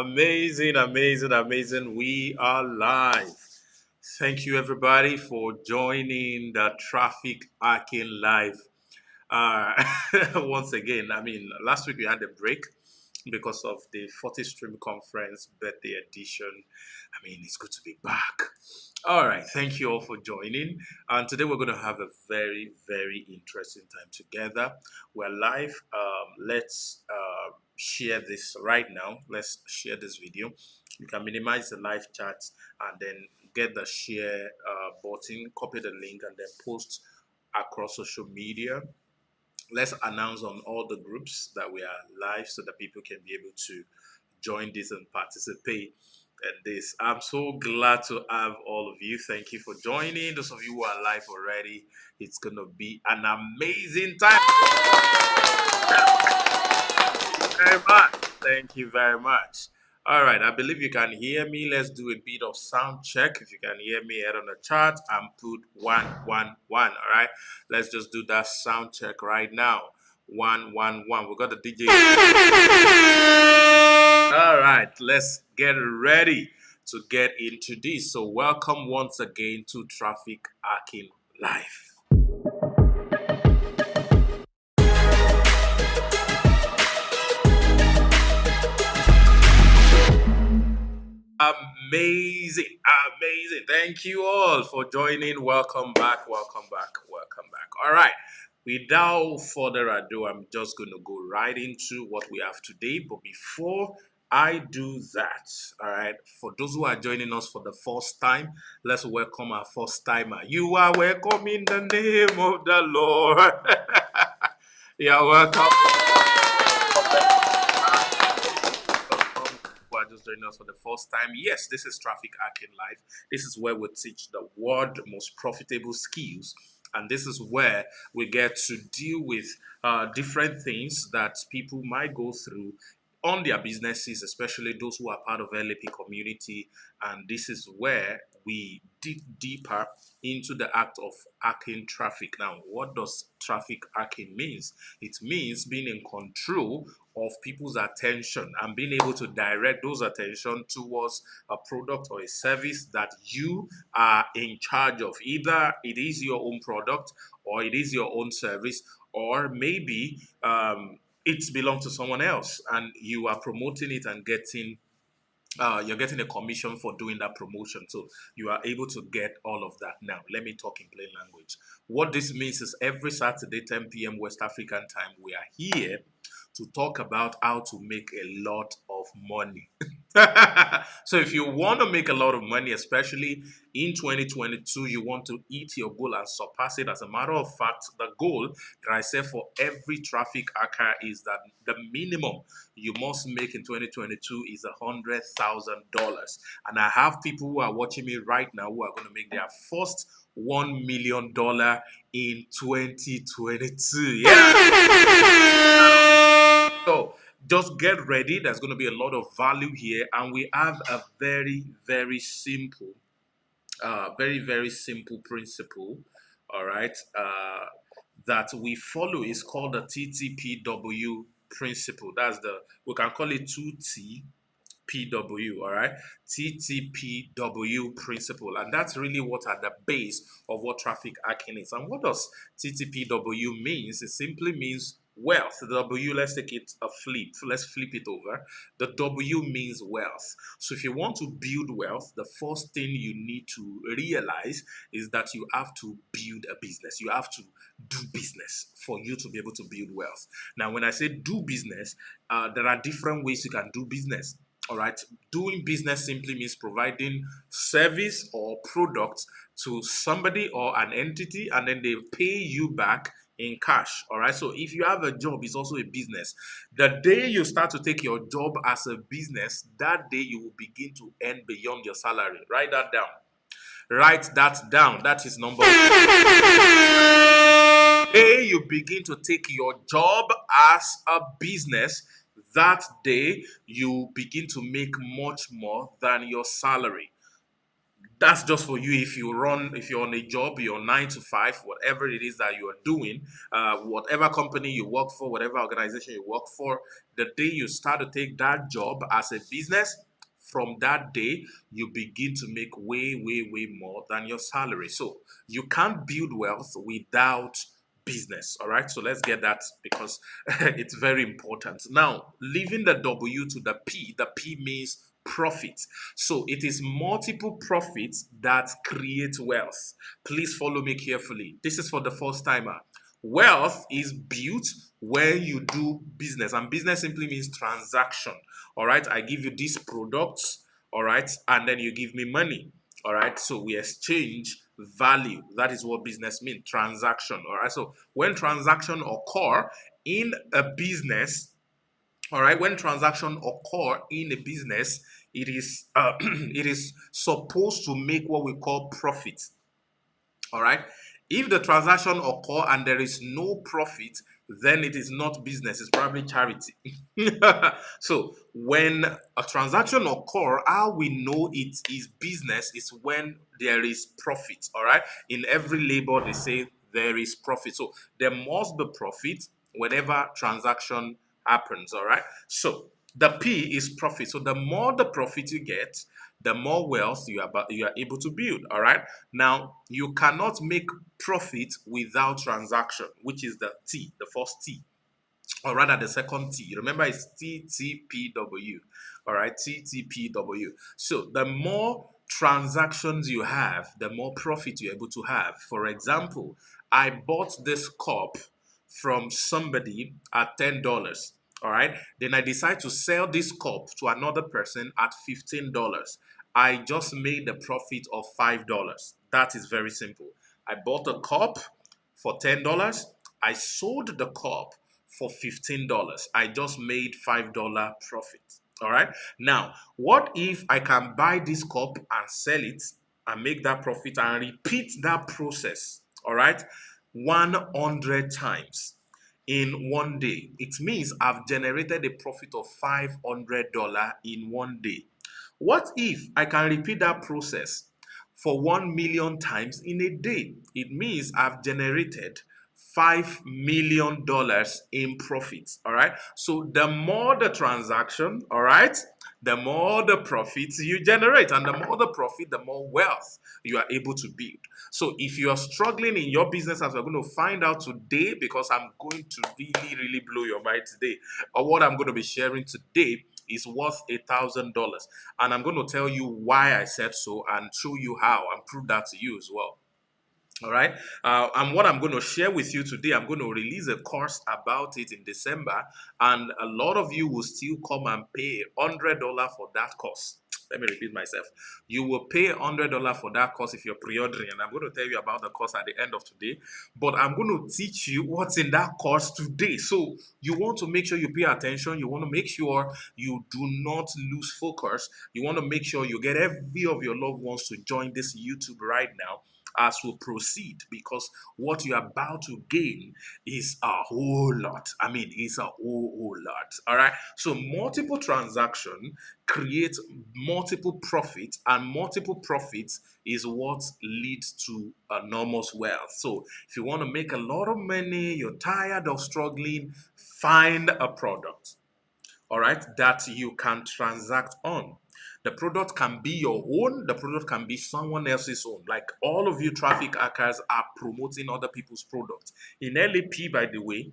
Amazing, amazing, amazing. We are live. Thank you, everybody, for joining the Traffic Hacking Live. Uh, Once again, last week we had a break because of the 40 Stream Conference birthday edition. It's good to be back. All right, thank you all for joining. And today we're going to have a very, very interesting time together. We're live. Let's share this right now. Let's share this video. You can minimize the live chat and then get the share button, copy the link, and then post across social media. Let's announce on all the groups that we are live so that people can be able to join this and participate in this. I'm so glad to have all of you. Thank you for joining. Those of you who are live already, it's going to be an amazing time. Thank you very much. Thank you very much. All right, I believe you can hear me. Let's do a bit of sound check. If you can hear me, head on the chart and put 111. All right, let's just do that sound check right now. 111. We got the DJ. All right, let's get ready to get into this. So, welcome once again to Traffic Hacking Live. Amazing, amazing. Thank you all for joining. Welcome back, welcome back, welcome back. All right, without further ado, I'm just going to go right into what we have today. But before I do that, all right, for those who are joining us for the first time, let's welcome our first timer. You are welcome in the name of the Lord. You're welcome. Who are just joining us for the first time. Yes, this is Traffic Hacking Live. This is where we teach the world most profitable skills. And this is where we get to deal with different things that people might go through on their businesses, especially those who are part of LAP community. And this is where we dig deeper into the act of hacking traffic. Now, what does traffic hacking means? It means being in control of people's attention and being able to direct those attention towards a product or a service that you are in charge of. Either it is your own product or it is your own service, or maybe it belongs to someone else and you are promoting it and you're getting a commission for doing that promotion. So you are able to get all of that. Now, let me talk in plain language. What this means is every Saturday, 10 p.m. West African time, we are here to talk about how to make a lot of money. So if you want to make a lot of money, especially in 2022, you want to hit your goal and surpass it. As a matter of fact, the goal that I set for every traffic hacker is that the minimum you must make in 2022 is $100,000. And I have people who are watching me right now who are going to make their first $1 million in 2022. Yeah. So just get ready. There's going to be a lot of value here. And we have a very, very simple, very simple principle, all right, that we follow. Is called the TTPW principle. We can call it 2T. PW, all right, TTPW principle, and that's really what at the base of what traffic hacking is. And what does TTPW means? It simply means wealth. The W, let's take it a flip. Let's flip it over. The W means wealth. So if you want to build wealth, the first thing you need to realize is that you have to build a business. You have to do business for you to be able to build wealth. Now, when I say do business, there are different ways you can do business. All right, doing business simply means providing service or product to somebody or an entity, and then they pay you back in cash. All right, so if you have a job, it's also a business. The day you start to take your job as a business, that day you will begin to earn beyond your salary. Write that down. Write that down. That is number one. The day you begin to take your job as a business, that day you begin to make much more than your salary. That's just for you if if you're on a job, you're 9 to 5, whatever it is that you are doing, whatever company you work for, whatever organization you work for, the day you start to take that job as a business, from that day, you begin to make way, way, way more than your salary. So you can't build wealth without business. All right. So let's get that because it's very important. Now, leaving the W to the P means profit. So it is multiple profits that create wealth. Please follow me carefully. This is for the first timer. Wealth is built when you do business, and business simply means transaction. All right, I give you these products, all right, and then you give me money. All right, so we exchange value. That is what business means, transaction. All right, so when transaction occur in a business, all right, when transaction occur in a business, it is it is supposed to make what we call profit. All right. If the transaction occur and there is no profit, then it is not business. It's probably charity. So when a transaction occur, how we know it is business is when there is profit. All right. In every labor, they say there is profit. So there must be profit whenever transaction happens. All right. So the P is profit. So the more the profit you get, the more wealth you are able to build. All right. Now you cannot make profit without transaction, which is the T, the first T, or rather the second T. Remember, it's TTPW. All right, TTPW. So the more transactions you have, the more profit you're able to have. For example, I bought this cup from somebody at $10. All right, then I decide to sell this cup to another person at $15. I just made a profit of $5. That is very simple. I bought a cup for $10. I sold the cup for $15. I just made $5 profit. All right. Now, what if I can buy this cup and sell it and make that profit and repeat that process? All right. 100 times in one day. It means I've generated a profit of $500 in one day. What if I can repeat that process for 1 million times in a day? It means I've generated $5 million in profits. All right. So the more the transaction, all right, the more the profits you generate, and the more the profit, the more wealth you are able to build. So if you are struggling in your business, as we're going to find out today, because I'm going to really, really blow your mind today, or what I'm going to be sharing today is worth $1,000, and I'm going to tell you why I said so and show you how and prove that to you as well. All right. And what I'm going to share with you today, I'm going to release a course about it in December, and a lot of you will still come and pay $100 for that course. Let me repeat myself. You will pay $100 for that course if you're pre-ordering, and I'm going to tell you about the course at the end of today. But I'm going to teach you what's in that course today. So you want to make sure you pay attention. You want to make sure you do not lose focus. You want to make sure you get every of your loved ones to join this YouTube right now as we proceed, because what you're about to gain is a whole lot. I mean, it's a whole lot. All right. So multiple transaction create multiple profits, and multiple profits is what leads to enormous wealth. So if you want to make a lot of money, you're tired of struggling, find a product, all right, that you can transact on. The product can be your own, the product can be someone else's own. Like all of you traffic hackers are promoting other people's products. In LAP, by the way,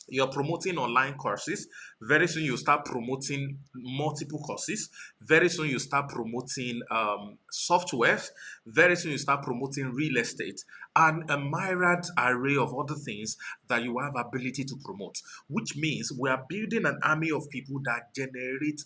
you're promoting online courses. Very soon you start promoting multiple courses. Very soon you start promoting software. Very soon you start promoting real estate and a myriad array of other things that you have ability to promote, which means we are building an army of people that generate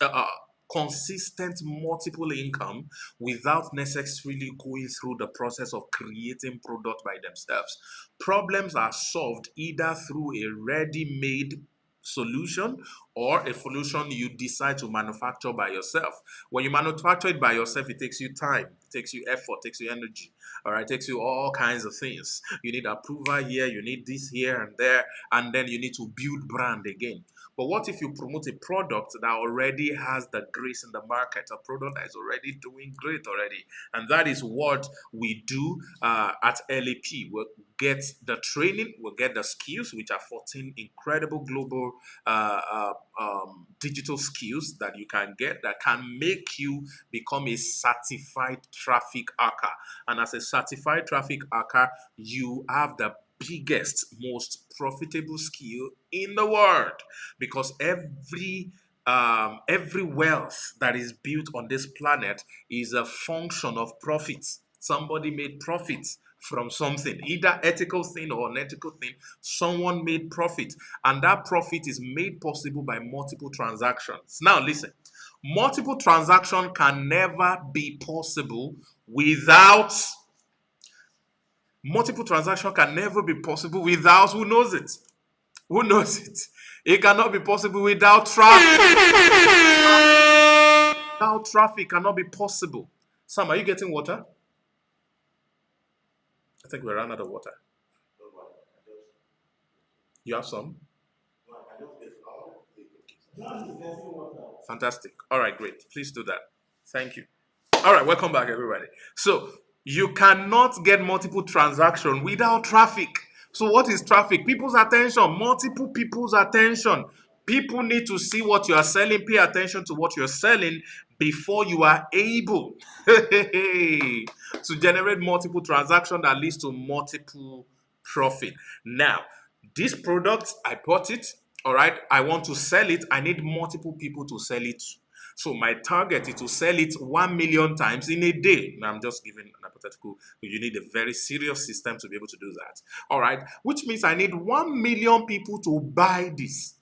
uh, uh, consistent multiple income without necessarily going through the process of creating product by themselves. Problems are solved either through a ready-made solution or a solution you decide to manufacture by yourself. When you manufacture it by yourself, it takes you time, it takes you effort, it takes you energy. All right, it takes you all kinds of things. You need approval here, you need this here and there, and then you need to build brand again. But what if you promote a product that already has the grace in the market, a product that is already doing great already? And that is what we do at LAP. We'll get the training, we'll get the skills, which are 14 incredible global digital skills that you can get that can make you become a certified traffic hacker. And as a certified traffic hacker, you have the biggest, most profitable skill in the world, because every wealth that is built on this planet is a function of profits. Somebody made profits from something, either ethical thing or unethical thing. Someone made profit, and that profit is made possible by multiple transactions. Now, listen, multiple transaction can never be possible without multiple transaction can never be possible without who knows it? Who knows it? It cannot be possible without traffic. Without traffic cannot be possible. Sam, are you getting water? I think we ran out of water. You have some? Fantastic. All right, great. Please do that. Thank you. All right, welcome back, everybody. So you cannot get multiple transaction without traffic. So what is traffic? People's attention, multiple people's attention. People need to see what you are selling, pay attention to what you're selling before you are able to generate multiple transaction that leads to multiple profit. Now, this product, I bought it, all right, I want to sell it, I need multiple people to sell it. So my target is to sell it 1 million times in a day. Now I'm just giving an hypothetical. You need a very serious system to be able to do that. All right, which means I need 1 million people to buy this.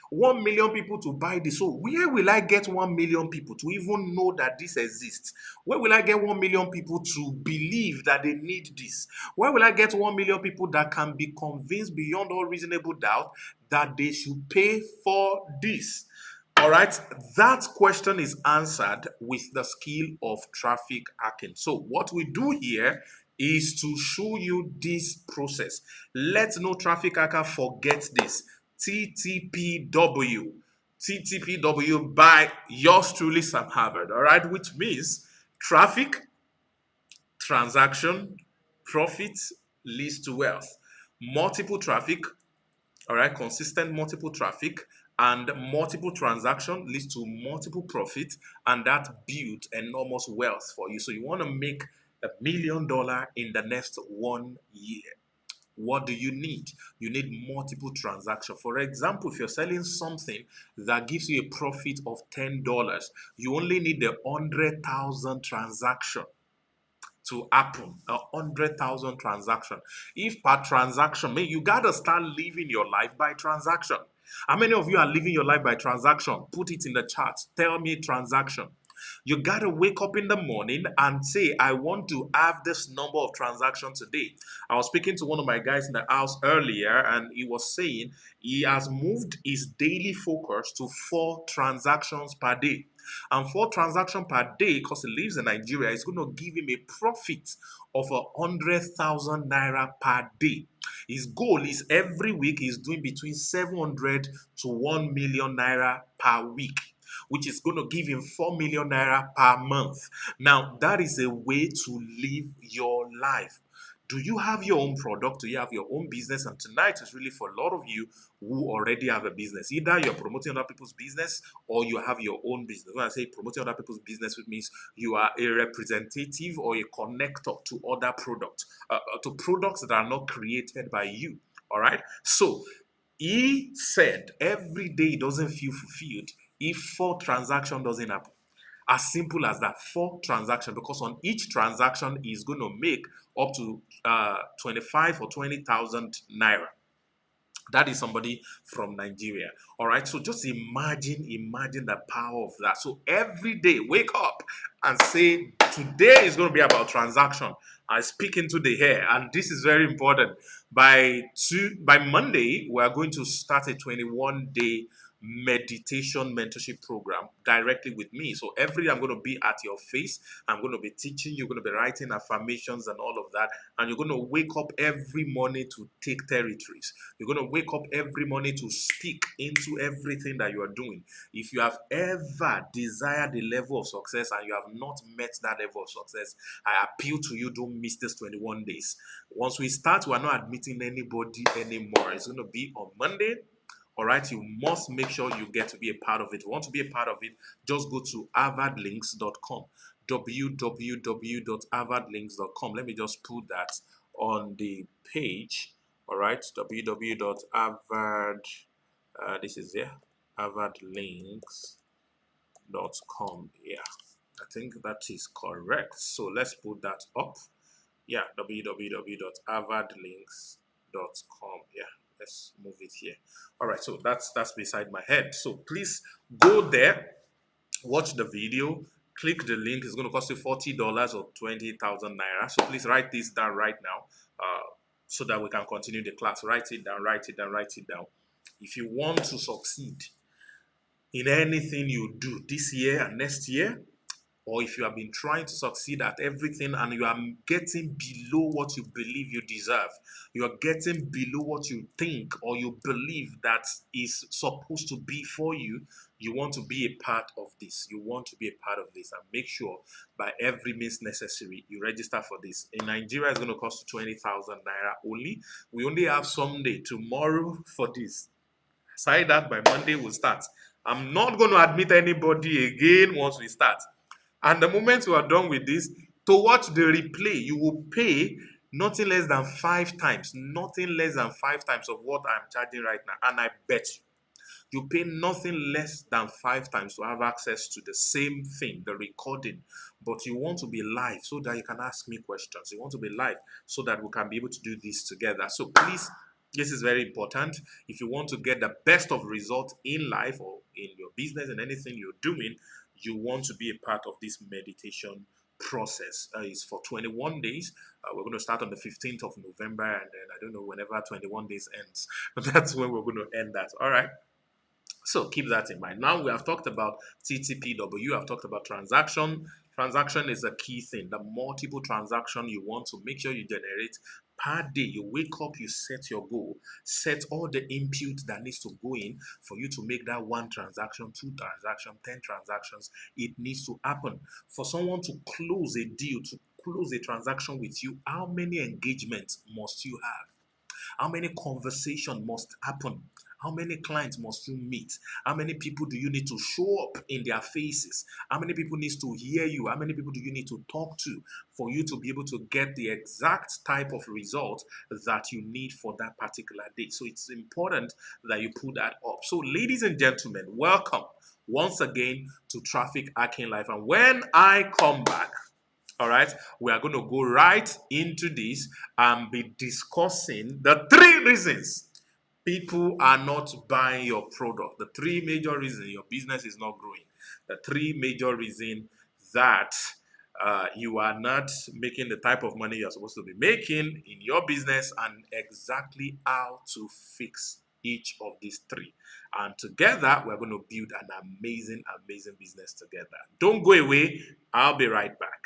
1 million people to buy this. So where will I get 1 million people to even know that this exists? Where will I get 1 million people to believe that they need this? Where will I get 1 million people that can be convinced beyond all reasonable doubt that they should pay for this? All right, that question is answered with the skill of traffic hacking. So what we do here is to show you this process. Let no traffic hacker forget this. TTPW. TTPW by yours truly, Sam Harvard. All right, which means traffic, transaction, profit leads to wealth. Multiple traffic, all right, consistent multiple traffic and multiple transaction leads to multiple profit, and that builds enormous wealth for you. So you want to make $1 million in the next 1 year. What do you need? You need multiple transactions. For example, if you're selling something that gives you a profit of $10, you only need the 100,000 transaction to happen. 100,000 transaction. If per transaction, man, you gotta start living your life by transaction. How many of you are living your life by transaction? Put it in the chat. Tell me transaction. You gotta wake up in the morning and say, I want to have this number of transactions today. I was speaking to one of my guys in the house earlier, and he was saying he has moved his daily focus to 4 transactions per day. And 4 transactions per day, because he lives in Nigeria, is going to give him a profit of 100,000 naira per day. His goal is every week he's doing between 700 to 1 million naira per week, which is going to give him 4 million naira per month. Now, that is a way to live your life. Do you have your own product? Do you have your own business? And tonight is really for a lot of you who already have a business. Either you're promoting other people's business or you have your own business. When I say promoting other people's business, it means you are a representative or a connector to other products, to products that are not created by you. All right. So he said every day he doesn't feel fulfilled if 4 transactions doesn't happen. As simple as that, 4 transactions, because on each transaction is going to make up to 25 or 20,000 naira. That is somebody from Nigeria. All right. So just imagine the power of that. So every day, wake up and say, today is going to be about transaction. I speak into the air, and this is very important. By Monday, we are going to start a 21-day meditation mentorship program directly with me. So every day I'm going to be at your face. I'm going to be teaching. You're going to be writing affirmations and all of that. And you're going to wake up every morning to take territories. You're going to wake up every morning to speak into everything that you are doing. If you have ever desired the level of success and you have not met that level of success, I appeal to you, don't miss this 21 days. Once we start, we're not admitting anybody anymore. It's going to be on Monday. All right, you must make sure you get to be a part of it. If you want to be a part of it, just go to harvardlinks.com, www.harvardlinks.com. Let me just put that on the page. All right, www.harvard, this is here, harvardlinks.com. Yeah, I think that is correct. So let's put that up. Yeah, www.harvardlinks.com. Yeah, let's move it here. All right, so that's beside my head. So please go there, watch the video, click the link. It's going to cost you $40 or 20,000 naira. So please write this down right now, so that we can continue the class. Write it down, write it down, write it down. If you want to succeed in anything you do this year and next year, or if you have been trying to succeed at everything and you are getting below what you believe you deserve, you are getting below what you think or you believe that is supposed to be for you, you want to be a part of this. You want to be a part of this, and make sure by every means necessary you register for this. In Nigeria, it's going to cost you 20,000 naira only. We only have Sunday, tomorrow for this. Aside that, by Monday we'll start. I'm not going to admit anybody again once we start. And the moment you are done with this, to watch the replay, you will pay nothing less than 5 times, nothing less than 5 times of what I'm charging right now. And I bet you pay nothing less than 5 times to have access to the same thing, the recording. But you want to be live so that you can ask me questions. You want to be live so that we can be able to do this together. So please, this is very important. If you want to get the best of results in life or in your business and anything you're doing, you want to be a part of this meditation process. It's for 21 days. We're going to start on the 15th of November, and then I don't know, whenever 21 days ends, that's when we're going to end that. All right. So keep that in mind. Now we have talked about TTPW. I've talked about transaction. Transaction is a key thing. The multiple transaction you want to make sure you generate per day. You wake up, you set your goal, set all the input that needs to go in for you to make that 1 transaction, 2 transactions, 10 transactions. It needs to happen. For someone to close a deal, to close a transaction with you, how many engagements must you have? How many conversations must happen? How many clients must you meet? How many people do you need to show up in their faces? How many people needs to hear you? How many people do you need to talk to for you to be able to get the exact type of result that you need for that particular day? So it's important that you put that up. So ladies and gentlemen, welcome once again to Traffic Hacking Life. And when I come back, all right, we are going to go right into this and be discussing the 3 reasons people are not buying your product. The 3 major reasons your business is not growing. The 3 major reasons that you are not making the type of money you're supposed to be making in your business, and exactly how to fix each of these 3. And together, we're going to build an amazing, amazing business together. Don't go away. I'll be right back.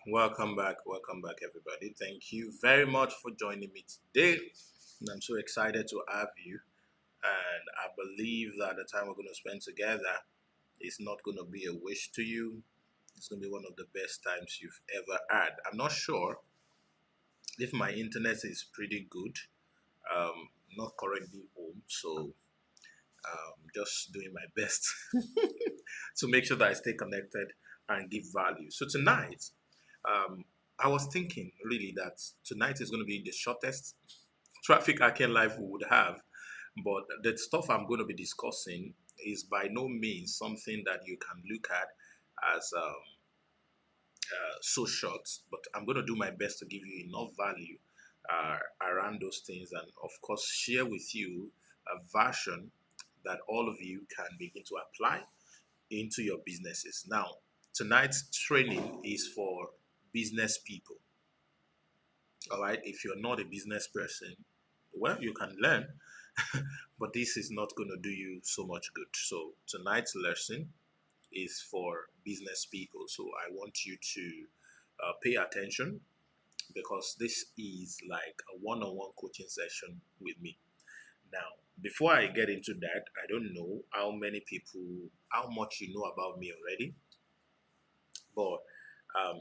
Welcome back, everybody. Thank you very much for joining me today. And I'm so excited to have you. And I believe that the time we're going to spend together It's not going to be a waste to you. It's going to be one of the best times you've ever had. I'm not sure if my internet is pretty good. Not currently home, so just doing my best to make sure that I stay connected and give value. So tonight, um, I was thinking really that tonight is going to be the shortest traffic hacking live we would have, but the stuff I'm going to be discussing is by no means something that you can look at as so short. But I'm going to do my best to give you enough value around those things, and of course, share with you a version that all of you can begin to apply into your businesses. Now, tonight's training is for business people. All right, if you're not a business person, well, you can learn, but this is not going to do you so much good. So, tonight's lesson is for business people. So, I want you to pay attention because this is like a one on one coaching session with me. Now, before I get into that, I don't know how much you know about me already, but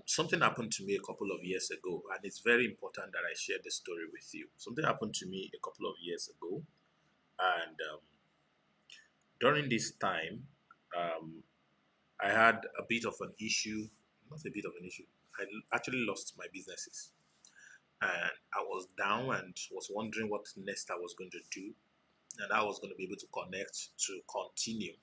something happened to me a couple of years ago, and it's very important that I share this story with you. Something happened to me a couple of years ago, and during this time, um, I had a bit of an issue. Not a bit of an issue. I actually lost my businesses, and I was down and was wondering what next I was going to do, and I was going to be able to connect to continue.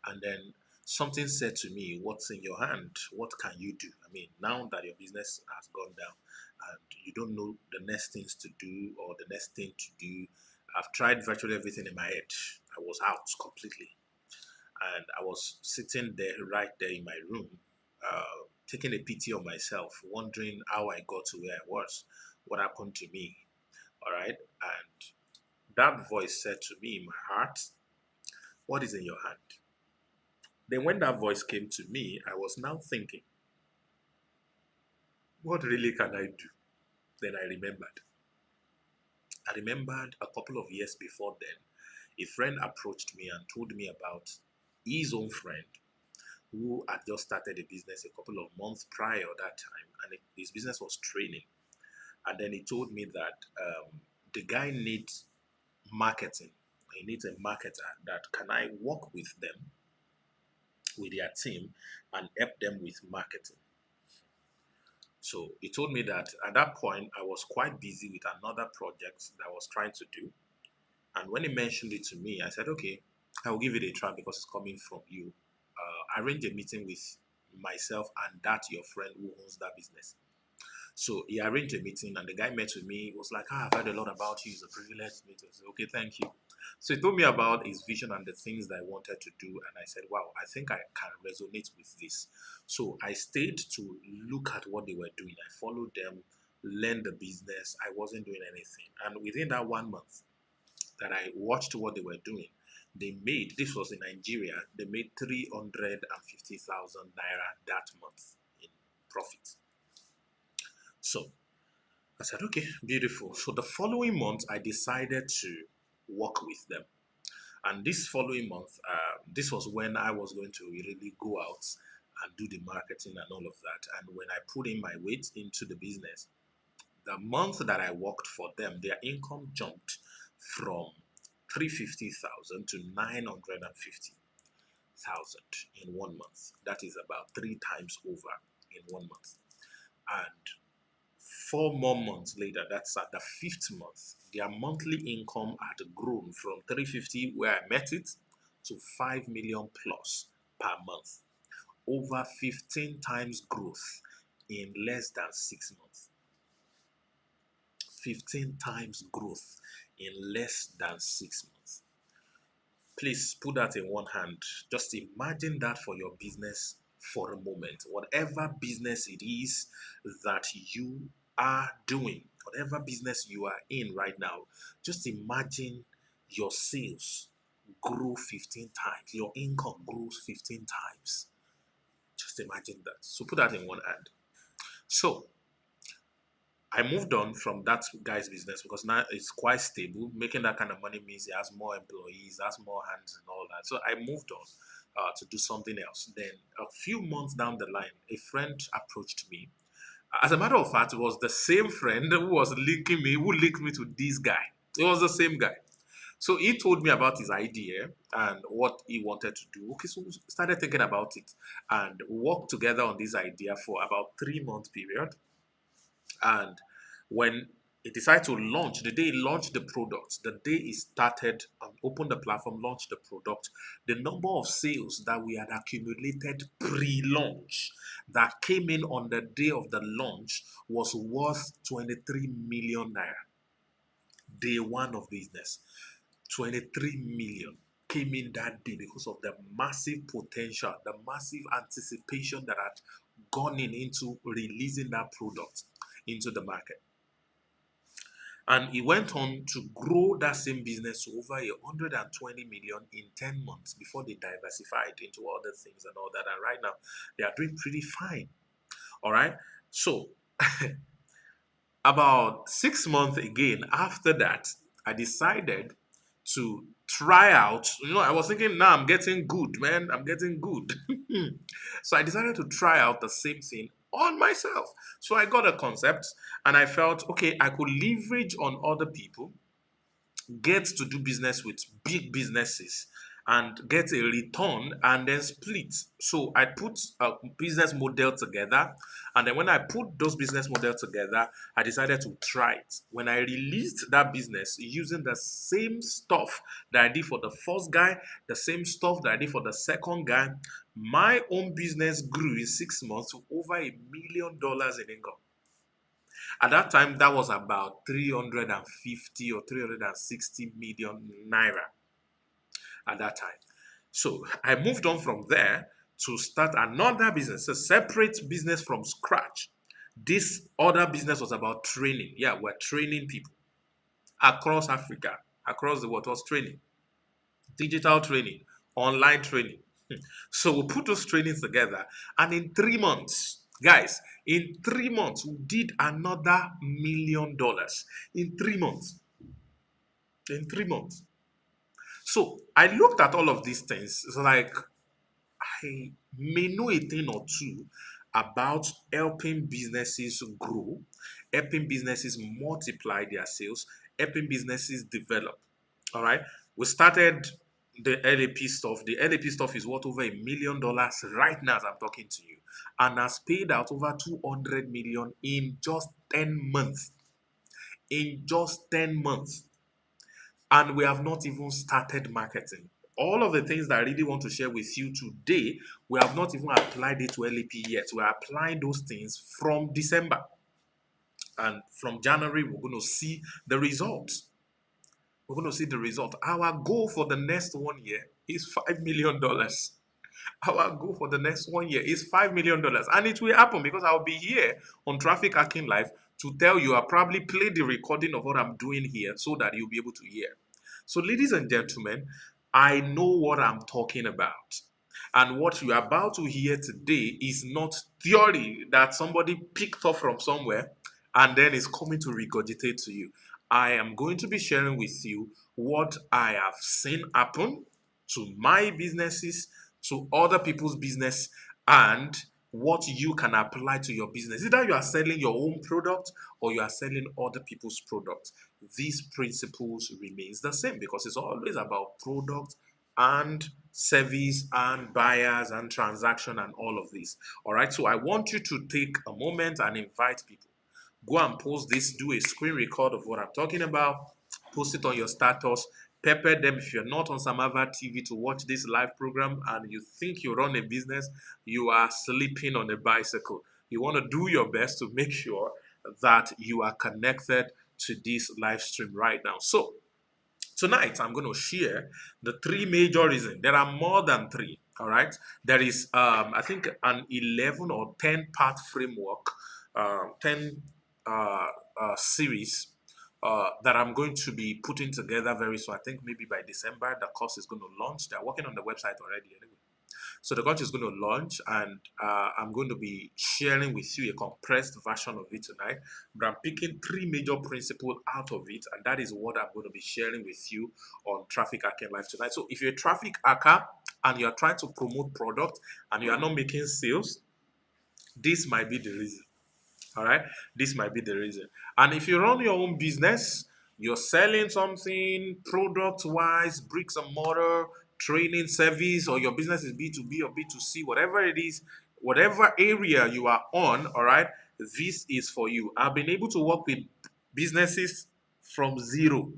And then something said to me, "What's in your hand? What can you do?" I mean, now that your business has gone down and you don't know the next things to do or the next thing to do, I've tried virtually everything in my head. I was out completely. And I was sitting there, right there in my room, taking a pity on myself, wondering how I got to where I was, what happened to me. All right. And that voice said to me in my heart, "What is in your hand?" Then, when that voice came to me, I was now thinking, what really can I do? Then I remembered. I remembered a couple of years before then, a friend approached me and told me about his own friend who had just started a business a couple of months prior that time, and his business was training. And then he told me that the guy needs marketing. He needs a marketer. That can I work with them, with their team, and help them with marketing. So he told me that at that point I was quite busy with another project that I was trying to do. And when he mentioned it to me, I said, okay, I will give it a try because it's coming from you. Arrange a meeting with myself and that your friend who owns that business. So he arranged a meeting and the guy met with me. He was like, I've heard a lot about you. It's a privilege to meet you. I said, okay, thank you. So he told me about his vision and the things that I wanted to do. And I said, wow, I think I can resonate with this. So I stayed to look at what they were doing. I followed them, learned the business. I wasn't doing anything. And within that 1 month that I watched what they were doing, they made, this was in Nigeria, they made 350,000 naira that month in profit. So I said, okay, beautiful. So the following month, I decided to work with them. And this following month, this was when I was going to really go out and do the marketing and all of that. And when I put in my weight into the business, the month that I worked for them, their income jumped from 350,000 to 950,000 in 1 month. That is about 3 times over in 1 month. And 4 more months later, that's at the fifth month, their monthly income had grown from 350 where I met it to 5 million plus per month. Over 15 times growth in less than 6 months. 15 times growth in less than 6 months. Please put that in one hand. Just imagine that for your business for a moment. Whatever business it is that you are doing, whatever business you are in right now, just imagine your sales grow 15 times, your income grows 15 times. Just imagine that. So put that in one hand. So I moved on from that guy's business because now it's quite stable. Making that kind of money means he has more employees, has more hands, and all that. So I moved on to do something else. Then a few months down the line, a friend approached me. As a matter of fact, it was the same friend who was linking me, who linked me to this guy. It was the same guy. So he told me about his idea and what he wanted to do. Okay, so we started thinking about it and worked together on this idea for about 3 month period. And when he decided to launch, the day he launched the product, the day he started and opened the platform, launched the product, the number of sales that we had accumulated pre-launch that came in on the day of the launch was worth 23 million naira. Day one of business, 23 million came in that day because of the massive potential, the massive anticipation that had gone into releasing that product into the market. And he went on to grow that same business to over 120 million in 10 months before they diversified into other things and all that. And right now, they are doing pretty fine. All right. So, about 6 months again after that, I decided to try out. I was thinking, now I'm getting good, man. I'm getting good. So I decided to try out the same thing on myself. So I got a concept and I felt, okay, I could leverage on other people, get to do business with big businesses and get a return and then split. So I put a business model together, and then when I put those business model together, I decided to try it. When I released that business using the same stuff that I did for the first guy, the same stuff that I did for the second guy, my own business grew in 6 months to over $1 million in income. At that time, that was about 350 or 360 million naira at that time. So I moved on from there to start another business, a separate business from scratch. This other business was about training. Yeah, we're training people across Africa, across the world. It was training, digital training, online training. So we put those trainings together, and in 3 months, guys, in 3 months, we did another $1 million. In 3 months. In 3 months. So I looked at all of these things. It's like I may know a thing or two about helping businesses grow, helping businesses multiply their sales, helping businesses develop. All right. We started the LAP stuff. The LAP stuff is worth over $1 million right now as I'm talking to you, and has paid out over 200 million in just 10 months. In just 10 months. And we have not even started marketing. All of the things that I really want to share with you today, we have not even applied it to LAP yet. We're applying those things from December. And from January, we're going to see the results. We're going to see the result. Our goal for the next 1 year is $5 million. Our goal for the next 1 year is $5 million. And it will happen because I'll be here on Traffic Hacking Live to tell you. I'll probably play the recording of what I'm doing here so that you'll be able to hear. So, ladies and gentlemen, I know what I'm talking about. And what you're about to hear today is not theory that somebody picked up from somewhere and then is coming to regurgitate to you. I am going to be sharing with you what I have seen happen to my businesses, to other people's business, and what you can apply to your business. Either you are selling your own product or you are selling other people's product. These principles remains the same because it's always about product and service and buyers and transaction and all of this. All right. So I want you to take a moment and invite people. Go and post this, do a screen record of what I'm talking about, post it on your status, pepper them. If you're not on Samava TV to watch this live program and you think you run a business, you are sleeping on a bicycle. You want to do your best to make sure that you are connected to this live stream right now. So, tonight I'm going to share the three major reasons. There are more than three. All right. There is, I think, an 11 or 10 part framework, 10 series that I'm going to be putting together very soon. I think maybe by December, the course is going to launch. They're working on the website already anyway. So the course is going to launch, and I'm going to be sharing with you a compressed version of it tonight. But I'm picking three major principles out of it, and that is what I'm going to be sharing with you on Traffic Hacking Live tonight. So if you're a traffic hacker and you are trying to promote product and you are not making sales, this might be the reason. All right, this might be the reason. And if you run your own business, you're selling something product wise, bricks and mortar, training service, or your business is B2B or B2C, whatever it is, whatever area you are on, all right, this is for you. I've been able to work with businesses from zero,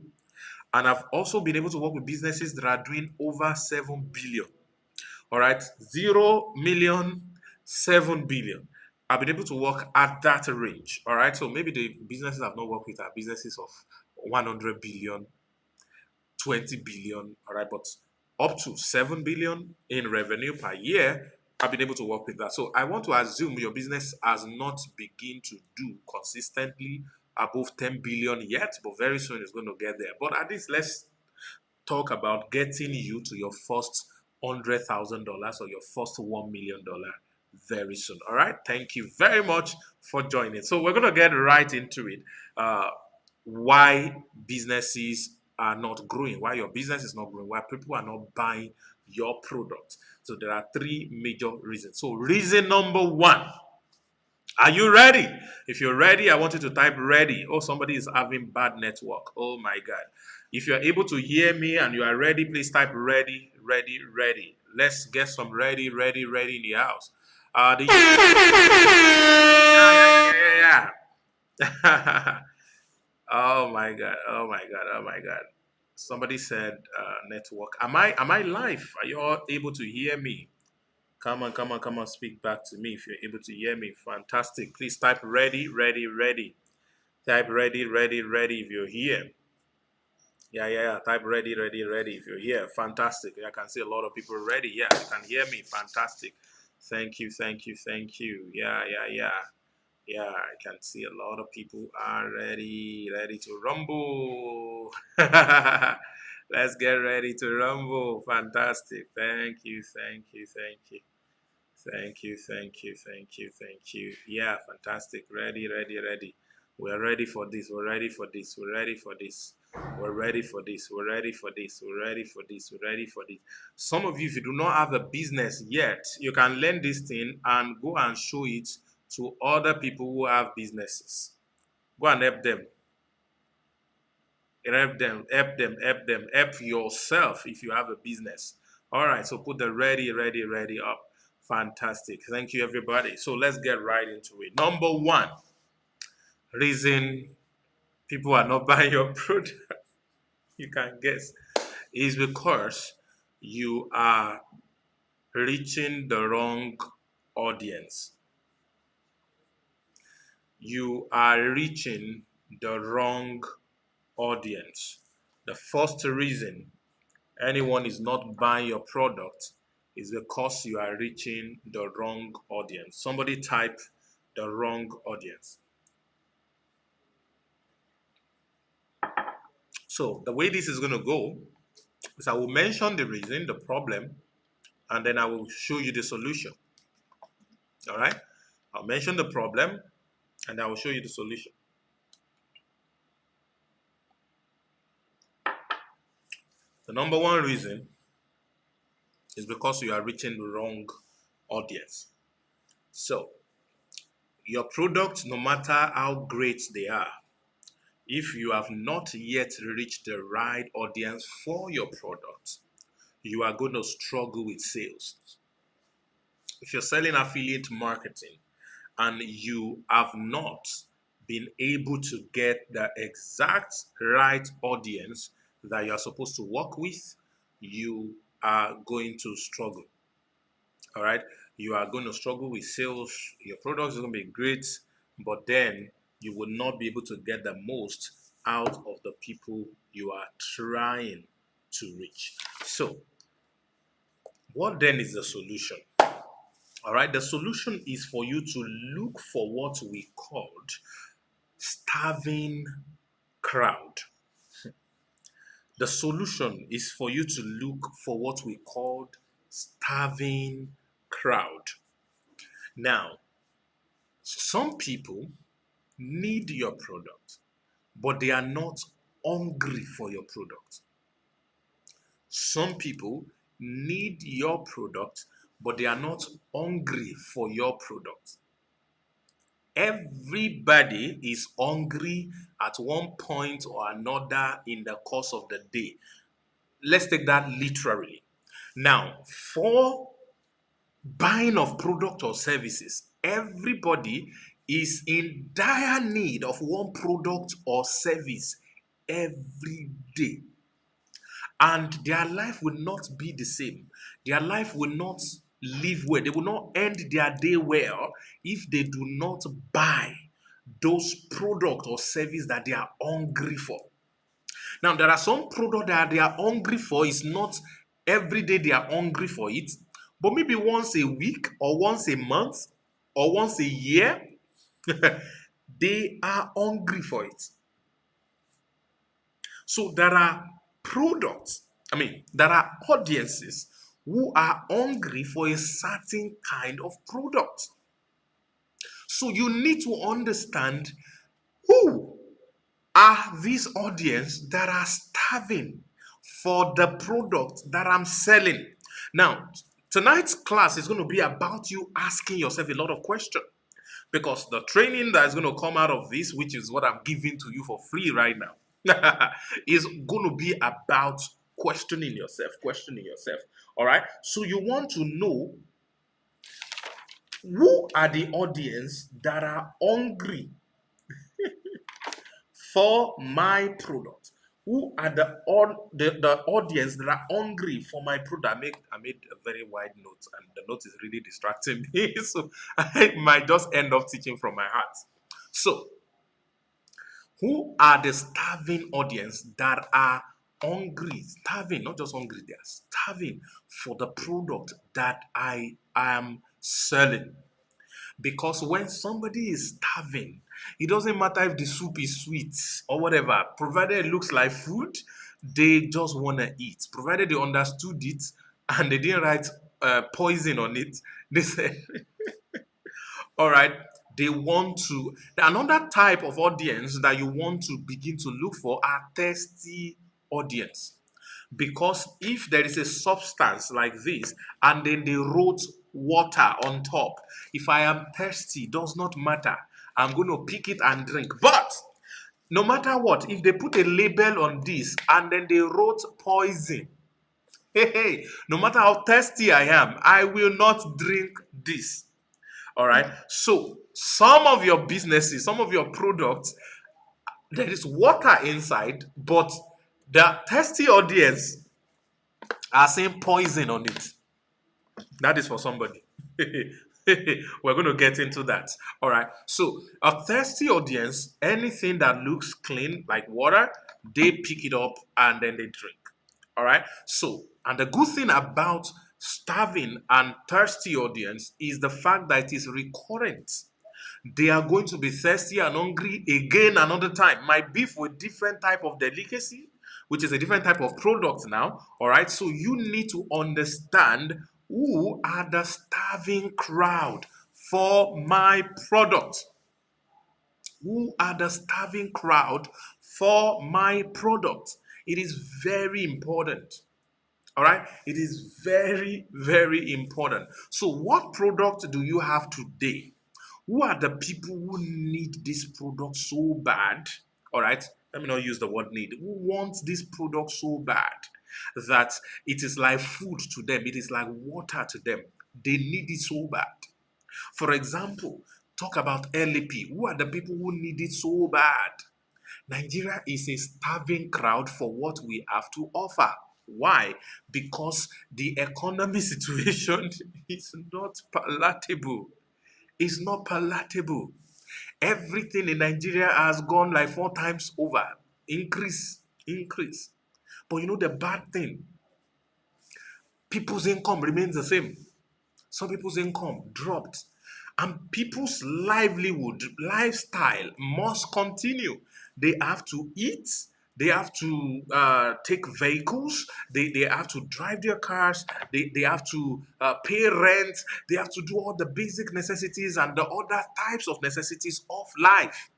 and I've also been able to work with businesses that are doing over 7 billion. All right, 0 million, 7 billion. I've been able to work at that range. All right, so maybe the businesses I've not worked with are businesses of 100 billion, 20 billion. All right, but up to 7 billion in revenue per year, I've been able to work with that. So I want to assume your business has not begun to do consistently above 10 billion yet, but very soon it's going to get there. But at least let's talk about getting you to your first $100,000 or your first $1 million very soon. All right. Thank you very much for joining. So we're gonna get right into it. Why businesses are not growing? Why your business is not growing? Why people are not buying your product? So there are three major reasons. So reason number one. Are you ready? If you're ready, I want you to type ready. Oh, somebody is having bad network. Oh my God. If you're able to hear me and you are ready, please type ready, ready, ready. Let's get some ready, ready, ready in the house. Yeah, yeah, yeah. Oh my God. Oh my God. Oh my God. Somebody said network. Am I live? Are you all able to hear me? Come on, come on, come on, speak back to me if you're able to hear me. Fantastic. Please type ready, ready, ready. Type ready, ready, ready if you're here. Yeah, yeah, yeah. Type ready, ready, ready if you're here. Fantastic. I can see a lot of people ready. Yeah, you can hear me. Fantastic. Thank you, thank you, thank you. Yeah, yeah, yeah. Yeah, I can see a lot of people are ready, ready to rumble. Let's get ready to rumble. Fantastic. Thank you, thank you, thank you. Thank you, thank you, thank you, thank you. Yeah, fantastic. Ready, ready, ready. We're ready for this. We're ready for this. We're ready for this. We're ready for this. We're ready for this. We're ready for this. We're ready for this. Some of you, if you do not have a business yet, you can learn this thing and go and show it to other people who have businesses. Go and help them. Help them, help them, help them, help yourself if you have a business. All right, so put the ready, ready, ready up. Fantastic. Thank you, everybody. So let's get right into it. Number one reason people are not buying your product, you can guess, is because you are reaching the wrong audience. You are reaching the wrong audience. The first reason anyone is not buying your product is because you are reaching the wrong audience. Somebody type the wrong audience. So the way this is going to go is I will mention the reason, the problem, and then I will show you the solution. All right? I'll mention the problem and I will show you the solution. The number one reason is because you are reaching the wrong audience. So your product, no matter how great they are, if you have not yet reached the right audience for your product, you are going to struggle with sales. If you're selling affiliate marketing and you have not been able to get the exact right audience that you're supposed to work with, you are going to struggle. All right. You are going to struggle with sales. Your product is going to be great, but then you will not be able to get the most out of the people you are trying to reach. So, what then is the solution? All right. The solution is for you to look for what we called starving crowd. The solution is for you to look for what we called starving crowd. Now, some people need your product, but they are not hungry for your product. Some people need your product, but they are not hungry for your product. Everybody is hungry at one point or another in the course of the day. Let's take that literally. Now, for buying of product or services, everybody is in dire need of one product or service every day. And their life will not be the same. Their life will not live well. They will not end their day well if they do not buy those product or service that they are hungry for. Now, there are some product that they are hungry for. It's not every day they are hungry for it, but maybe once a week or once a month or once a year, they are hungry for it. So there are products, there are audiences who are hungry for a certain kind of product. So you need to understand who are these audience that are starving for the product that I'm selling. Now, tonight's class is going to be about you asking yourself a lot of questions because the training that is going to come out of this, which is what I'm giving to you for free right now, is going to be about questioning yourself, questioning yourself. All right. So you want to know who are the audience that are hungry for my product. Who are the audience that are hungry for my product? I made a very wide note, and the note is really distracting me, so I might just end up teaching from my heart. So, who are the starving audience that are hungry? Starving, not just hungry, they are starving for the product that I am selling. Because when somebody is starving, it doesn't matter if the soup is sweet or whatever, provided it looks like food, they just want to eat. Provided they understood it and they didn't write poison on it, they said, all right, they want to. Another type of audience that you want to begin to look for are thirsty audience. Because if there is a substance like this and then they wrote water on top, if I am thirsty, does not matter. I'm going to pick it and drink. But no matter what, if they put a label on this and then they wrote poison, hey, no matter how thirsty I am, I will not drink this. All right. So some of your businesses, some of your products, there is water inside, but the thirsty audience are saying poison on it. That is for somebody. We're going to get into that. All right. So, a thirsty audience, anything that looks clean, like water, they pick it up and then they drink. All right. So, and the good thing about starving and thirsty audience is the fact that it is recurrent. They are going to be thirsty and hungry again another time. Might be for a different type of delicacy, which is a different type of product now. All right. So you need to understand who are the starving crowd for my product. Who are the starving crowd for my product? It is very important. All right. It is very, very important. So, what product do you have today? Who are the people who need this product so bad? All right. Let me not use the word need. Who wants this product so bad that it is like food to them? It is like water to them. They need it so bad. For example, talk about LAP. Who are the people who need it so bad? Nigeria is a starving crowd for what we have to offer. Why? Because the economy situation is not palatable. It's not palatable. Everything in Nigeria has gone like 4 times over. Increase, increase. But you know the bad thing? People's income remains the same. Some people's income dropped. And people's livelihood, lifestyle must continue. They have to eat, They have to take vehicles. They have to drive their cars. They have to pay rent. They have to do all the basic necessities and the other types of necessities of life.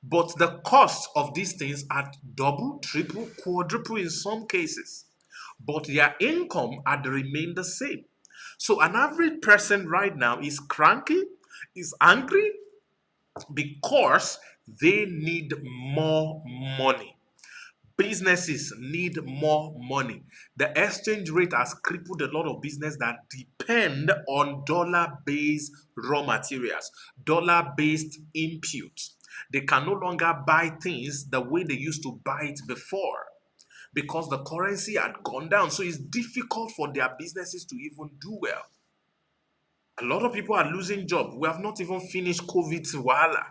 But the cost of these things are double, triple, quadruple in some cases. But their income had remained the same. So an average person right now is cranky, is angry because they need more money. Businesses need more money. The exchange rate has crippled a lot of business that depend on dollar-based raw materials, dollar-based inputs. They can no longer buy things the way they used to buy it before because the currency had gone down. So it's difficult for their businesses to even do well. A lot of people are losing jobs. We have not even finished COVID's wahala.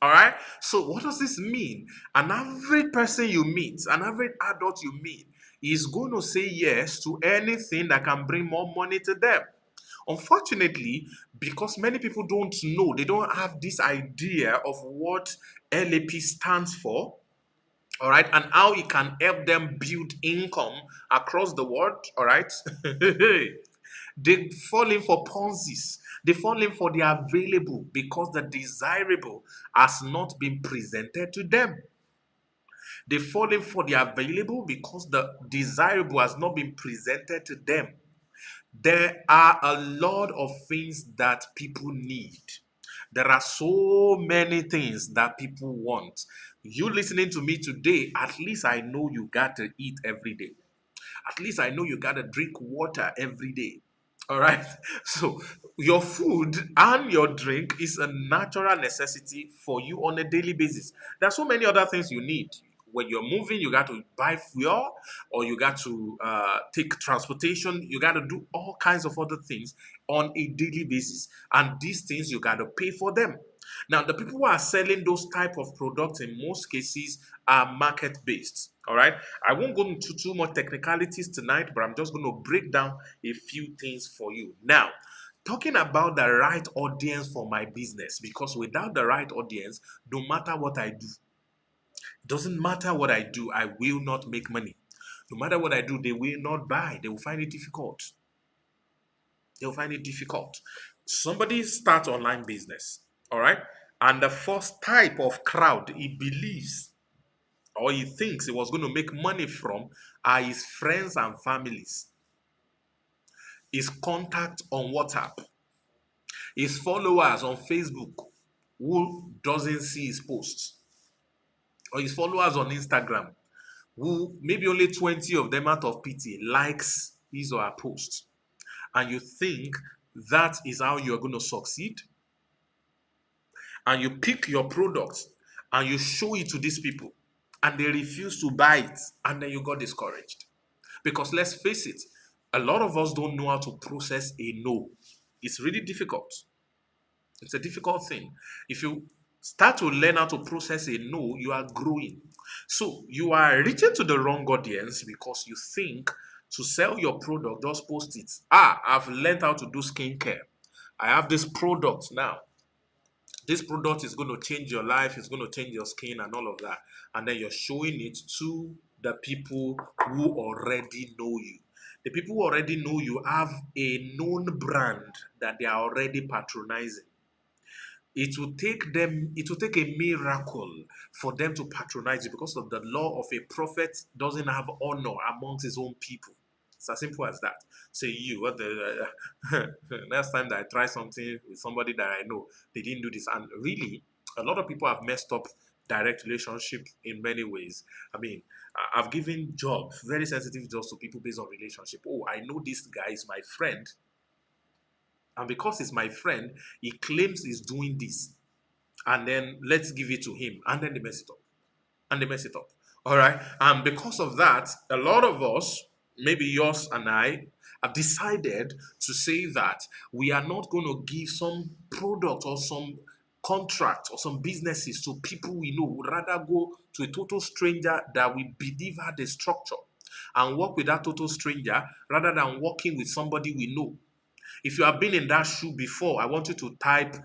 All right. So what does this mean? An average person you meet, an average adult you meet, is going to say yes to anything that can bring more money to them. Unfortunately, because many people don't know, they don't have this idea of what LAP stands for, all right, and how it can help them build income across the world, all right. They fall in for Ponzi's. They fall in for the available because the desirable has not been presented to them. They fall in for the available because the desirable has not been presented to them. There are a lot of things that people need. There are so many things that people want. You listening to me today, at least I know you got to eat every day. At least I know you got to drink water every day. All right. So your food and your drink is a natural necessity for you on a daily basis. There are so many other things you need. When you're moving, you got to buy fuel or you got to take transportation. You got to do all kinds of other things on a daily basis. And these things, you got to pay for them. Now, the people who are selling those type of products in most cases are market based. All right. I won't go into too much technicalities tonight, but I'm just going to break down a few things for you. Now, talking about the right audience for my business, because without the right audience, no matter what I do, doesn't matter what I do, I will not make money. No matter what I do, they will not buy. They will find it difficult. They will find it difficult. Somebody starts online business, all right? And the first type of crowd he believes or he thinks he was going to make money from are his friends and families, his contact on WhatsApp, his followers on Facebook who doesn't see his posts, or his followers on Instagram who maybe only 20 of them out of pity likes his or her post. And you think that is how you're going to succeed? And you pick your product and you show it to these people and they refuse to buy it, and then you got discouraged. Because let's face it, a lot of us don't know how to process a no. It's really difficult. It's a difficult thing. If you start to learn how to process a no, you are growing. So you are reaching to the wrong audience because you think to sell your product, just post it. I've learned how to do skincare. I have this product now. This product is going to change your life, it's going to change your skin and all of that. And then you're showing it to the people who already know you. The people who already know you have a known brand that they are already patronizing. It will take a miracle for them to patronize you because of the law of a prophet doesn't have honor amongst his own people. It's as simple as that. Say you, what the next time that I try something with somebody that I know, they didn't do this. And really, a lot of people have messed up direct relationship in many ways. I mean, I've given jobs, very sensitive jobs to people based on relationship. Oh, I know this guy is my friend. And because he's my friend, he claims he's doing this. And then let's give it to him. And then they mess it up. And they mess it up. All right. And because of that, a lot of us, maybe yours and I, have decided to say that we are not going to give some product or some contract or some businesses to people we know. We'd rather go to a total stranger that we believe had a structure and work with that total stranger rather than working with somebody we know. If you have been in that shoe before, I want you to type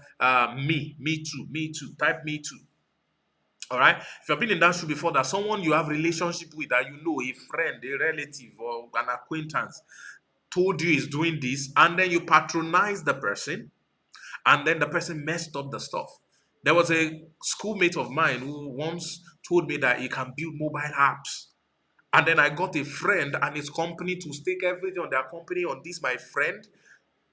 me too, type me too. All right. If you've been in that shoe before, that someone you have relationship with, that you know, a friend, a relative, or an acquaintance, told you is doing this, and then you patronize the person, and then the person messed up the stuff. There was a schoolmate of mine who once told me that he can build mobile apps. And then I got a friend and his company to stake everything on their company on this, my friend,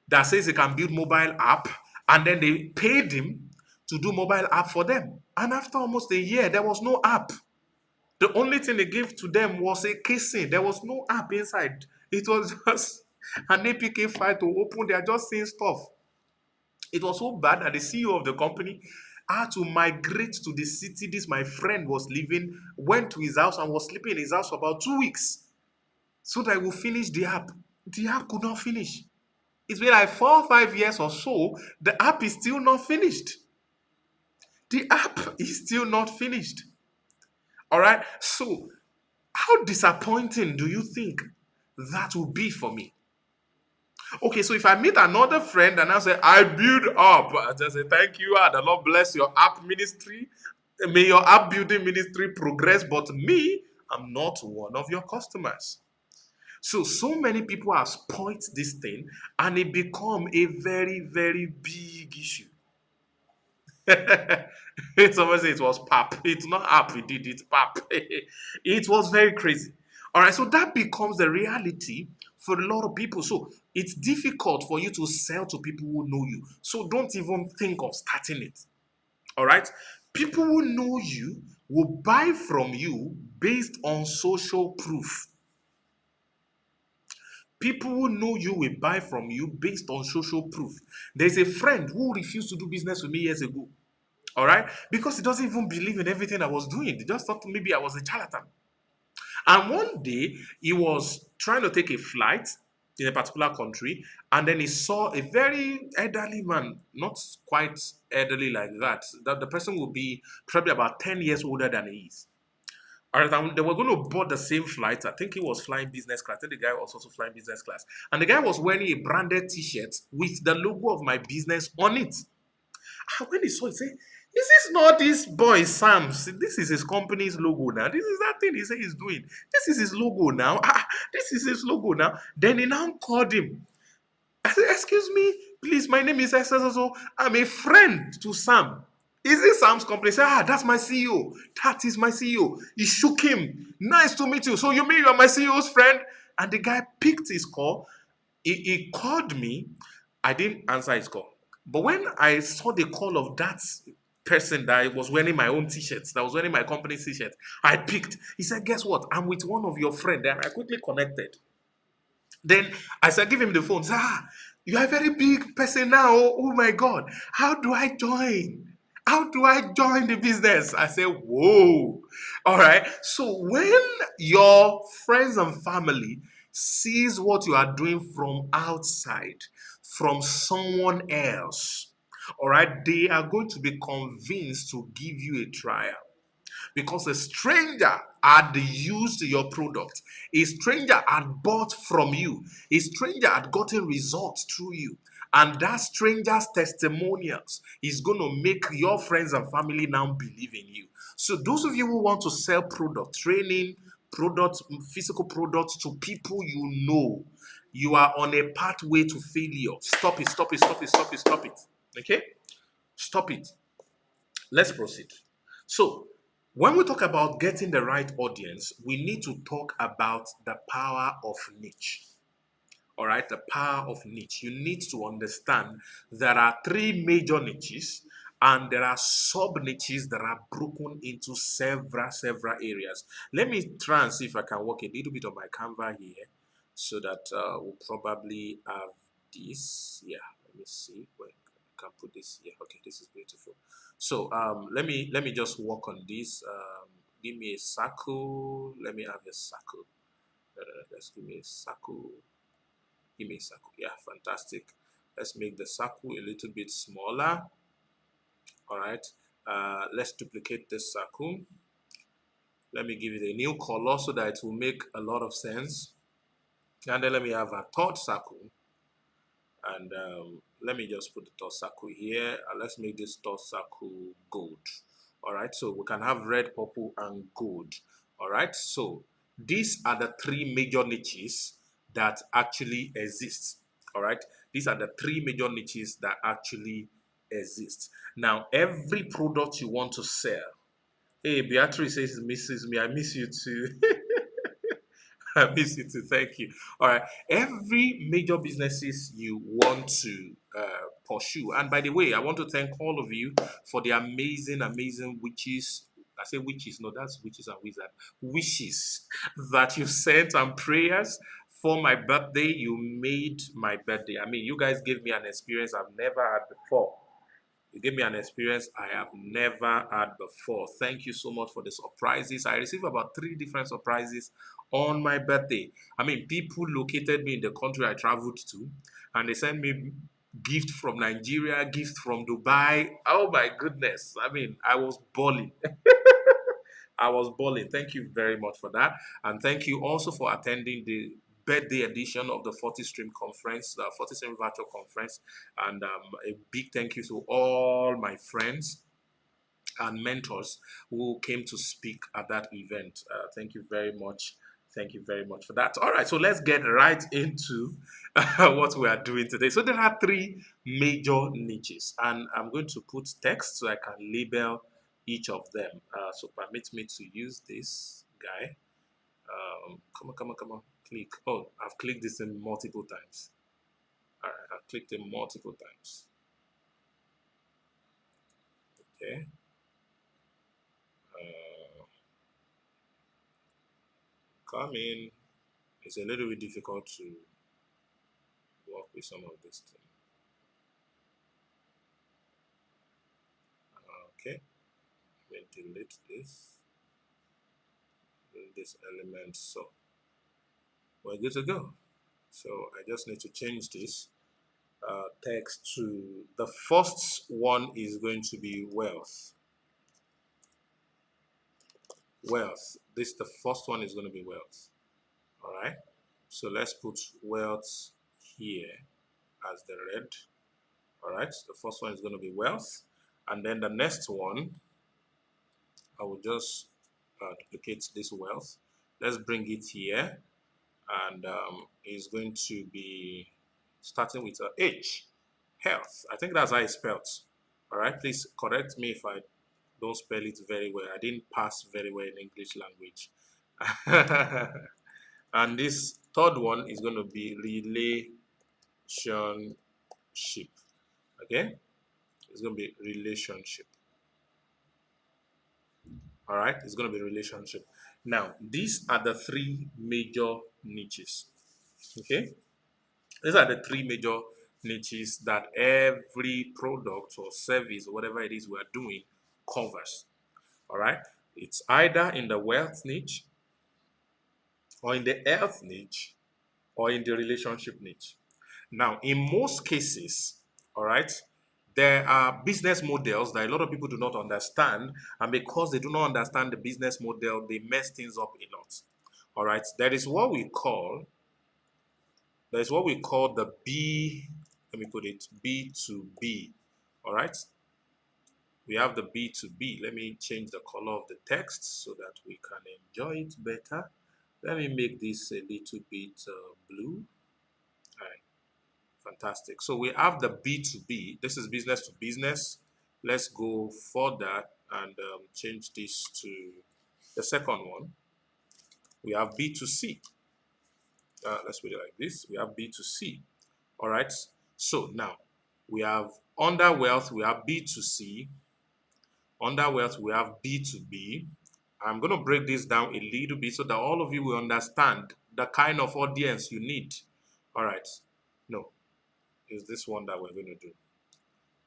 that says he can build mobile app. And then they paid him to do mobile app for them. And after almost a year, there was no app. The only thing they gave to them was a casing. There was no app inside. It was just an APK file to open. They are just saying stuff. It was so bad that the CEO of the company had to migrate to the city this my friend was living, went to his house and was sleeping in his house for about 2 weeks so that he would finish the app. The app could not finish. It's been like 4 or 5 years or so. The app is still not finished. The app is still not finished. All right. So, how disappointing do you think that will be for me? Okay, so if I meet another friend and I say, I build up, I just say, thank you, and the Lord bless your app ministry. May your app building ministry progress, but me, I'm not one of your customers. So many people have spoiled this thing and it become a very, very big issue. Someone say it was pap. It's not app we did, it's pap. It was very crazy. All right, so that becomes the reality for a lot of people. So it's difficult for you to sell to people who know you. So don't even think of starting it. All right, people who know you will buy from you based on social proof. People who know you will buy from you based on social proof. There's a friend who refused to do business with me years ago. All right, because he doesn't even believe in everything I was doing. He just thought maybe I was a charlatan. And one day he was trying to take a flight in a particular country, and then he saw a very elderly man, not quite elderly like that. That the person will be probably about 10 years older than he is. All right, and they were going to board the same flight. I think he was flying business class. I think the guy was also flying business class. And the guy was wearing a branded t-shirt with the logo of my business on it. And when he saw it, he said, this is not this boy Sam's. This is his company's logo now. This is that thing he said he's doing. This is his logo now. This is his logo now. Then he now called him. I said, excuse me, please, my name is SSO. I'm a friend to Sam. Is this Sam's company? He said, that's my CEO. That is my CEO. He shook him. Nice to meet you. So you mean you're my CEO's friend? And the guy picked his call. He called me. I didn't answer his call. But when I saw the call of that person that was wearing my own t-shirts, that was wearing my company t-shirt, I picked. He said, guess what? I'm with one of your friends. And I quickly connected. Then I said, give him the phone. Say, you are a very big person now. Oh my God. How do I join? How do I join the business? I said, whoa. All right. So when your friends and family sees what you are doing from outside, from someone else, all right, they are going to be convinced to give you a trial because a stranger had used your product. A stranger had bought from you. A stranger had gotten results through you. And that stranger's testimonials is going to make your friends and family now believe in you. So those of you who want to sell product, training, products, physical products to people you know, you are on a pathway to failure. Stop it, stop it, stop it, stop it, stop it. Okay? Stop it. Let's proceed. So, when we talk about getting the right audience, we need to talk about the power of niche. All right, the power of niche. You need to understand there are three major niches and there are sub niches that are broken into several areas. Let me try and see if I can work a little bit on my Canva here so that we'll probably have this. Yeah, let me see where I can put this here. Okay, this is beautiful. So let me just work on this. Give me a circle. Let me have a circle. Let's give me a circle. Give me a circle. Yeah, fantastic. Let's make the circle a little bit smaller. All right. Let's duplicate this circle. Let me give it a new color so that it will make a lot of sense. And then let me have a third circle. And let me just put the third circle here. Let's make this third circle gold. All right, so we can have red, purple, and gold. All right, so these are the three major niches that actually exist. All right, these are the three major niches that actually exist. Now, every product you want to sell. Hey, Beatrice says misses me. I miss you too. I miss you too. Thank you. All right. Every major businesses you want to pursue. And by the way, I want to thank all of you for the amazing, amazing witches. I say witches, no, that's witches and wizards. Wishes that you sent and prayers for my birthday. You made my birthday. I mean, you guys gave me an experience I've never had before. You gave me an experience I have never had before. Thank you so much for the surprises. I received about three different surprises on my birthday. I mean, people located me in the country I traveled to, and they sent me gift from Nigeria, gift from Dubai. Oh my goodness. I mean, I was balling. I was balling. Thank you very much for that. And thank you also for attending the birthday edition of the 40 Stream Conference, the 40 Stream Virtual Conference. And a big thank you to all my friends and mentors who came to speak at that event. Thank you very much. Thank you very much for that. All right, so let's get right into what we are doing today. So there are three major niches, and I'm going to put text so I can label each of them. So permit me to use this guy. Come on, come on, come on. Click. Oh, I've clicked this in multiple times. All right, I've clicked it multiple times. Okay. Uh, Come in. It's a little bit difficult to work with some of this thing. Okay, let me delete this element. So we're good to go. So I just need to change this text to the first one is going to be wealth. Wealth. This the first one is going to be wealth. All right. So let's put wealth here as the red. All right. The first one is going to be wealth, and then the next one I will just duplicate this wealth. Let's bring it here, and it's going to be starting with a H, health. I think that's how it's spelled. All right, please correct me if I don't spell it very well. I didn't pass very well in English language. And this third one is going to be relationship. Okay, it's going to be relationship. All right, it's going to be relationship. Now, these are the three major niches. Okay, these are the three major niches that every product or service or whatever it is we are doing covers. All right, it's either in the wealth niche, or in the health niche, or in the relationship niche. Now, in most cases, all right, there are business models that a lot of people do not understand, and because they do not understand the business model, they mess things up a lot. All right, that is what we call the B. Let me put it B2B. All right, we have the B2B. Let me change the color of the text so that we can enjoy it better. Let me make this a little bit blue. All right. Fantastic. So we have the B2B. This is business to business. Let's go further and change this to the second one. We have B2C. Let's put it like this. We have B2C. All right. So now we have under wealth, we have B2C. Under wealth, we have B2B. I'm going to break this down a little bit so that all of you will understand the kind of audience you need. All right. No, is this one that we're going to do.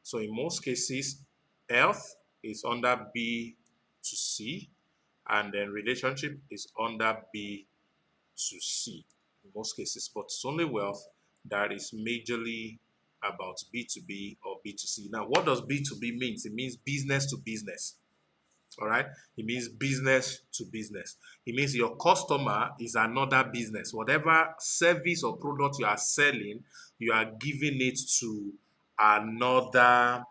So in most cases, health is under B to C, and then relationship is under B to C in most cases, but it's only wealth that is majorly about B2B or B2C. Now, what does B2B means? It means business to business. All right. It means business to business. It means your customer is another business. Whatever service or product you are selling, you are giving it to another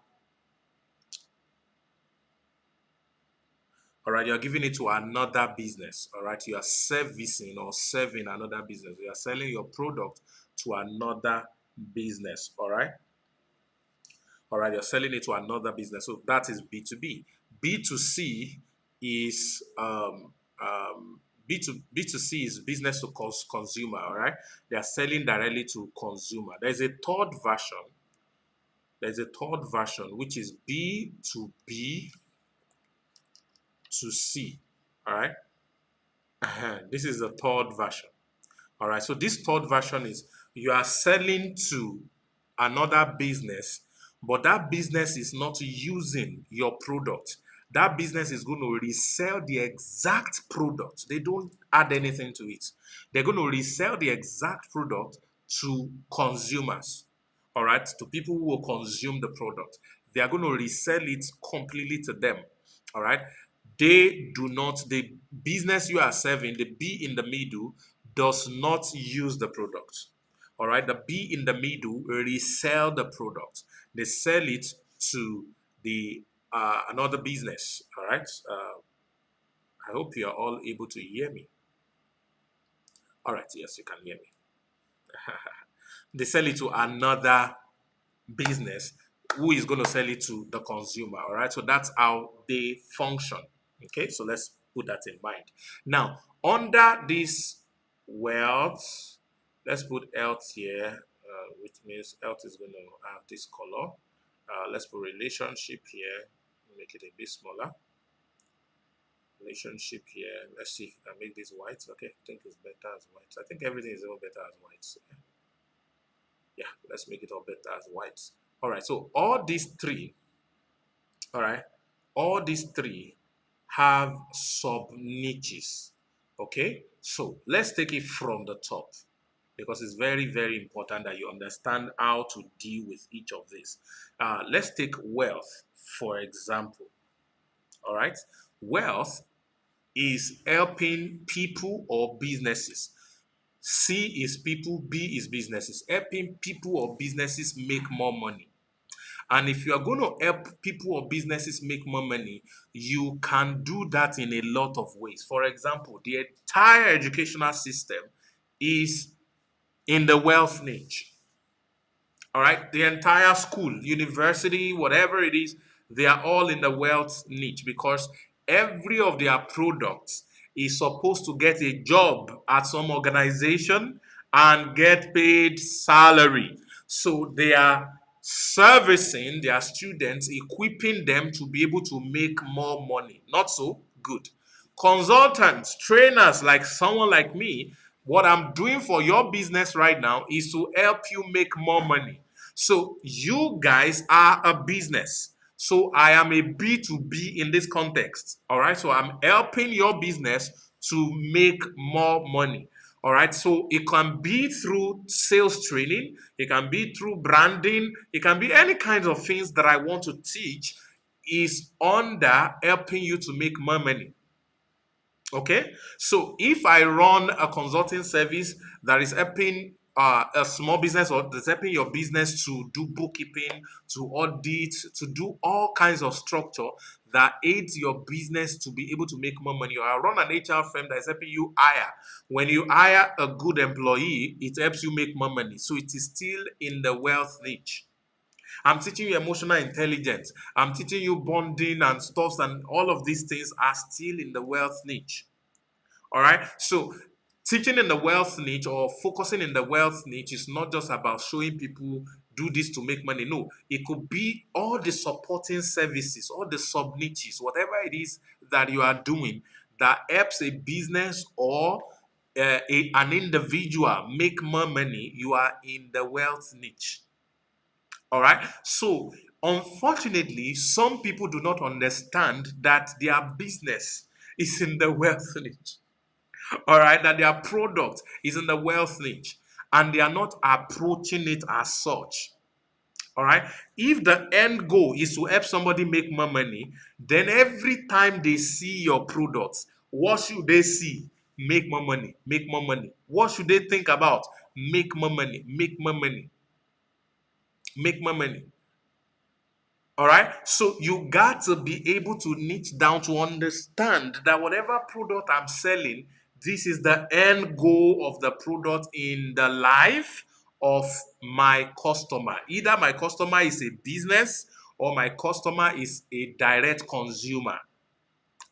All right, you're giving it to another business. All right, you are servicing or serving another business. You are selling your product to another business. All right, you're selling it to another business. So that is B2B. B2C is B2C is business to consumer. All right, they are selling directly to consumer. There's a third version which is B2B to C. All right, this is the third version. All right, so this third version is you are selling to another business, but that business is not using your product. That business is going to resell the exact product. They don't add anything to it. They're going to resell the exact product to consumers, all right, to people who will consume the product. They are going to resell it completely to them, all right. They do not, the business you are serving, the B in the middle, does not use the product. All right, the B in the middle resell the product. They sell it to the another business. All right. I hope you are all able to hear me. All right. Yes, you can hear me. They sell it to another business who is going to sell it to the consumer. All right. So that's how they function. Okay. So let's put that in mind. Now, under this wealth, let's put health here, which means health is going to have this color. Let's put relationship here, make it a bit smaller. Relationship here. Let's see if we can make this white. Okay, I think it's better as white. I think everything is all better as white. So, yeah, let's make it all better as white. All right, so all these three, all right, all these three have sub niches. Okay, so let's take it from the top because it's very, very important that you understand how to deal with each of these. Let's take wealth, for example. All right, wealth is helping people or businesses. C is people, B is businesses, helping people or businesses make more money. And if you are going to help people or businesses make more money, you can do that in a lot of ways. For example, the entire educational system is in the wealth niche. All right, the entire school, university, whatever it is, they are all in the wealth niche because every of their products is supposed to get a job at some organization and get paid salary. So they are servicing their students, equipping them to be able to make more money. Not so good. Consultants, trainers like someone like me, what I'm doing for your business right now is to help you make more money. So you guys are a business. So I am a B2B in this context. All right. So I'm helping your business to make more money. All right. So it can be through sales training, it can be through branding, it can be any kinds of things that I want to teach is under helping you to make more money. Okay, so if I run a consulting service that is helping a small business or that's helping your business to do bookkeeping, to audit, to do all kinds of structure that aids your business to be able to make more money, or I run an HR firm that is helping you hire. When you hire a good employee, it helps you make more money. So it is still in the wealth niche. I'm teaching you emotional intelligence. I'm teaching you bonding and stuffs, and all of these things are still in the wealth niche. All right. So teaching in the wealth niche or focusing in the wealth niche is not just about showing people do this to make money. No, it could be all the supporting services, all the sub niches, whatever it is that you are doing that helps a business or an individual make more money. You are in the wealth niche. All right. So, unfortunately, some people do not understand that their business is in the wealth niche. All right. That their product is in the wealth niche and they are not approaching it as such. All right. If the end goal is to help somebody make more money, then every time they see your products, what should they see? Make more money, make more money. What should they think about? Make more money, make more money, make more money. All right. So you got to be able to niche down to understand that whatever product I'm selling, this is the end goal of the product in the life of my customer. Either my customer is a business or my customer is a direct consumer.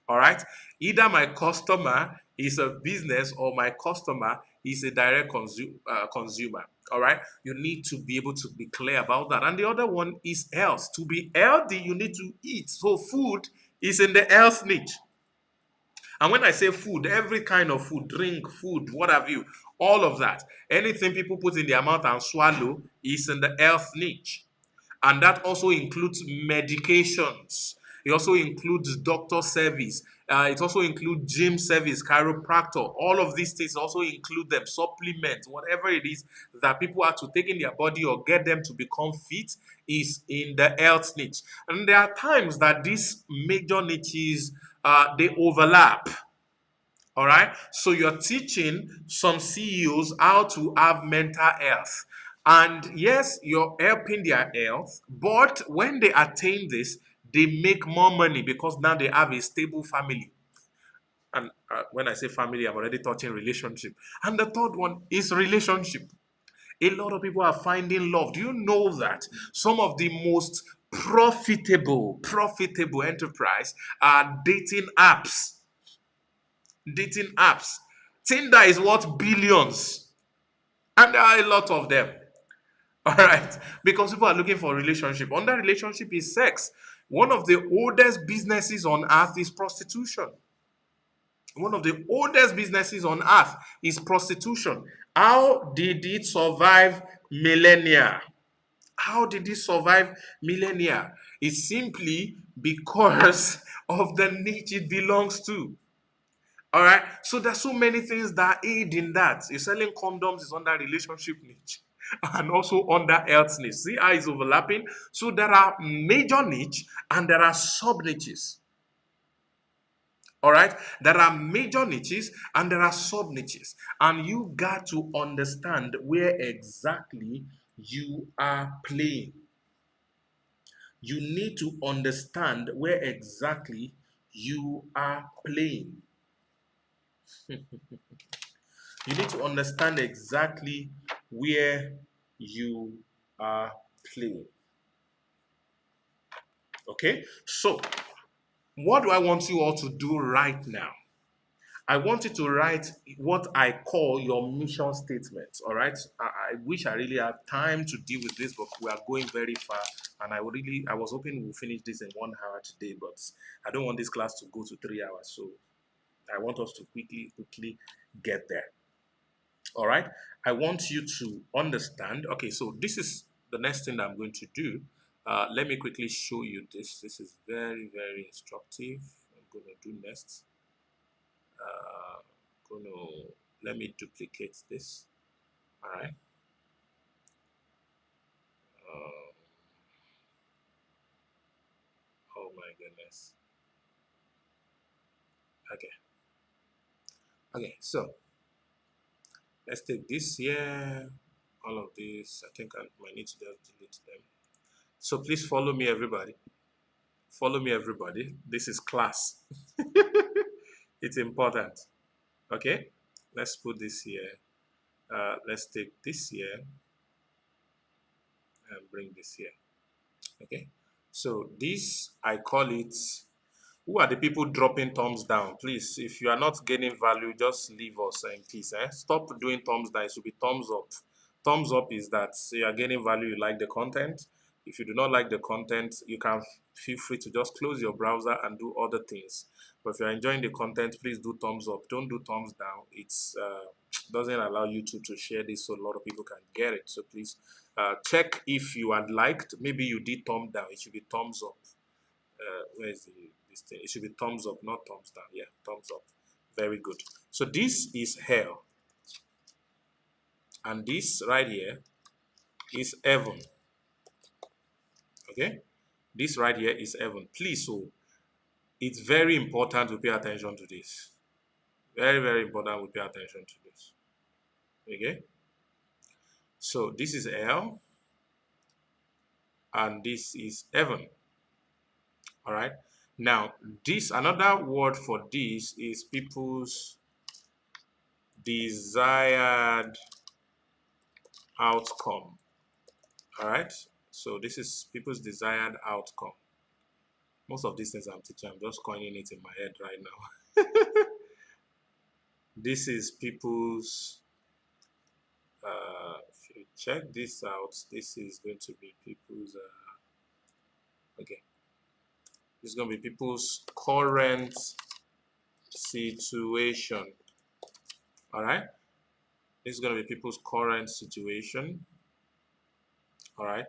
All right. Either my customer is a business or my customer is a direct consumer. All right. You need to be able to be clear about that. And the other one is health. To be healthy, you need to eat. So food is in the health niche. And when I say food, every kind of food, drink, food, what have you, all of that, anything people put in their mouth and swallow is in the health niche. And that also includes medications. It also includes doctor service. It also includes gym service, chiropractor. All of these things also include them, supplements, whatever it is that people have to take in their body or get them to become fit is in the health niche. And there are times that these major niches they overlap. All right. So you're teaching some CEOs how to have mental health. And yes, you're helping their health. But when they attain this, they make more money because now they have a stable family. And when I say family, I'm already touching relationship. And the third one is relationship. A lot of people are finding love. Do you know that some of the most profitable enterprise are dating apps? Dating apps. Tinder is worth billions, and there are a lot of them. All right, because people are looking for a relationship. Under relationship is sex. One of the oldest businesses on earth is prostitution. One of the oldest businesses on earth is prostitution. How did it survive millennia? How did it survive millennia? It's simply because of the niche it belongs to. All right. So there's so many things that aid in that. You're selling condoms is under relationship niche and also under health niche. See how it's overlapping? So there are major niche and there are sub niches. All right. There are major niches and there are sub niches. And you got to understand where exactly you are playing. You need to understand where exactly you are playing. You need to understand exactly where you are playing. Okay? So, what do I want you all to do right now? I want you to write what I call your mission statement. All right. I wish I really had time to deal with this, but we are going very far. And I was hoping we'll finish this in 1 hour today, but I don't want this class to go to 3 hours. So I want us to quickly get there. All right. I want you to understand. Okay, so this is the next thing that I'm going to do. Let me quickly show you this. This is very instructive. I'm going to do next. Going to let me duplicate this. All right. Uh, oh my goodness. Okay. Okay. So let's take this here. All of this. I think I might need to just delete them. So please follow me, everybody. Follow me, everybody. This is class. It's important. Okay, let's put this here. Let's take this here and bring this here. Okay, so this I call it. Who are the people dropping thumbs down? Please, if you are not gaining value, just leave us in peace. Stop doing thumbs down. It should be thumbs up. Thumbs up is that you are gaining value, you like the content. If you do not like the content, you can feel free to just close your browser and do other things. But if you're enjoying the content, please do thumbs up. Don't do thumbs down. It's doesn't allow YouTube to share this so a lot of people can get it. So please check if you had liked. Maybe you did thumb down. It should be thumbs up. Where's this thing? It should be thumbs up, not thumbs down. Yeah, thumbs up. Very good. So this is hell. And this right here is heaven. Okay? This right here is heaven. Please, so it's very important to pay attention to this. Very important we pay attention to this. Okay? So this is hell and this is heaven. All right. Now, this another word for this is people's desired outcome. All right. So this is people's desired outcome. Most of these things I'm teaching, I'm just coining it in my head right now. This is people's. If you check this out, this is going to be people's. Okay, this is going to be people's current situation. All right. This is going to be people's current situation. All right.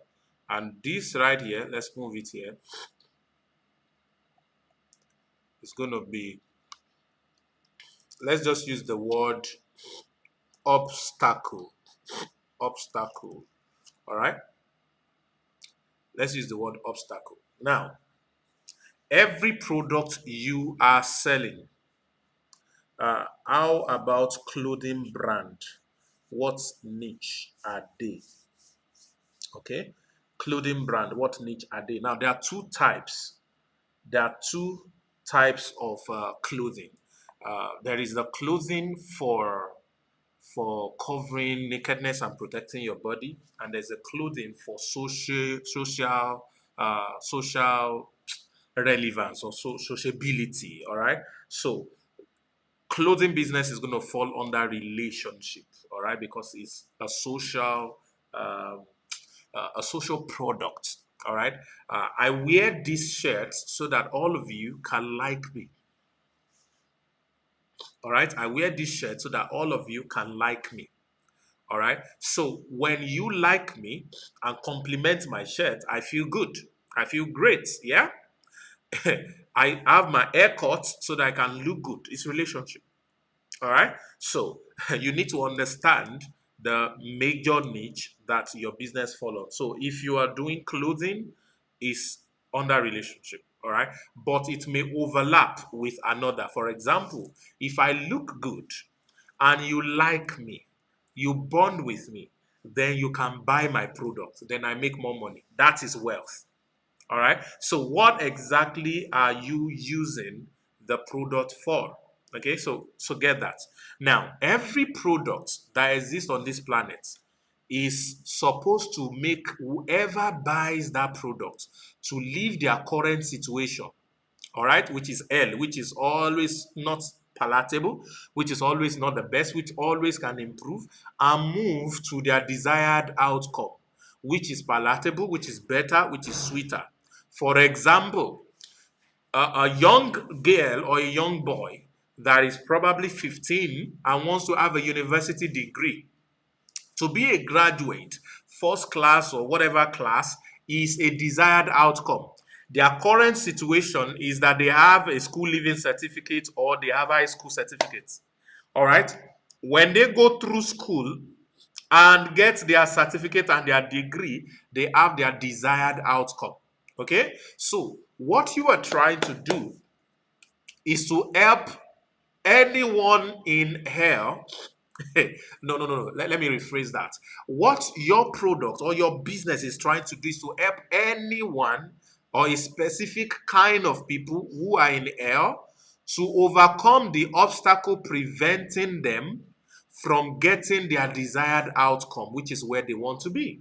And this right here, let's move it here. It's going to be, let's just use the word obstacle. Obstacle. All right. Let's use the word obstacle. Now, every product you are selling, how about clothing brand? What niche are they? Okay. Clothing brand, what niche are they? Now, there are two types. There are two types of clothing. There is the clothing for covering nakedness and protecting your body, and there's a clothing for social relevance or sociability. All right. So clothing business is going to fall under relationship. All right, because it's um, a social product. All right. I wear this shirt so that all of you can like me. All right. I wear this shirt so that all of you can like me. All right. So when you like me and compliment my shirt, I feel good. I feel great. Yeah. I have my hair cut so that I can look good. It's relationship. All right. So you need to understand the major niche that your business follows. So if you are doing clothing, is under relationship. All right. But it may overlap with another. For example, if I look good and you like me, you bond with me, then you can buy my product. Then I make more money. That is wealth. All right. So what exactly are you using the product for? Okay. So get that. Now, every product that exists on this planet is supposed to make whoever buys that product to leave their current situation, all right, which is L, which is always not palatable, which is always not the best, which always can improve, and move to their desired outcome, which is palatable, which is better, which is sweeter. For example, a young girl or a young boy that is probably 15 and wants to have a university degree, to be a graduate, first class or whatever class, is a desired outcome. Their current situation is that they have a school leaving certificate or they have high school certificates. All right. When they go through school and get their certificate and their degree, they have their desired outcome. Okay. So, what you are trying to do is to help anyone in hell. No. Let me rephrase that. What your product or your business is trying to do is to help anyone or a specific kind of people who are in hell to overcome the obstacle preventing them from getting their desired outcome, which is where they want to be.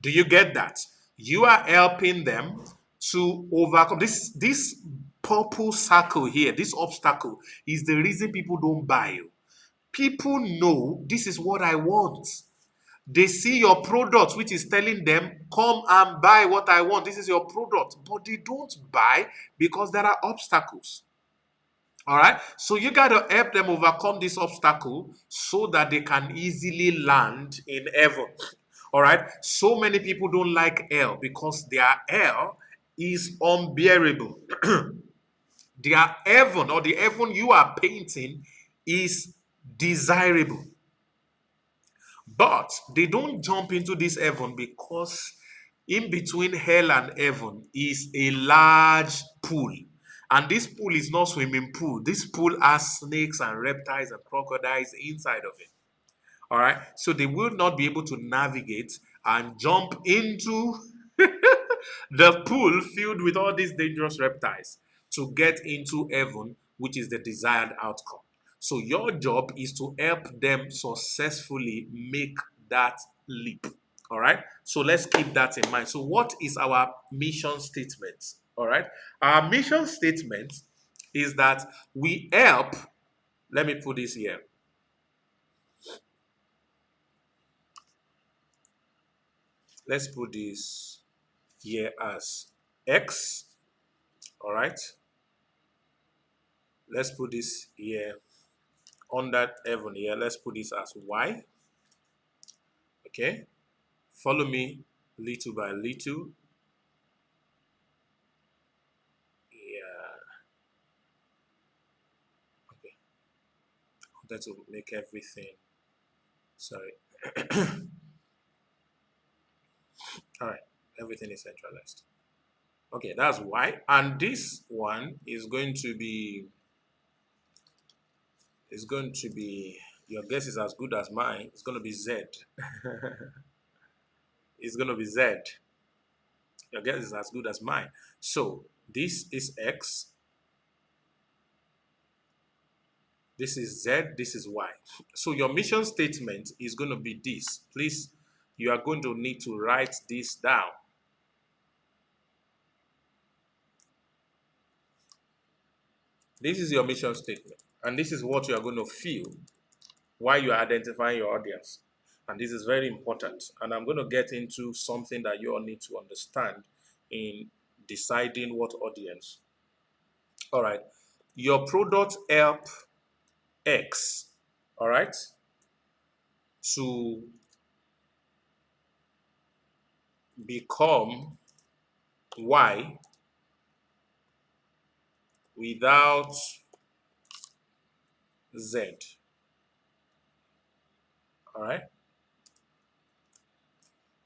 Do you get that? You are helping them to overcome this purple circle here. This obstacle is the reason people don't buy you. People know this is what I want. They see your product, which is telling them, come and buy what I want. This is your product. But they don't buy because there are obstacles. All right. So you got to help them overcome this obstacle so that they can easily land in heaven. All right. So many people don't like hell because their hell is unbearable. Their heaven or the heaven you are painting is desirable. But they don't jump into this heaven because in between hell and heaven is a large pool. And this pool is not swimming pool. This pool has snakes and reptiles and crocodiles inside of it. All right. So they will not be able to navigate and jump into the pool filled with all these dangerous reptiles to get into heaven, which is the desired outcome. So your job is to help them successfully make that leap. All right. So let's keep that in mind. So, what is our mission statement? All right. Our mission statement is that we help. Let me put this here. Let's put this here as X. All right. Let's put this here under heaven here. Let's put this as Y. Okay. Follow me little by little. Yeah. Okay. I wanted to make everything. Sorry. All right. Everything is centralized. Okay, that's Y. And this one is going to be your guess is as good as mine. It's going to be Z. It's going to be Z. Your guess is as good as mine. So this is X. This is Z. This is Y. So your mission statement is going to be this. Please, you are going to need to write this down. This is your mission statement. And this is what you are going to feel while you are identifying your audience. And this is very important. And I'm going to get into something that you all need to understand in deciding what audience. All right. Your product help X, all right, to become Y without Z. All right.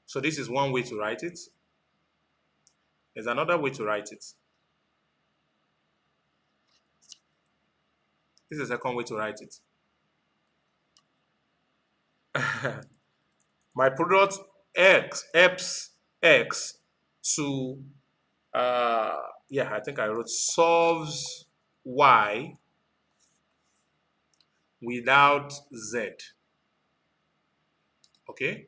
So this is one way to write it. There's another way to write it. This is the second way to write it. My product X helps X to, I think I wrote solves Y without Z. Okay?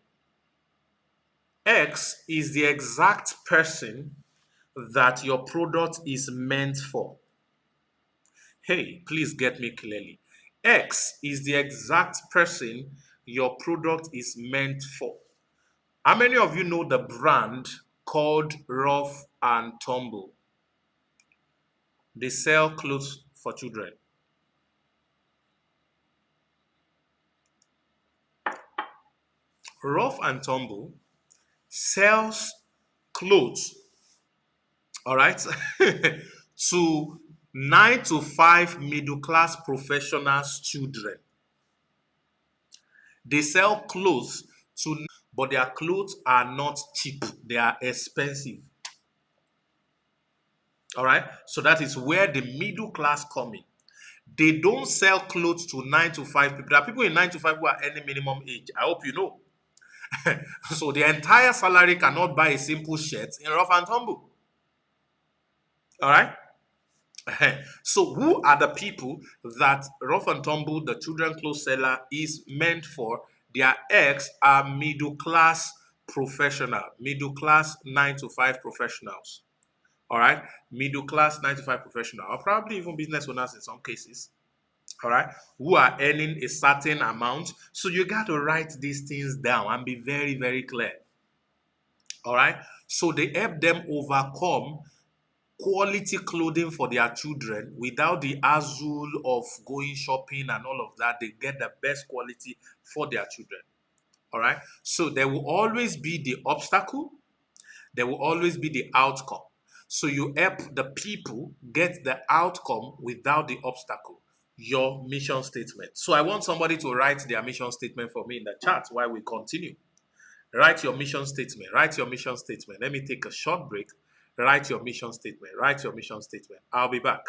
X is the exact person that your product is meant for. Hey, please get me clearly. X is the exact person your product is meant for. How many of you know the brand called Rough and Tumble? They sell clothes for children. Rough and Tumble sells clothes, all right, to 9 to 5 middle class professionals' children. They sell clothes to, but their clothes are not cheap, they are expensive. All right, so that is where the middle class come in. They don't sell clothes to 9 to 5 people. There are people in 9 to 5 who are earning minimum age. I hope you know. So the entire salary cannot buy a simple shirt in Rough and Tumble. All right. So who are the people that Rough and Tumble, the children clothes seller, is meant for? Their X are middle class professional, middle class 9 to 5 professionals. All right, middle class 9 to 5 professional, or probably even business owners in some cases. All right, who are earning a certain amount. So you got to write these things down and be very, very clear. All right, so they help them overcome quality clothing for their children without the hassle of going shopping and all of that. They get the best quality for their children. All right, so there will always be the obstacle, there will always be the outcome. So you help the people get the outcome without the obstacle. Your mission statement. So I want somebody to write their mission statement for me in the chat while we continue. Write your mission statement. Write your mission statement. Let me take a short break. Write your mission statement. Write your mission statement. I'll be back.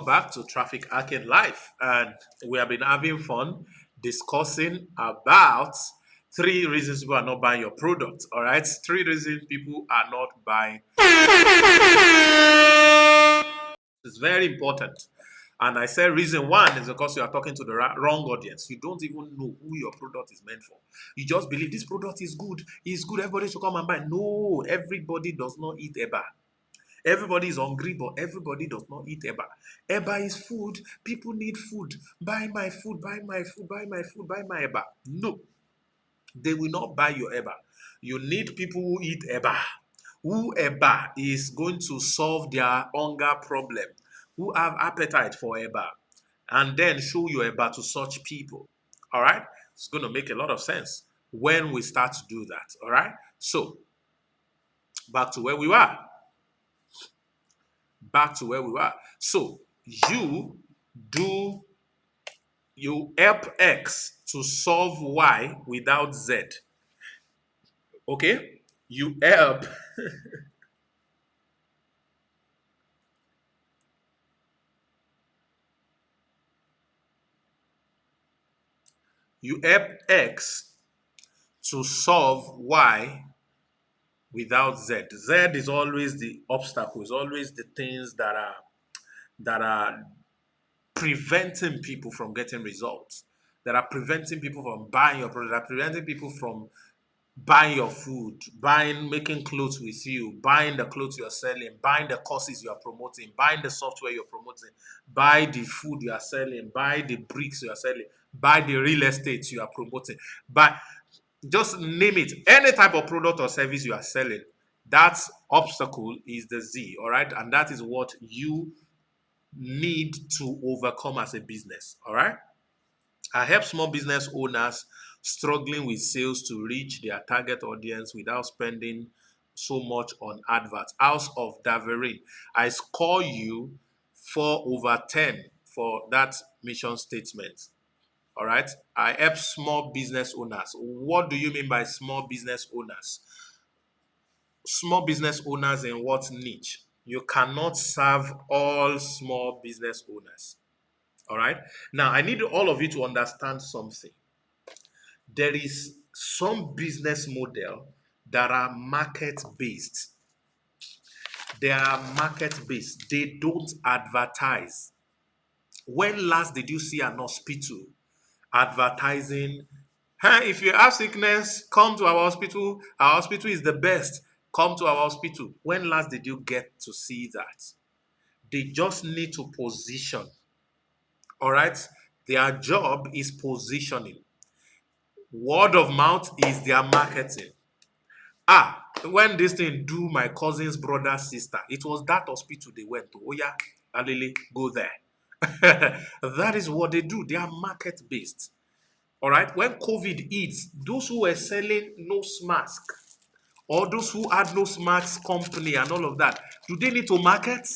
back to Traffic Arcade Live, and we have been having fun discussing about three reasons people are not buying your product. All right, three reasons people are not buying. It's very important. And I said reason one is because you are talking to the wrong audience. You don't even know who your product is meant for. You just believe this product is good. It's good. Everybody should come and buy. No, everybody does not eat eba. Everybody is hungry, but everybody does not eat eba. Eba is food. People need food. Buy my food. Buy my food. Buy my food. Buy my eba. No, they will not buy your eba. You need people who eat eba. Who eba is going to solve their hunger problem. Who have appetite for eba. And then show your eba to such people. All right? It's going to make a lot of sense when we start to do that. All right? So, back to where we were. Back to where we were. So, you do you help X to solve Y without Z. Okay? You help you help X to solve Y without Z. Z is always the obstacle, is always the things that are preventing people from getting results, that are preventing people from buying your product, that are preventing people from buying your food, buying, making clothes with you, buying the clothes you're selling, buying the courses you are promoting, buying the software you're promoting, buy the food you are selling, buy the bricks you are selling, buy the real estate you are promoting, buy, just name it. Any type of product or service you are selling, that obstacle is the Z, all right? And that is what you need to overcome as a business, all right? I help small business owners struggling with sales to reach their target audience without spending so much on adverts. House of Daverin, I score you 4/10 for that mission statement. All right. I help small business owners. What do you mean by small business owners? Small business owners in what niche? You cannot serve all small business owners. All right. Now, I need all of you to understand something. There is some business model that are market based. They are market based. They don't advertise. When last did you see an hospital advertising? Hey, if you have sickness, come to our hospital. Our hospital is the best. Come to our hospital. When last did you get to see that? They just need to position. All right. Their job is positioning. Word of mouth is their marketing. When this thing do my cousin's brother sister, it was that hospital they went to. Oh yeah, Alele, go there. That is what they do. They are market based. All right. When COVID hits, those who were selling nose mask or those who had nose mask company and all of that, do they need to market?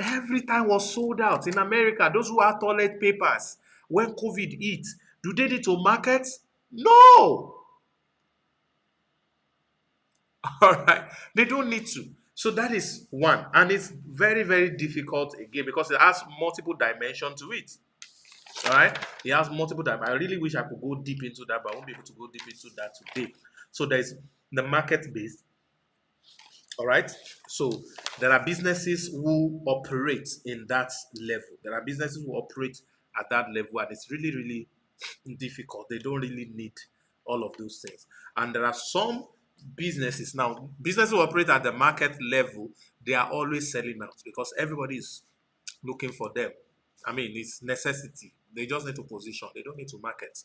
Every time was sold out in America. Those who had toilet papers when COVID hit, do they need to market? No. All right. They don't need to. So that is one. And it's very, very difficult again because it has multiple dimensions to it. All right. It has multiple dimensions. I really wish I could go deep into that, but I won't be able to go deep into that today. So there's the market base. All right. So there are businesses who operate in that level. There are businesses who operate at that level, and it's really, really difficult. They don't really need all of those things. And there are some businesses now, businesses who operate at the market level, they are always selling out because everybody is looking for them. I mean, it's necessity. They just need to position. They don't need to market.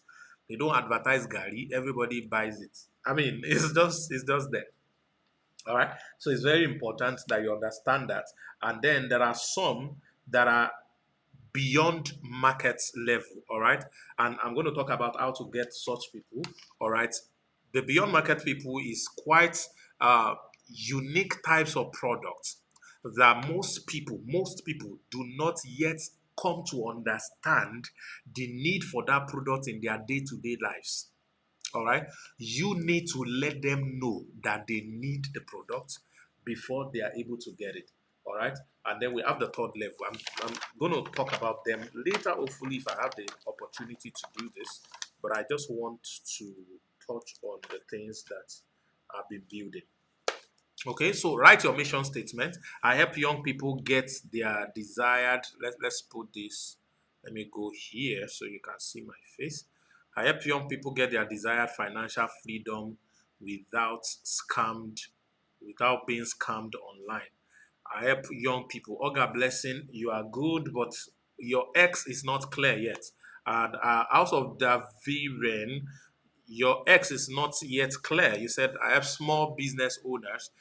They don't advertise Gary. Everybody buys it. I mean, it's just there. All right. So it's very important that you understand that. And then there are some that are beyond market level. All right. And I'm going to talk about how to get such people. All right. The beyond market people is quite unique types of products that most people do not yet come to understand the need for that product in their day-to-day lives. All right. You need to let them know that they need the product before they are able to get it. All right. And then we have the third level. I'm going to talk about them later, hopefully, if I have the opportunity to do this. But I just want to touch on the things that I've been building. Okay, so write your mission statement. I help young people get their desired. Let's put this. Let me go here so you can see my face. I help young people get their desired financial freedom without scammed, without being scammed online. I help young people. Oga Blessing, you are good, but your X is not clear yet. And out of Daviren, your X is not yet clear. You said I have small business owners.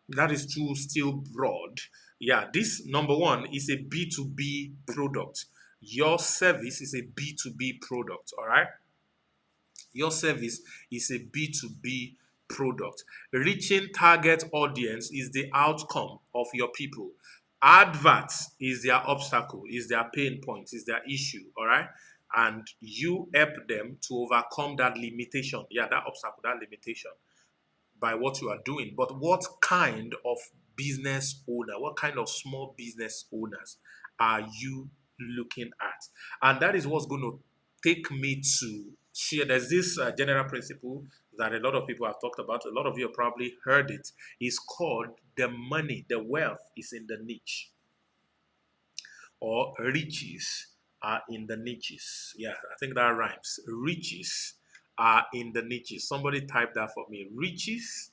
That is too still broad. Yeah, this number one is a B2B product. Your service is a B2B product. All right. Your service is a B2B product. Reaching target audience is the outcome of your people. Adverts is their obstacle, is their pain point, is their issue, all right? And you help them to overcome that limitation. Yeah, that obstacle, that limitation by what you are doing. But what kind of business owner, what kind of small business owners are you looking at? And that is what's going to take me to share. There's this general principle that a lot of people have talked about. A lot of you have probably heard it. It's called the money, the wealth is in the niche, or riches are in the niches. Yeah, I think that rhymes. Riches are in the niches. Somebody type that for me. Riches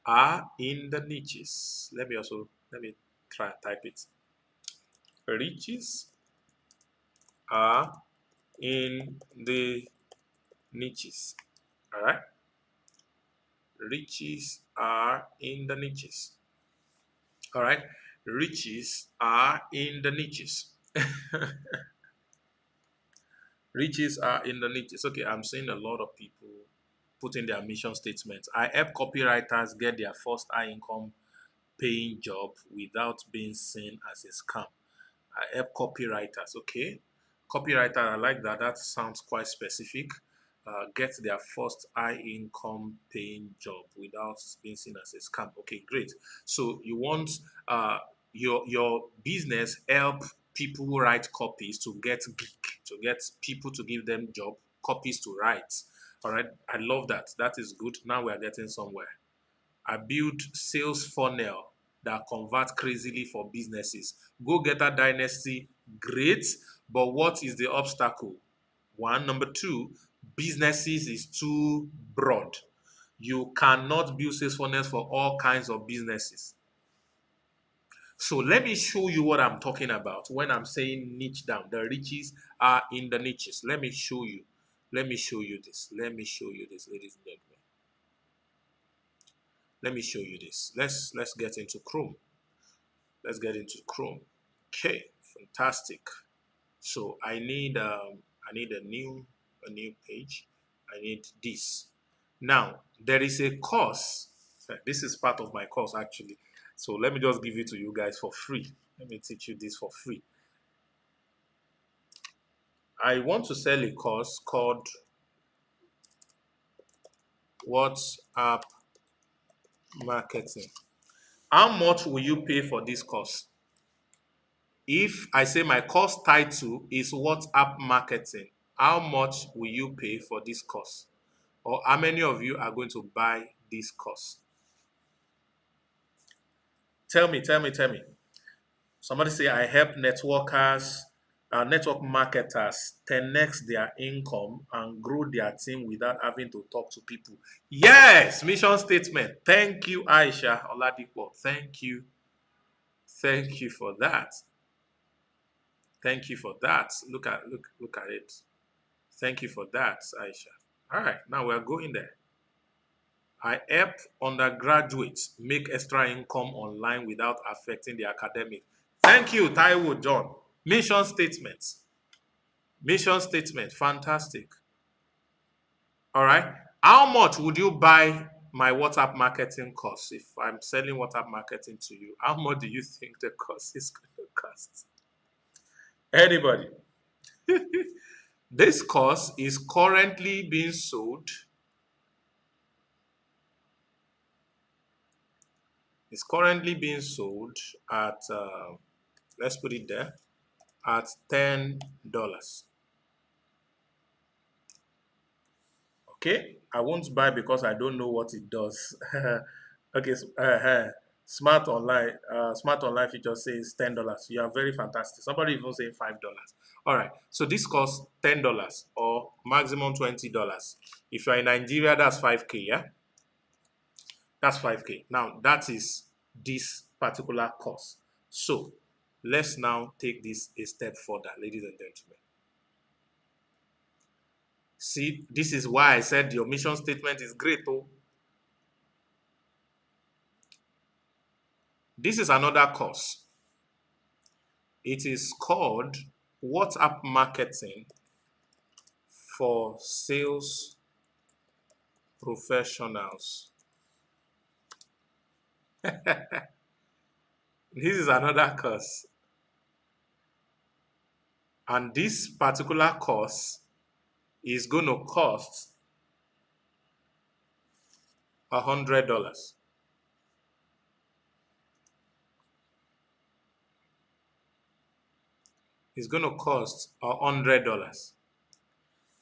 are in the niches. Let me try and type it. Riches are in the niches. All right. Riches are in the niches. All right. Riches are in the niches. Riches are in the niches. Okay, I'm seeing a lot of people put in their mission statements. I help copywriters get their first high income paying job without being seen as a scam. I help copywriters. Okay, copywriter, I like that. That sounds quite specific. Get their first high income paying job without being seen as a scam. Okay, great. So you want your business help people who write copies to get gig, to get people to give them job copies to write. All right, I love that. That is good. Now we are getting somewhere. I build sales funnel that convert crazily for businesses. Go Getter Dynasty, great, but what is the obstacle? One. Number two, businesses is too broad. You cannot build sales funnels for all kinds of businesses. So let me show you what I'm talking about when I'm saying niche down. The riches are in the niches. Let me show you. Let me show you this. Let me show you this, ladies and gentlemen. Let me show you this. Let's get into Chrome. Let's get into Chrome. Okay, fantastic. So I need a new page. I need this. Now there is a course. This is part of my course actually. So let me just give it to you guys for free. Let me teach you this for free. I want to sell a course called WhatsApp Marketing. How much will you pay for this course? If I say my course title is WhatsApp Marketing, how much will you pay for this course? Or how many of you are going to buy this course? Tell me, tell me, tell me. Somebody say, I help networkers, network marketers 10x their income and grow their team without having to talk to people. Yes, mission statement. Thank you, Aisha Oladipo. Thank you. Thank you for that. Thank you for that. Look at it. Thank you for that, Aisha. All right, now we're going there. I help undergraduates make extra income online without affecting the academic. Thank you, Taiwo John. Mission statements. Mission statement. Fantastic. All right. How much would you buy my WhatsApp marketing course if I'm selling WhatsApp marketing to you? How much do you think the course is going to cost? Anybody? This course is currently being sold. It's currently being sold at, let's put it there, at $10. Okay, I won't buy because I don't know what it does. Okay, smart online feature says $10. You are very fantastic. Somebody even saying $5. All right, so this costs $10 or maximum $20. If you are in Nigeria, that's 5K. Yeah, that's 5K. Now that is this particular course. So let's now take this a step further, ladies and gentlemen. See, this is why I said your mission statement is great. Oh, this is another course. It is called WhatsApp Marketing for Sales Professionals. This is another course. And this particular course is going to cost $100. It's going to cost $100.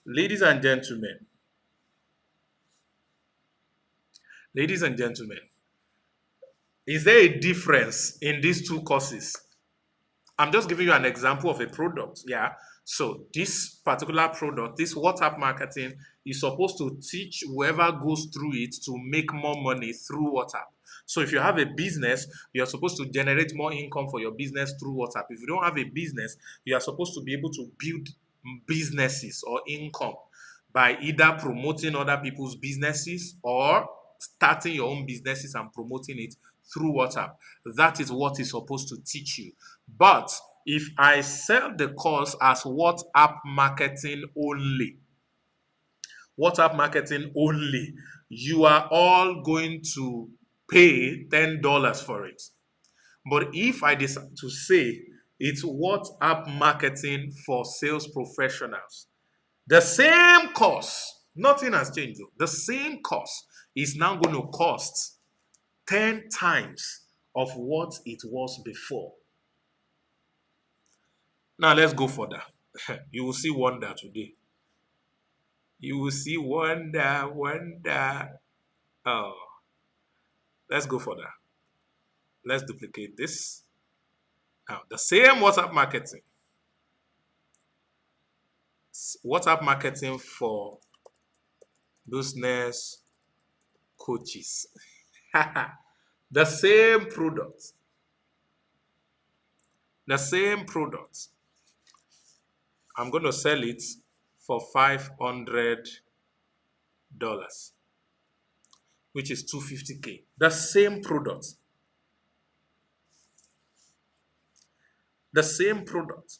Ladies and gentlemen, ladies and gentlemen, is there a difference in these two courses? I'm just giving you an example of a product. Yeah. So this particular product, this WhatsApp marketing, is supposed to teach whoever goes through it to make more money through WhatsApp. So if you have a business, you're supposed to generate more income for your business through WhatsApp. If you don't have a business, you are supposed to be able to build businesses or income by either promoting other people's businesses or starting your own businesses and promoting it through WhatsApp. That is what is supposed to teach you. But if I sell the course as WhatsApp marketing only, you are all going to pay $10 for it. But if I decide to say it's WhatsApp marketing for sales professionals, the same course, nothing has changed. The same course is now going to cost 10 times of what it was before. Now let's go further. You will see wonder today. You will see wonder. Oh, let's go further. Let's duplicate this. Now, the same WhatsApp marketing for business coaches. The same product. The same product. I'm going to sell it for $500, which is 250K. The same product. The same product.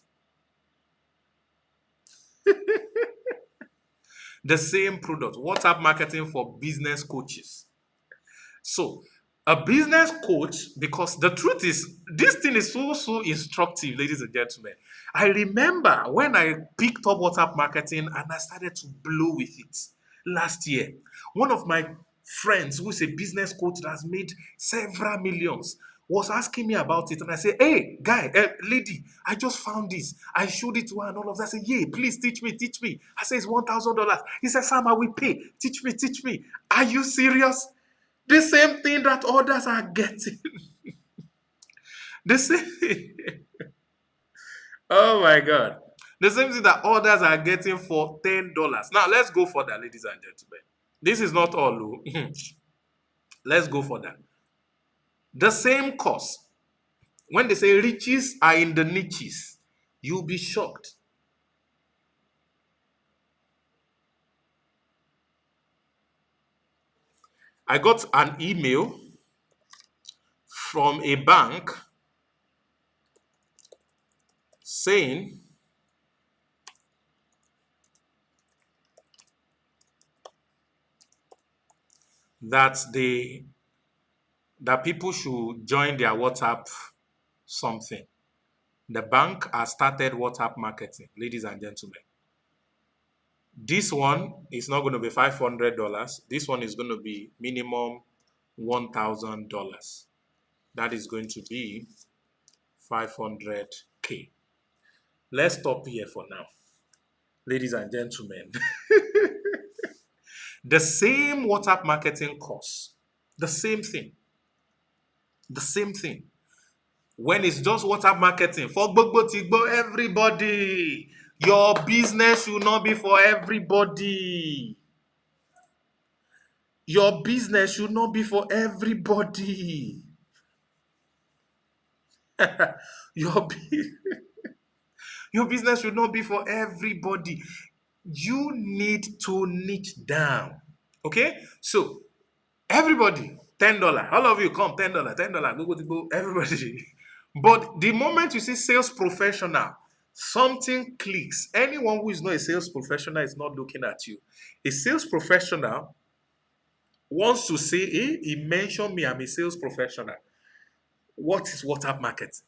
The same product. WhatsApp marketing for business coaches. So, a business coach, because the truth is, this thing is so instructive, ladies and gentlemen. I remember when I picked up WhatsApp marketing and I started to blow with it last year. One of my friends who is a business coach that has made several millions was asking me about it, and I said, "Hey, guy, lady, I just found this. I showed it to her and all of that." I said, "Yeah, please teach me, teach me." I said, "It's $1,000." He said, "Sam, I will pay. Teach me, teach me." Are you serious? The same thing that others are getting. The same. Oh my God. The same thing that others are getting for $10. Now let's go for that, ladies and gentlemen. This is not all. Let's go for that. The same course. When they say riches are in the niches, you'll be shocked. I got an email from a bank saying that people should join their WhatsApp something. The bank has started WhatsApp marketing, ladies and gentlemen. This one is not going to be $500. This one is going to be minimum $1,000. That is going to be 500K. Let's stop here for now. Ladies and gentlemen, the same WhatsApp marketing course, the same thing, the same thing. When it's just WhatsApp marketing for gbogbo tigbo everybody, your business should not be for everybody. Your business should not be for everybody. your, your business should not be for everybody. You need to niche down. Okay? So, everybody, $10. All of you come, $10, $10, go, everybody. But the moment you see sales professional, something clicks. Anyone who is not a sales professional is not looking at you. A sales professional wants to say, hey, he mentioned me, I'm a sales professional. What is WhatsApp marketing?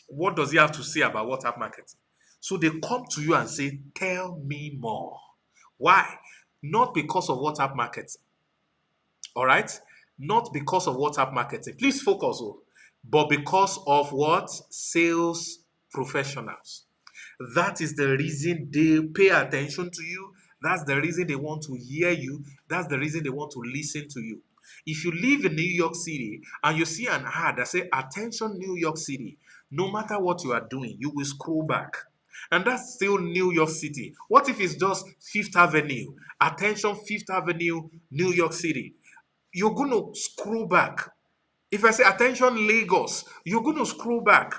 What does he have to say about WhatsApp marketing? So they come to you and say, tell me more. Why? Not because of WhatsApp marketing. All right? Not because of WhatsApp marketing. Please focus, but because of what? Sales professionals. That is the reason they pay attention to you. That's the reason they want to hear you. That's the reason they want to listen to you. If you live in New York City and you see an ad that says, attention New York City, no matter what you are doing, you will scroll back. And that's still New York City. What if it's just Fifth Avenue? Attention Fifth Avenue, New York City. You're going to scroll back. If I say attention Lagos, you're going to scroll back.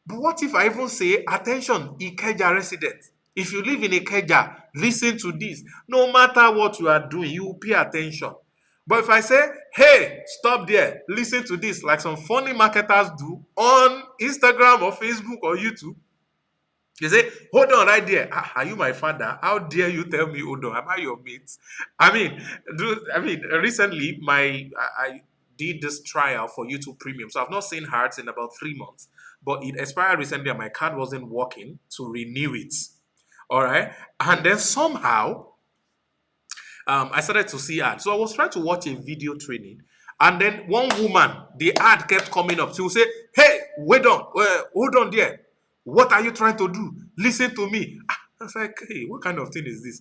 But what if I even say attention Ikeja resident? If you live in Ikeja, listen to this. No matter what you are doing, you will pay attention. But if I say, hey, stop there, listen to this, like some funny marketers do on Instagram or Facebook or YouTube, they say, hold on right there. Ah, are you my father? How dare you tell me, hold on? Am I your mate? Recently, I did this trial for YouTube Premium. So I've not seen Hearts in about 3 months, but it expired recently and my card wasn't working to renew it. All right. And then somehow, I started to see ads. So I was trying to watch a video training. And then one woman, the ad kept coming up. She would say, hey, wait on, hold on there. What are you trying to do? Listen to me. I was like, hey, what kind of thing is this?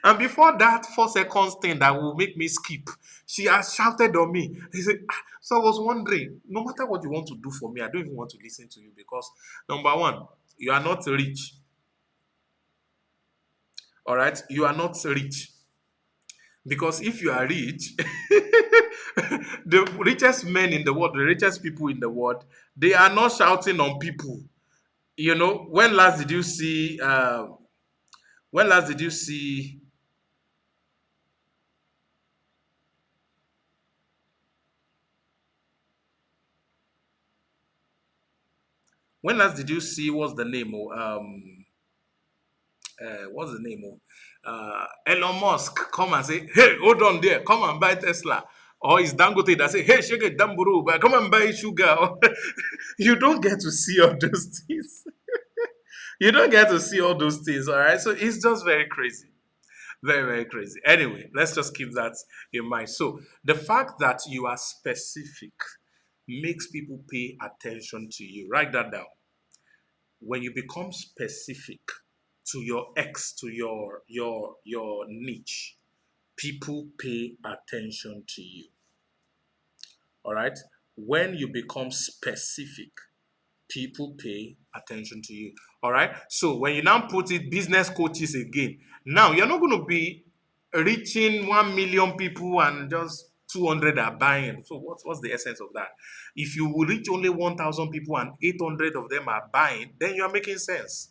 And before that 4 seconds thing that will make me skip, she has shouted on me. He said, so I was wondering, no matter what you want to do for me, I don't even want to listen to you because number one, you are not rich. All right, you are not rich. Because if you are rich, the richest men in the world, the richest people in the world, they are not shouting on people. You know, when last did you see? When last did you see? When last did you see? What's the name? What's the name of Elon Musk come and say, hey, hold on there, come and buy Tesla. Or is Dangote that say, hey, sugar Damburu, but come and buy sugar. You don't get to see all those things. You don't get to see all those things, all right? So it's just very crazy. Very, very crazy. Anyway, let's just keep that in mind. So the fact that you are specific makes people pay attention to you. Write that down. When you become specific to your to your niche, people pay attention to you. All right? When you become specific, people pay attention to you. All right? So when you now put it business coaches again, now you're not going to be reaching 1 million people and just 200 are buying. So what's the essence of that? If you will reach only 1,000 people and 800 of them are buying, then you are making sense.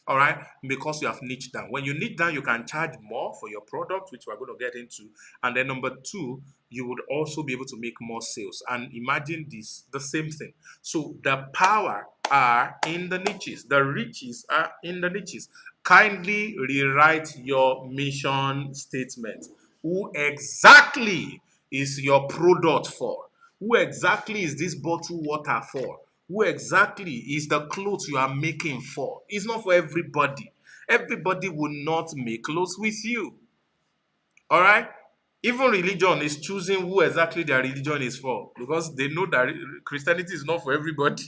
All right, because you have niched down. When you niche down, you can charge more for your product, which we're going to get into. And then number two, you would also be able to make more sales. And imagine this, the same thing. So the power are in the niches. The riches are in the niches. Kindly rewrite your mission statement. Who exactly is your product for? Who exactly is this bottled water for? Who exactly is the clothes you are making for? It's not for everybody. Everybody will not make clothes with you. All right? Even religion is choosing who exactly their religion is for, because they know that Christianity is not for everybody.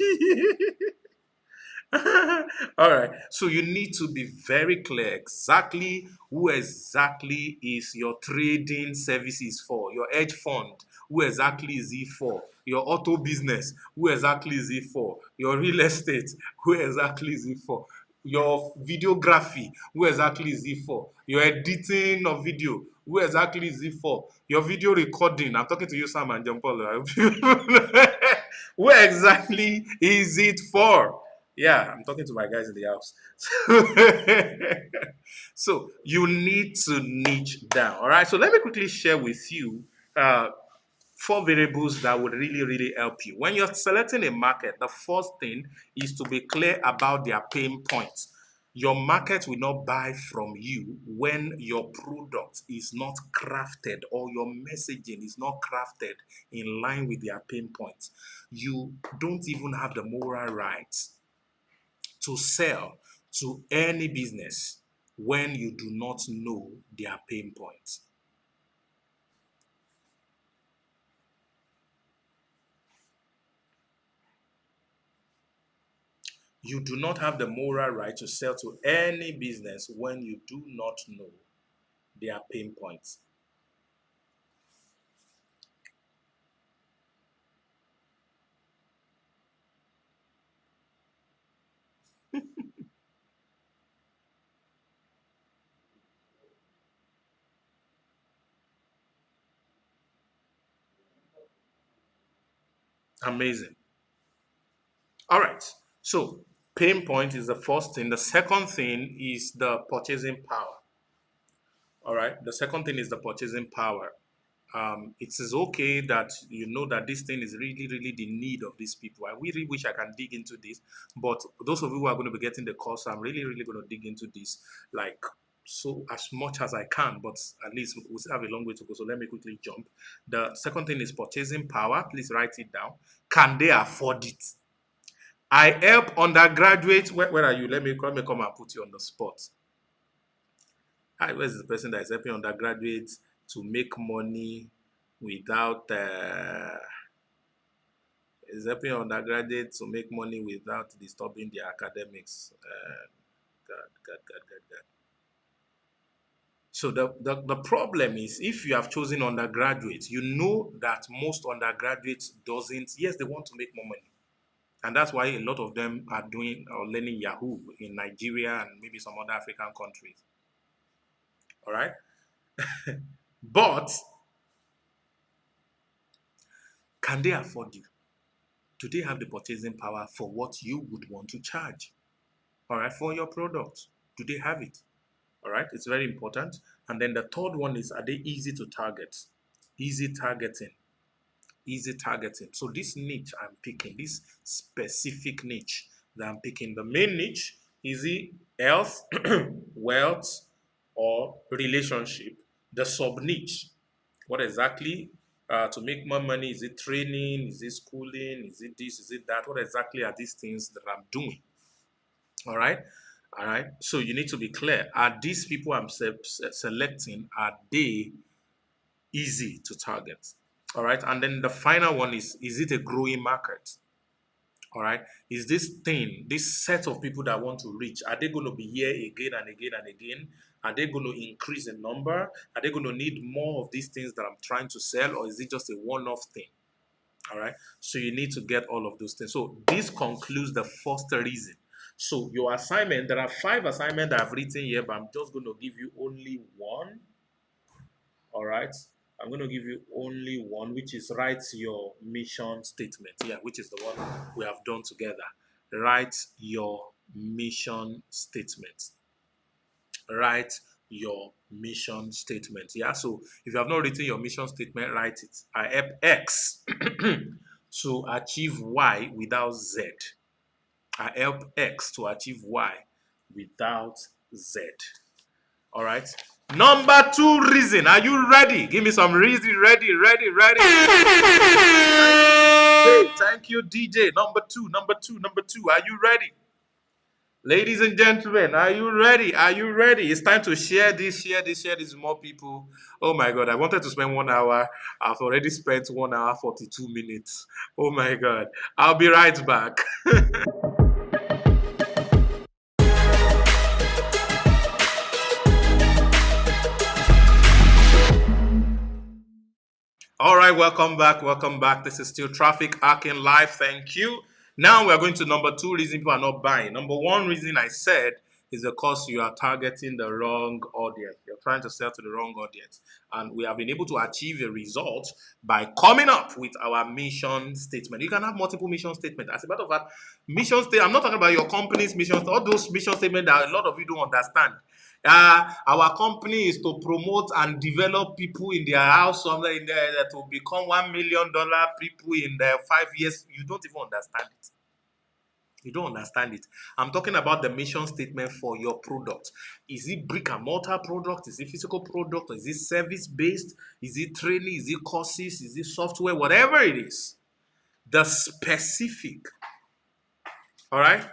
All right. So you need to be very clear exactly who exactly is your trading services for. Your hedge fund, who exactly is it for? Your auto business, who exactly is it for? Your real estate, who exactly is it for? Your videography, who exactly is it for? Your editing of video, who exactly is it for? Your video recording. I'm talking to you, Sam and John Paul. Who exactly is it for? Yeah, I'm talking to my guys in the house. So you need to niche down. All right. So let me quickly share with you uh, four variables that would really, really help you. When you're selecting a market, the first thing is to be clear about their pain points. Your market will not buy from you when your product is not crafted or your messaging is not crafted in line with their pain points. You don't even have the moral rights to sell to any business when you do not know their pain points. You do not have the moral right to sell to any business when you do not know their pain points. Amazing. All right. So, pain point is the first thing. The second thing is the purchasing power. All right. The second thing is the purchasing power. It is okay that you know that this thing is really, really the need of these people. I really wish I can dig into this, but those of you who are going to be getting the course, I'm really, really going to dig into this like so as much as I can. But at least we still have a long way to go. So let me quickly jump. The second thing is purchasing power. Please write it down. Can they afford it? I help undergraduates. Where are you? Let me come and put you on the spot. Hi, where's the person that is helping undergraduates to make money without is helping undergraduates to make money without disturbing their academics. God. So the problem is if you have chosen undergraduates, you know that most undergraduates doesn't, yes, they want to make more money. And that's why a lot of them are doing or learning Yahoo in Nigeria and maybe some other African countries. All right. But can they afford you? Do they have the purchasing power for what you would want to charge? All right, for your product. Do they have it? All right, it's very important. And then the third one is, are they easy to target? Easy targeting. Easy targeting. So this niche I'm picking, this specific niche that I'm picking, the main niche, is it health, wealth, or relationship? The sub niche, what exactly to make more money? Is it training? Is it schooling? Is it this? Is it that? What exactly are these things that I'm doing? All right. All right. So you need to be clear. Are these people I'm selecting, are they easy to target? All right. And then the final one is it a growing market? All right. Is this thing, this set of people that I want to reach, are they going to be here again and again and again? Are they going to increase in number? Are they going to need more of these things that I'm trying to sell, or is it just a one off thing? All right. So you need to get all of those things. So this concludes the first reason. So your assignment, there are 5 assignments that I've written here, but I'm just going to give you only one. All right. I'm going to give you only one, which is write your mission statement. Yeah, which is the one we have done together. Write your mission statement. Write your mission statement. Yeah, so if you have not written your mission statement, write it. I help X to achieve Y without Z. I help X to achieve Y without Z. All right. Number 2 reason. Are you ready? Give me some reason. Ready. Hey, thank you, DJ. Number two. Are you ready? Ladies and gentlemen, are you ready? Are you ready? It's time to share this, share this, share this with more people. Oh my God, I wanted to spend 1 hour. I've already spent 1 hour, 42 minutes. Oh my God. I'll be right back. All right, welcome back. Welcome back. This is still Traffic Hacking Live. Thank you. Now we're going to number two reason people are not buying. Number one reason I said is because you are targeting the wrong audience. You're trying to sell to the wrong audience. And we have been able to achieve a result by coming up with our mission statement. You can have multiple mission statements. As a matter of fact, mission statement, I'm not talking about your company's mission, all those mission statements that a lot of you don't understand. Our company is to promote and develop people in their house, somewhere in there to become $1 million people in the 5 years. You don't even understand it. You don't understand it. I'm talking about the mission statement for your product. Is it brick and mortar product? Is it physical product? Is it service based? Is it training? Is it courses? Is it software? Whatever it is, the specific. All right.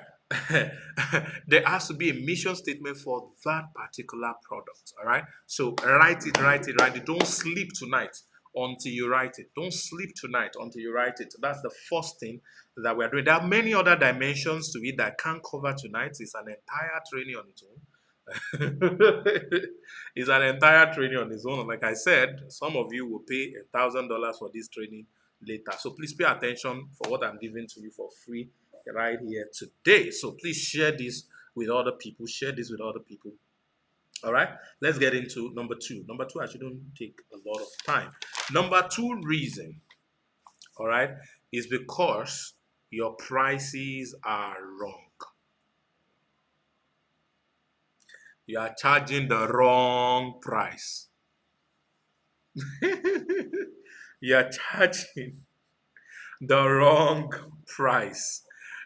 There has to be a mission statement for that particular product. All right. So write it, write it, write it. Don't sleep tonight until you write it. Don't sleep tonight until you write it. That's the first thing that we're doing. There are many other dimensions to it that I can't cover tonight. It's an entire training on its own. It's an entire training on its own. Like I said, some of you will pay $1,000 for this training later. So please pay attention for what I'm giving to you for free right here today. So please share this with other people. Share this with other people. All right, let's get into number two. Number two actually don't take a lot of time. Number two reason, all right, is because your prices are wrong. You are charging the wrong price. You are charging the wrong price.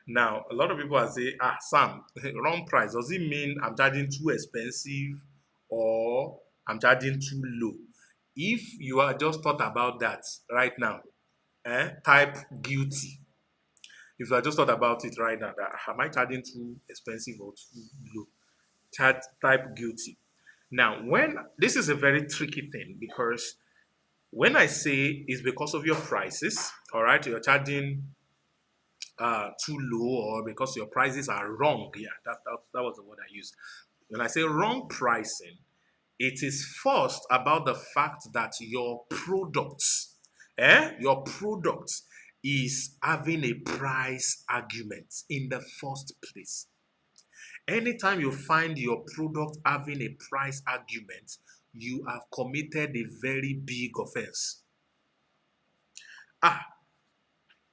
Now, a lot of people are saying, Sam, wrong price. Does it mean I'm charging too expensive or I'm charging too low? If you are just thought about that right now, type guilty. If you are just thought about it right now, that am I charging too expensive or too low? Type guilty. Now, when this is a very tricky thing because when I say it's because of your prices, all right, you're charging too low or because your prices are wrong. Yeah, that was the word I used. When I say wrong pricing, it is first about the fact that your product is having a price argument in the first place. Anytime you find your product having a price argument, you have committed a very big offense. Ah,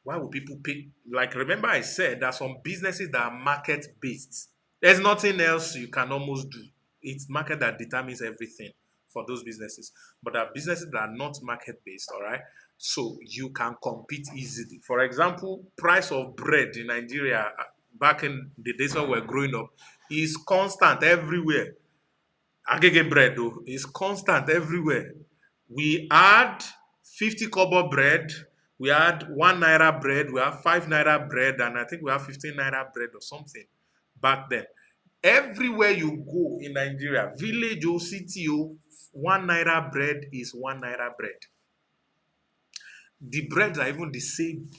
why would people pay? Like, remember, I said there are some businesses that are market based. There's nothing else you can almost do. It's market that determines everything for those businesses. But there are businesses that are not market based, all right? So you can compete easily. For example, price of bread in Nigeria back in the days when we were growing up is constant everywhere. Agege bread though is constant everywhere. We had 50 kobo bread, we had 1 naira bread, we have 5 naira bread, and I think we have 15 naira bread or something back then. Everywhere you go in Nigeria, village or city, 1 naira bread is 1 naira bread. The breads are even the same.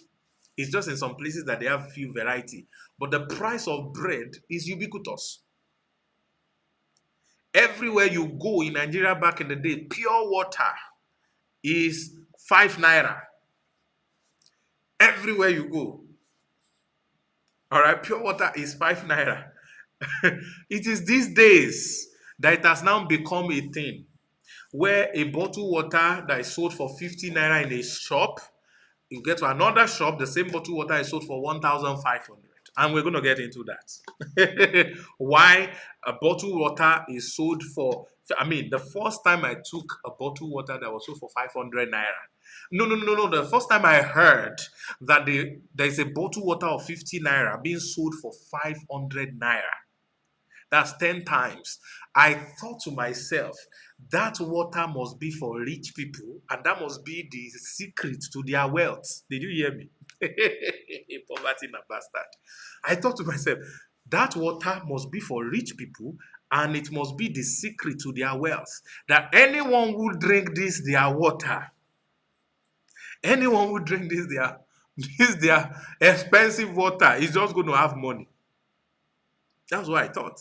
It's just in some places that they have few variety, but the price of bread is ubiquitous. Everywhere you go in Nigeria back in the day, pure water is 5 naira. Everywhere you go. All right, pure water is 5 naira. It is these days that it has now become a thing where a bottle water that is sold for 50 naira in a shop, you get to another shop, the same bottle water is sold for 1,500. And we're going to get into that. Why a bottle water is sold for, I mean, the first time I took a bottle water that was sold for 500 naira. No, no, no, no. The first time I heard that there is a bottle water of 50 naira being sold for 500 naira. That's 10 times. I thought to myself, that water must be for rich people, and that must be the secret to their wealth. Did you hear me? Poverty in a bastard. I thought to myself, That water must be for rich people, and it must be the secret to their wealth. That anyone who drink this their water, anyone who drink this their this their expensive water is just going to have money. That's what I thought.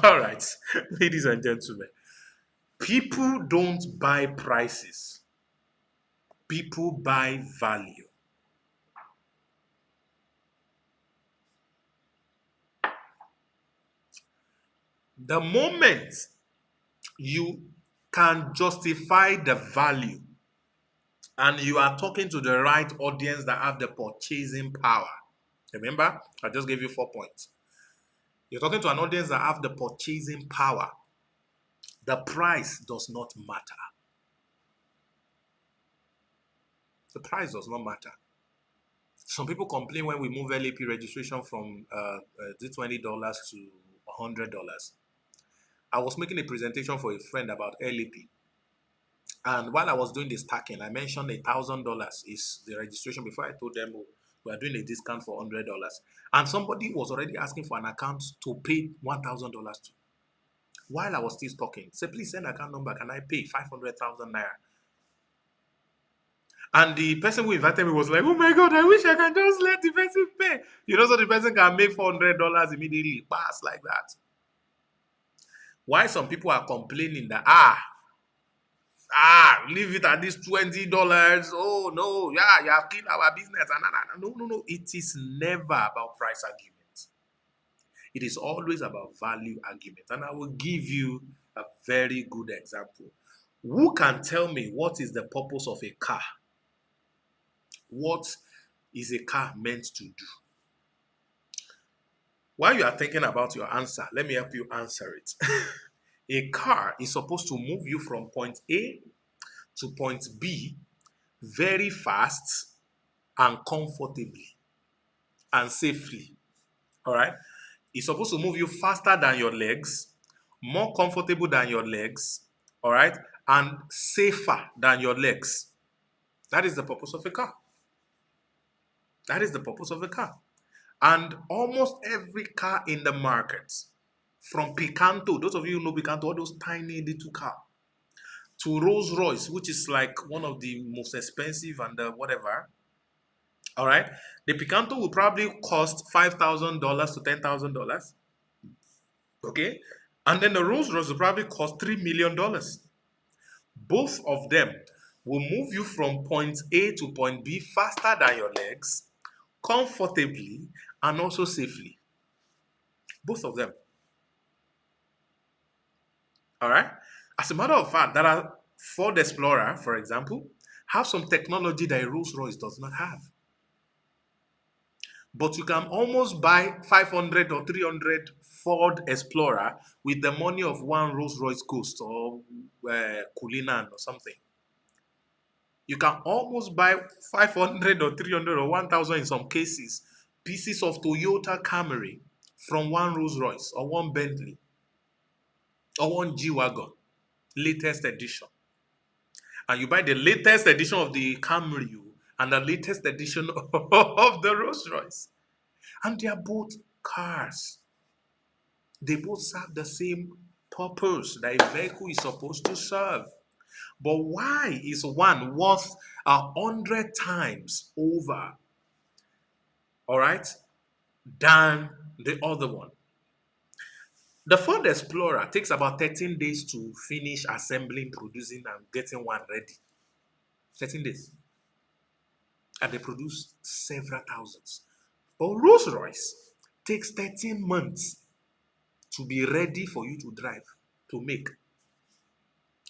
All right, ladies and gentlemen, people don't buy prices, people buy value. The moment you can justify the value and you are talking to the right audience that have the purchasing power. Remember, I just gave you 4 points. You're talking to an audience that have the purchasing power. The price does not matter. The price does not matter. Some people complain when we move LAP registration from $20 to $100. I was making a presentation for a friend about LAP. And while I was doing the stacking, I mentioned $1,000 is the registration before I told them, oh, we are doing a discount for $100. And somebody was already asking for an account to pay $1,000 to. While I was still talking, say, please send account number. Can I pay 500,000 naira? And the person who invited me was like, oh my God, I wish I can just let the person pay. So the person can make $400 immediately, pass like that. Why some people are complaining that, leave it at this $20. Oh no, yeah, you have killed our business. No. It is never about price argument. It is always about value argument. And I will give you a very good example. Who can tell me what is the purpose of a car? What is a car meant to do? While you are thinking about your answer, let me help you answer it. A car is supposed to move you from point A to point B very fast and comfortably and safely. All right? It's supposed to move you faster than your legs, more comfortable than your legs, all right? And safer than your legs. That is the purpose of a car. That is the purpose of a car. And almost every car in the market, from Picanto, those of you who know Picanto, all those tiny little cars, to Rolls Royce, which is like one of the most expensive and whatever. All right, the Picanto will probably cost $5,000 to $10,000. Okay, and then the Rolls Royce will probably cost $3 million. Both of them will move you from point A to point B faster than your legs, comfortably, and also safely. Both of them. All right. As a matter of fact, there are Ford Explorer, for example, have some technology that a Rolls Royce does not have. But you can almost buy 500 or 300 Ford Explorer with the money of one Rolls Royce Ghost or Cullinan or something. You can almost buy 500 or 300 or 1,000 in some cases pieces of Toyota Camry from one Rolls Royce or one Bentley or one G-Wagon, latest edition. And you buy the latest edition of the Camry and the latest edition of the Rolls Royce. And they are both cars. They both serve the same purpose that a vehicle is supposed to serve. But why is one worth 100 times over, all right, than the other one? The Ford Explorer takes about 13 days to finish assembling, producing, and getting one ready. 13 days. And they produce several thousands. But Rolls Royce takes 13 months to be ready for you to drive, to make.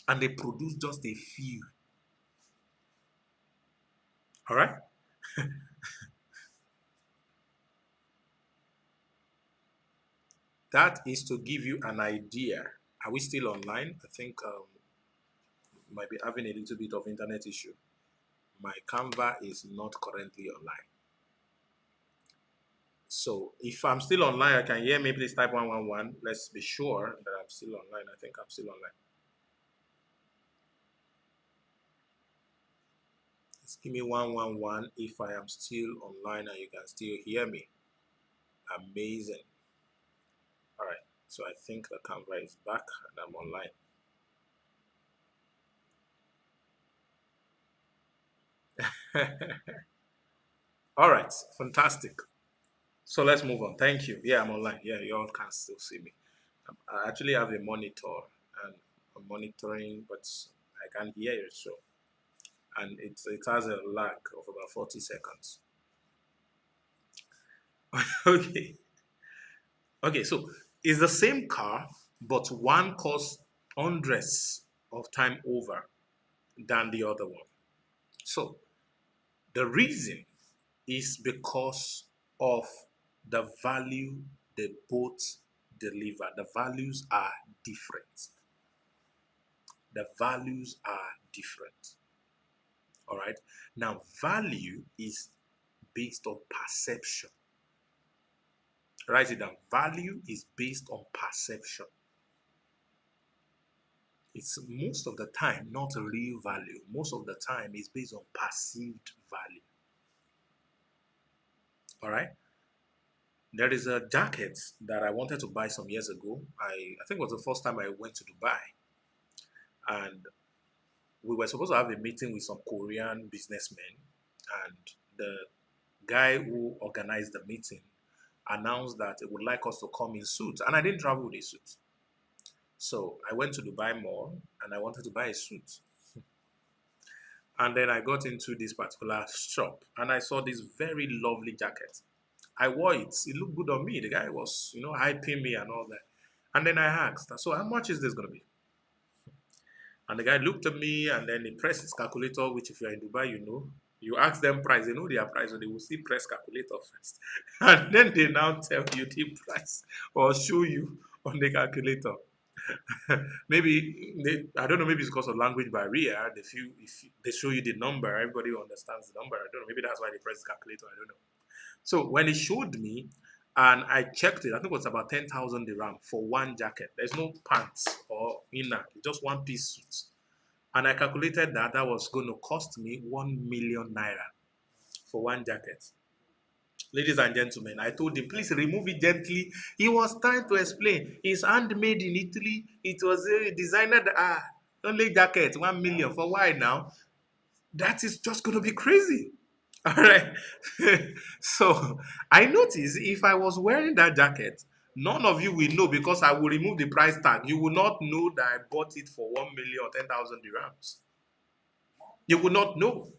And they produce just a few. All right? That is to give you an idea. Are we still online? I think might be having a little bit of internet issue. My Canva is not currently online. So if I'm still online, I can hear me. Please type 111. Let's be sure that I'm still online. I think I'm still online. Just give me 111 if I am still online and you can still hear me. Amazing. All right. So I think the camera is back and I'm online. All right. Fantastic. So let's move on. Thank you. Yeah, I'm online. Yeah, you all can still see me. I actually have a monitor and I'm monitoring, but I can't hear you. So, and it has a lag of about 40 seconds. Okay. Okay. So it's the same car, but one costs hundreds of time over than the other one. So the reason is because of the value they both deliver. The values are different. The values are different. All right. Now, value is based on perception. Write it down. Value is based on perception. It's most of the time not a real value. Most of the time, it's based on perceived value. All right. There is a jacket that I wanted to buy some years ago. I think it was the first time I went to Dubai. And we were supposed to have a meeting with some Korean businessmen. And the guy who organized the meeting announced that it would like us to come in suits. And I didn't travel with a suit. So I went to Dubai Mall and I wanted to buy a suit. And then I got into this particular shop and I saw this very lovely jacket. I wore it. It looked good on me. The guy was, hyping me and all that. And then I asked, so how much is this going to be? And the guy looked at me and then he pressed his calculator, which if you're in Dubai, you ask them price, they know their price, so they will see press calculator first. And then they now tell you the price or show you on the calculator. I don't know, maybe it's because of language barrier. They feel if they show you the number, everybody understands the number. I don't know, maybe that's why they press the calculator, I don't know. So when he showed me and I checked it, I think it was about 10,000 dirham for one jacket. There's no pants or inner, just one piece suit. And I calculated that was going to cost me 1 million naira for one jacket. Ladies and gentlemen, I told him, please remove it gently. He was trying to explain. It's handmade in Italy. It was a designer, only jacket, 1 million. For why now? That is just going to be crazy. All right. So I noticed if I was wearing that jacket, none of you will know because I will remove the price tag. You will not know that I bought it for 1 million or 10,000 dirhams. You will not know.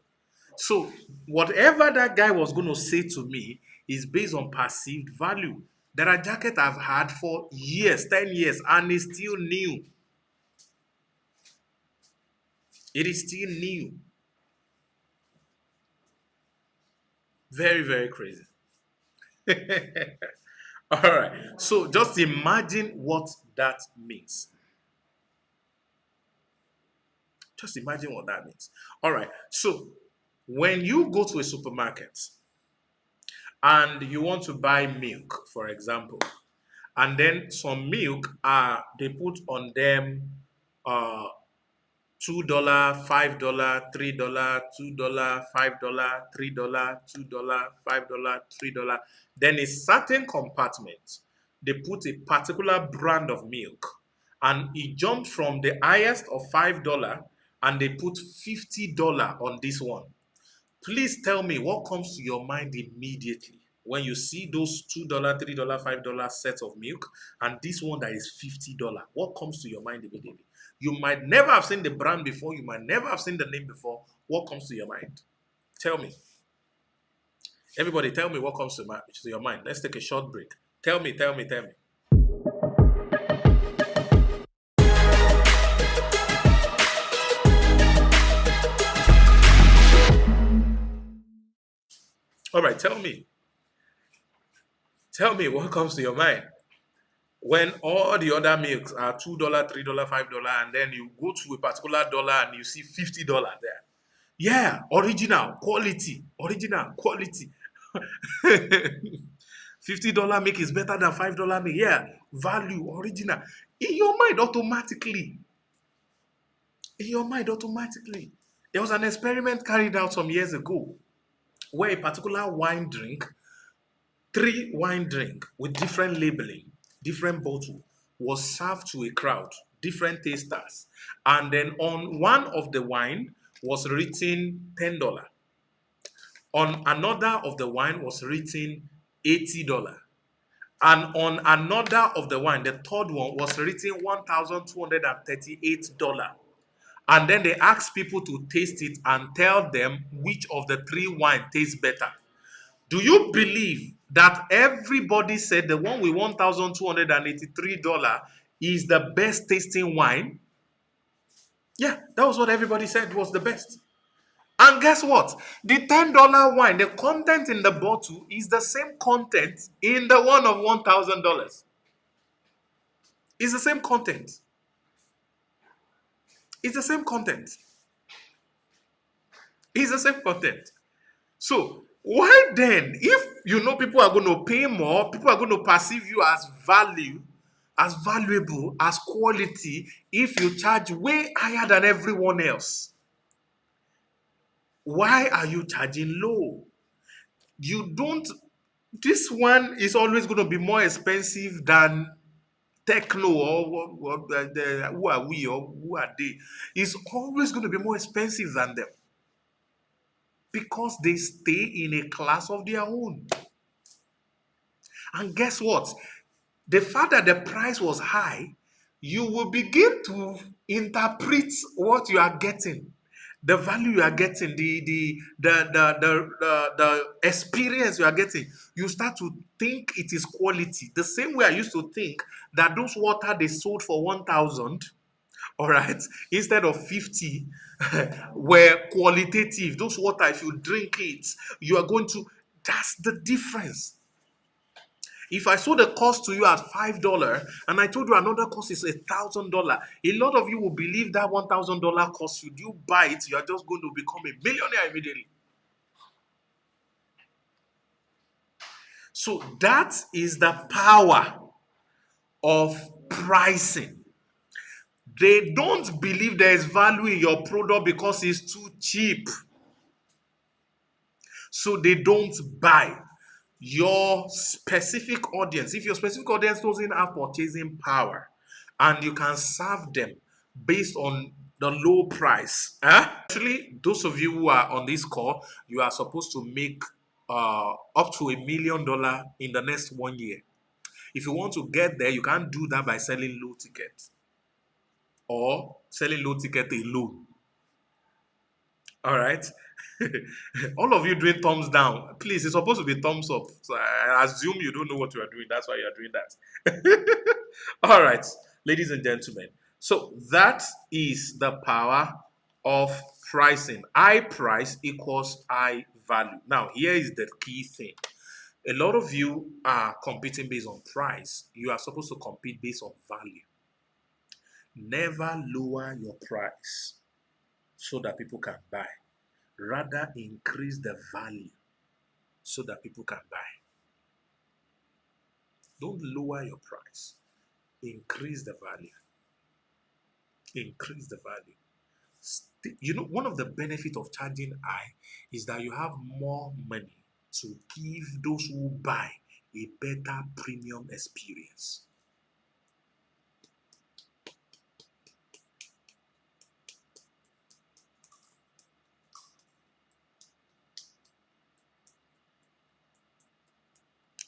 So whatever that guy was going to say to me is based on perceived value. There are jackets I've had for years, 10 years, and it's still new. It is still new. Very, very crazy. All right. So just imagine what that means. Just imagine what that means. All right. So when you go to a supermarket and you want to buy milk, for example, and then some milk they put on them uh $2, $5, $3, $2, $5, $3, $2, $5, $3. Then a certain compartment, they put a particular brand of milk, and it jumped from the highest of $5, and they put $50 on this one. Please tell me what comes to your mind immediately when you see those $2, $3, $5 sets of milk and this one that is $50. What comes to your mind immediately? You might never have seen the brand before. You might never have seen the name before. What comes to your mind? Tell me. Everybody, tell me what comes to your mind. Let's take a short break. Tell me, tell me, tell me. All right, tell me. Tell me what comes to your mind. When all the other milks are $2, $3, $5, and then you go to a particular dollar and you see $50 there. Yeah, original, quality, original, quality. $50 milk is better than $5 milk. Yeah, value, original. In your mind automatically. In your mind automatically. There was an experiment carried out some years ago where a particular wine drink, three wine drink with different labeling, different bottle, was served to a crowd, different tasters. And then on one of the wine was written $10. On another of the wine was written $80. And on another of the wine, the third one was written $1,238. And then they asked people to taste it and tell them which of the three wine tastes better. Do you believe that everybody said the one with $1,283 is the best tasting wine? Yeah, that was what everybody said was the best. And guess what? The $10 wine, the content in the bottle is the same content in the one of $1,000. It's the same content. It's the same content. It's the same content. So, why then, if you know people are going to pay more, people are going to perceive you as value, as valuable, as quality, if you charge way higher than everyone else? Why are you charging low? You don't, this one is always going to be more expensive than Techno or who are we or who are they? It's always going to be more expensive than them because they stay in a class of their own. And guess what? The fact that the price was high, you will begin to interpret what you are getting, the value you are getting, the experience you are getting. You start to think it is quality. The same way I used to think that those water they sold for 1,000, all right, instead of 50, were qualitative. Those water, if you drink it, you are going to. That's the difference. If I sold the cost to you at $5 and I told you another cost is $1,000, a lot of you will believe that $1,000 cost you. Do you buy it? You are just going to become a millionaire immediately. So that is the power of pricing. They don't believe there is value in your product because it's too cheap. So they don't buy. Your specific audience, if your specific audience doesn't have purchasing power and you can serve them based on the low price, actually, those of you who are on this call, you are supposed to make up to $1 million in the next 1 year. If you want to get there, you can't do that by selling low tickets or selling low ticket alone. All right. All of you doing thumbs down. Please, it's supposed to be thumbs up. So I assume you don't know what you are doing. That's why you are doing that. All right, ladies and gentlemen. So that is the power of pricing. High price equals high value. Now, here is the key thing. A lot of you are competing based on price. You are supposed to compete based on value. Never lower your price so that people can buy. Rather increase the value so that people can buy. Don't lower your price. Increase the value. Increase the value. You know, one of the benefits of charging high is that you have more money to give those who buy a better premium experience.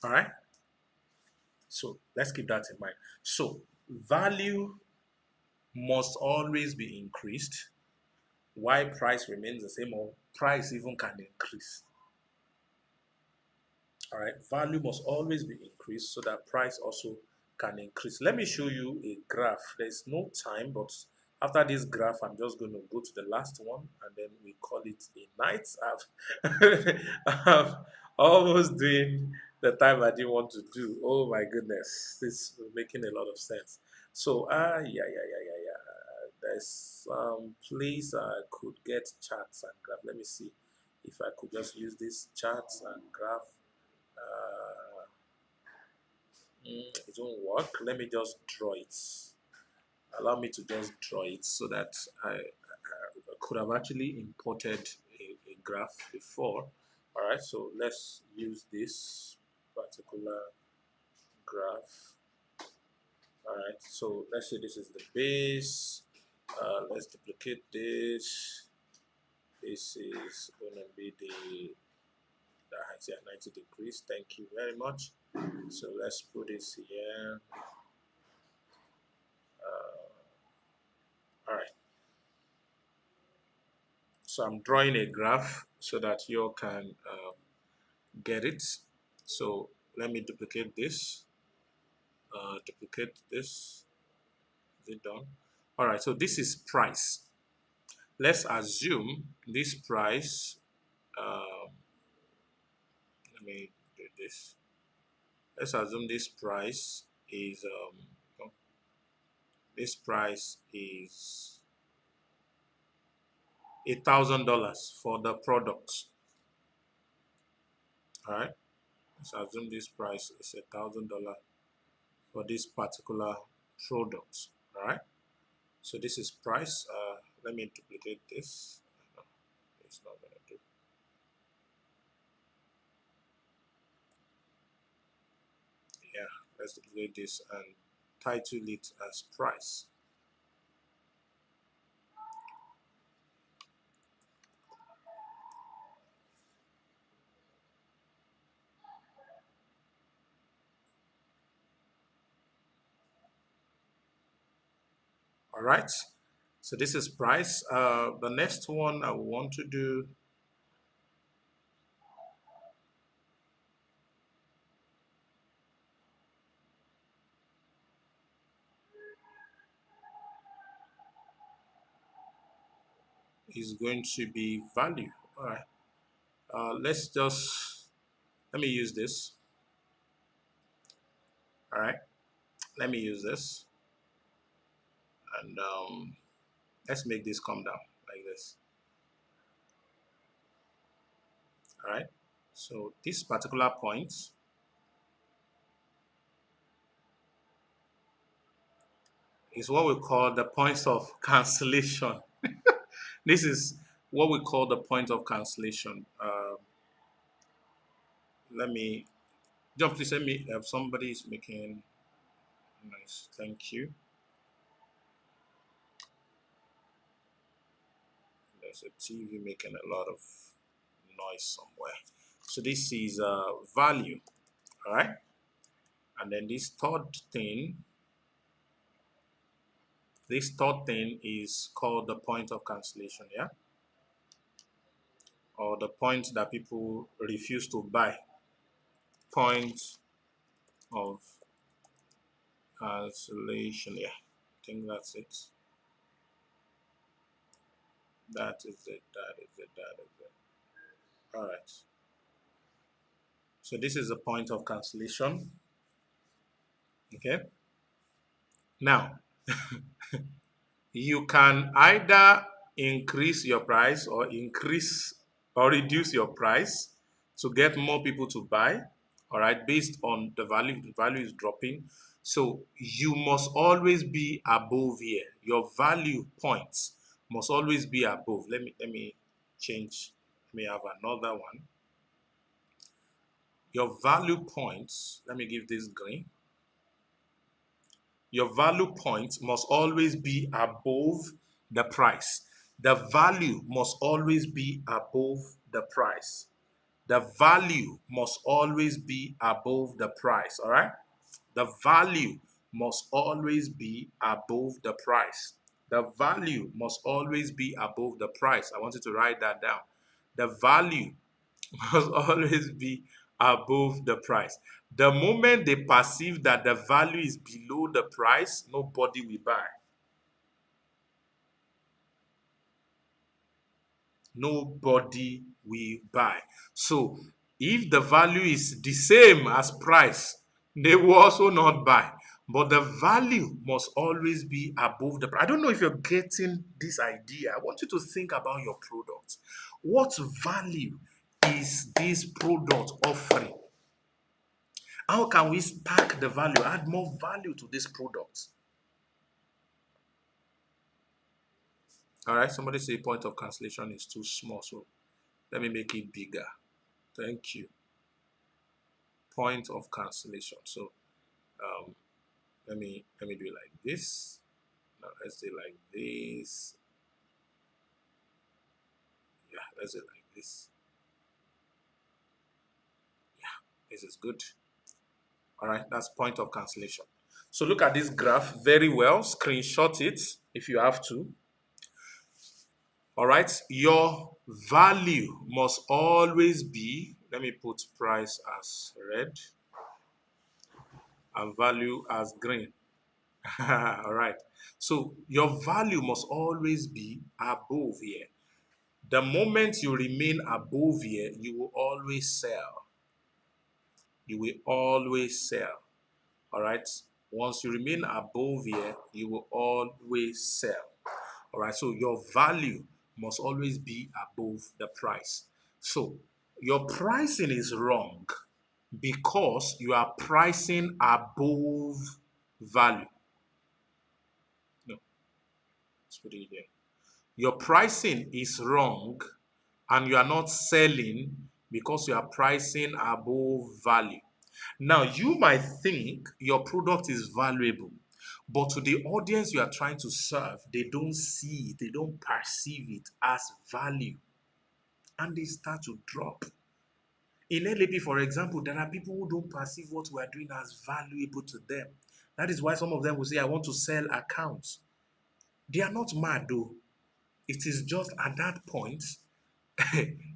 All right? So let's keep that in mind. So value must always be increased. Why price remains the same or price even can increase. All right, value must always be increased so that price also can increase. Let me show you a graph. There's no time, but after this graph, I'm just going to go to the last one and then we call it a night. I've almost doing the time I didn't want to do. Oh my goodness, this is making a lot of sense. So, yeah. There's some place I could get charts and graph. Let me see if I could just use these charts and graph. uh, it won't work. Let me just draw it. Allow me to just draw it so that I could have actually imported a graph before. All right, so let's use this particular graph. All right, so let's say this is the base. Let's duplicate this. This is going to be the height at 90 degrees. Thank you very much. So let's put this here. All right. So I'm drawing a graph so that you all can get it. So let me duplicate this. Duplicate this. Is it done? All right. So this is price. Let's assume this price. Let me do this. Let's assume this price is no, this price is $1,000 for the product. All right. Let's assume this price is $1,000 for this particular product. All right. So this is price. Let me duplicate this. No, it's not gonna do. Yeah. Let's duplicate this and title it as price. All right. So this is price. The next one I want to do is going to be value. All right. Let me use this. All right. Let me use this. And let's make this come down like this. All right. So this particular point is what we call the points of cancellation. This is what we call the point of cancellation. Let me, John, please let me, somebody is making, nice, thank you. There's a TV making a lot of noise somewhere. So this is value, all right? And then this third thing is called the point of cancellation, yeah? Or the point that people refuse to buy. Point of cancellation, yeah. I think that's it. That is it, that is it, that is it. All right. So this is the point of cancellation, okay? Now, you can either increase your price or reduce your price to get more people to buy, all right, based on the value is dropping. So you must always be above here. Your value points must always be above. Let me change. Let me have another one. Your value points, let me give this green. Your value point must always be above the price. The value must always be above the price. The value must always be above the price. All right. The value must always be above the price. The value must always be above the price. I want you to write that down. The value must always be above the price. The moment they perceive that the value is below the price, nobody will buy. Nobody will buy. So if the value is the same as price, they will also not buy. But the value must always be above the price. I don't know if you're getting this idea. I want you to think about your product. What value is this product offering? How can we stack the value, add more value to this product? All right, somebody say point of cancellation is too small, so let me make it bigger. Thank you. Point of cancellation. So um, let me do it like this. Now let's do it like this. Yeah, let's do it like this. Yeah, this is good. All right, that's point of cancellation. So look at this graph very well. Screenshot it if you have to. All right, your value must always be, let me put price as red and value as green. All right, so your value must always be above here. The moment you remain above here, you will always sell. You will always sell. All right, once you remain above here, you will always sell. All right, so your value must always be above the price. So your pricing is wrong because you are pricing above value. No, let's put it here. Your pricing is wrong and you are not selling because you are pricing above value. Now, you might think your product is valuable, but to the audience you are trying to serve, they don't see it, they don't perceive it as value, and they start to drop. In LAP, for example, there are people who don't perceive what we are doing as valuable to them. That is why some of them will say, I want to sell accounts. They are not mad though. It is just at that point,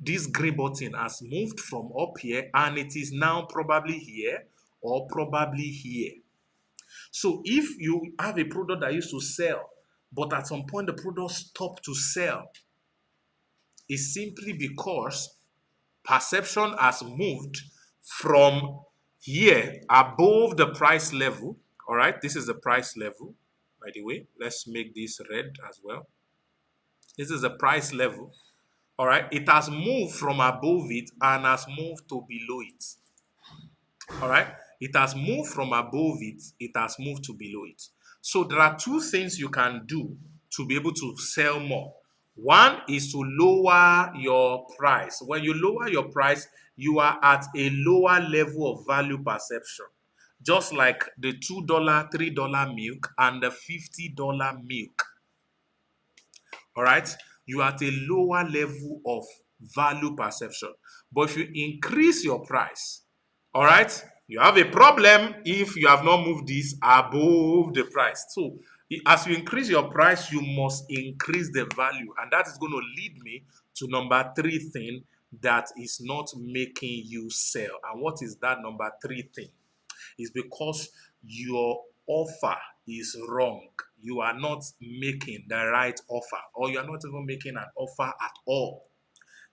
this gray button has moved from up here and it is now probably here or probably here. So if you have a product that used to sell, but at some point the product stopped to sell, it's simply because perception has moved from here above the price level. All right, this is the price level. By the way, let's make this red as well. This is the price level. All right, it has moved from above it and has moved to below it. All right, it has moved from above it, it has moved to below it. So there are two things you can do to be able to sell more. One is to lower your price. When you lower your price, you are at a lower level of value perception. Just like the $2, $3 milk and the $50 milk. All right, you are at a lower level of value perception. But if you increase your price, all right, you have a problem if you have not moved this above the price. So as you increase your price, you must increase the value, and that is going to lead me to number three thing that is not making you sell. And what is that number three thing? Is because your offer is wrong. You are not making the right offer, or you are not even making an offer at all.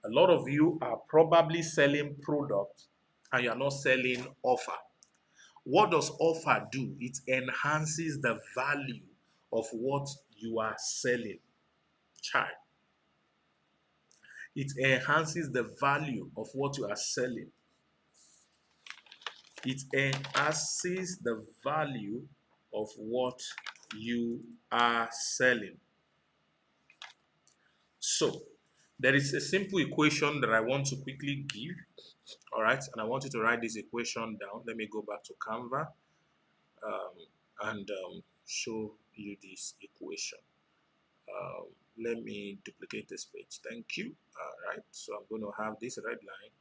A lot of you are probably selling product and you are not selling offer. What does offer do? It enhances the value of what you are selling. Child. It enhances the value of what you are selling. It enhances the value of what you are selling. So, there is a simple equation that I want to quickly give. All right, and I want you to write this equation down. Let me go back to Canva and show you this equation. Um, Let me duplicate this page. Thank you. All right, so I'm going to have this red line,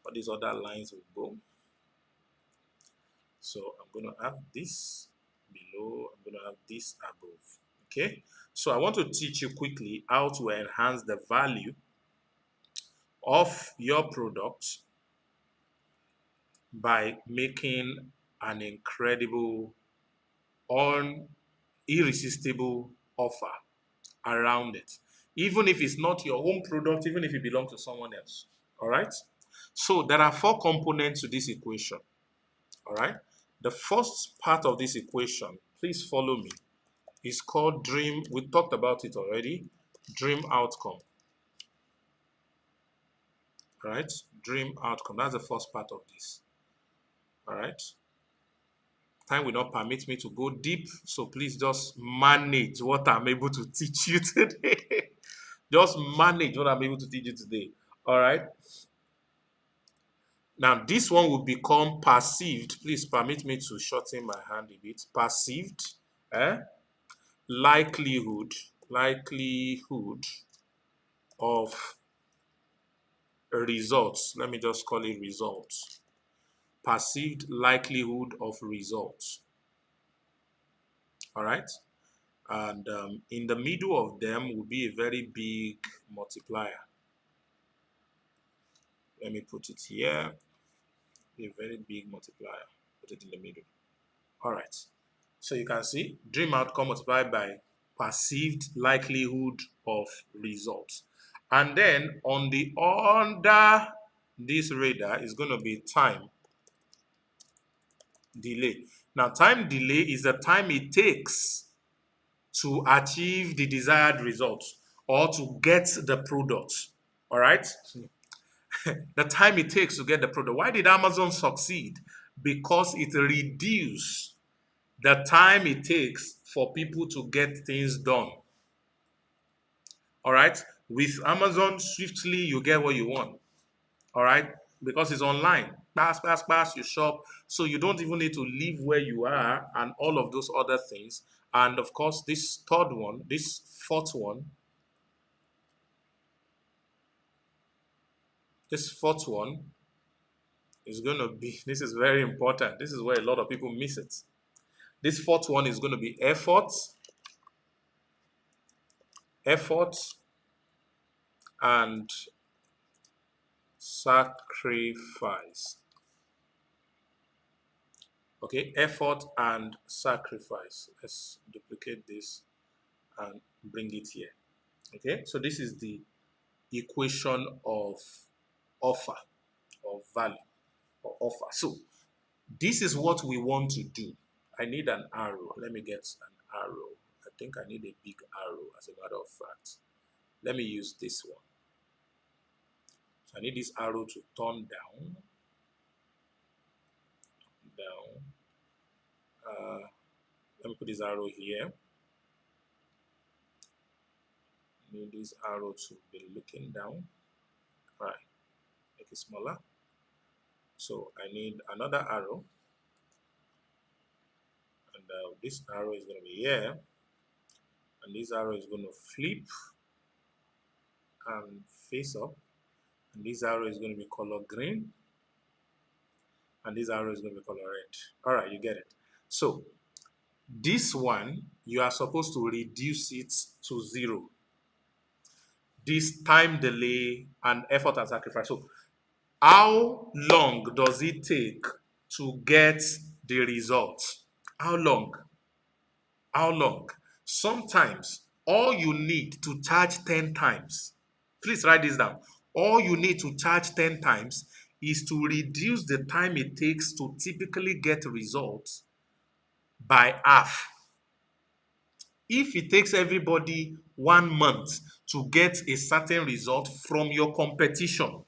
but these other lines will go. So I'm going to have this below, I'm going to have this above. Okay, so I want to teach you quickly how to enhance the value of your product by making an incredible, irresistible offer around it. Even if it's not your own product, even if it belongs to someone else. All right. So there are four components to this equation. All right. The first part of this equation, please follow me, is called dream. We talked about it already. Dream outcome. All right. Dream outcome. That's the first part of this. All right. Time will not permit me to go deep, so please just manage what I'm able to teach you today. Just manage what I'm able to teach you today. All right. Now, this one will become perceived. Please permit me to shorten my hand a bit. Perceived, eh? likelihood of results. Let me just call it results. Perceived likelihood of results. All right. And in the middle of them will be a very big multiplier. Let me put it here. A very big multiplier. Put it in the middle. All right. So you can see dream outcome multiplied by perceived likelihood of results. And then on the under this radar is going to be time delay. Now, time delay is the time it takes to achieve the desired result or to get the product. All right. The time it takes to get the product. Why did Amazon succeed? Because it reduced the time it takes for people to get things done. All right. With Amazon, swiftly you get what you want. All right. Because it's online. Pass, you shop. So you don't even need to leave where you are and all of those other things. And of course, this fourth one, is going to be, this is very important. This is where a lot of people miss it. This fourth one is going to be effort, and sacrifice. Okay, effort and sacrifice. Let's duplicate this and bring it here. Okay, so this is the equation of offer or value or offer. So this is what we want to do. I need an arrow. Let me get an arrow. I think I need a big arrow as a matter of fact. Let me use this one. So I need this arrow to turn down. Let me put this arrow here. I need this arrow to be looking down. All right, make it smaller. So I need another arrow. And this arrow is going to be here. And this arrow is going to flip and face up. And this arrow is going to be color green. And this arrow is going to be color red. All right, you get it. So this one, you are supposed to reduce it to 0. This time delay and effort and sacrifice. So how long does it take to get the result? How long? How long? Sometimes all you need to charge 10 times. Please write this down. All you need to charge 10 times is to reduce the time it takes to typically get results by half. If it takes everybody 1 month to get a certain result from your competition,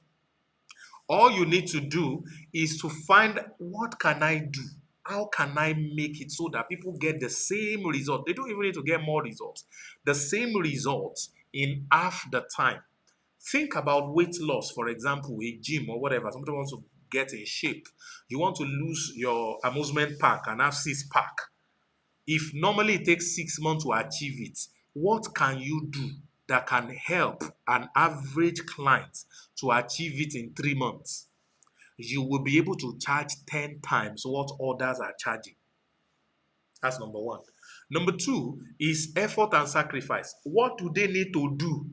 all you need to do is to find, what can I do? How can I make it so that people get the same result? They don't even need to get more results. The same results in half the time. Think about weight loss, for example, a gym or whatever. Somebody wants to get in shape. You want to lose your amusement park and have 6-pack. If normally it takes 6 months to achieve it, what can you do that can help an average client to achieve it in 3 months? You will be able to charge 10 times what others are charging. That's number one. Number two is effort and sacrifice. What do they need to do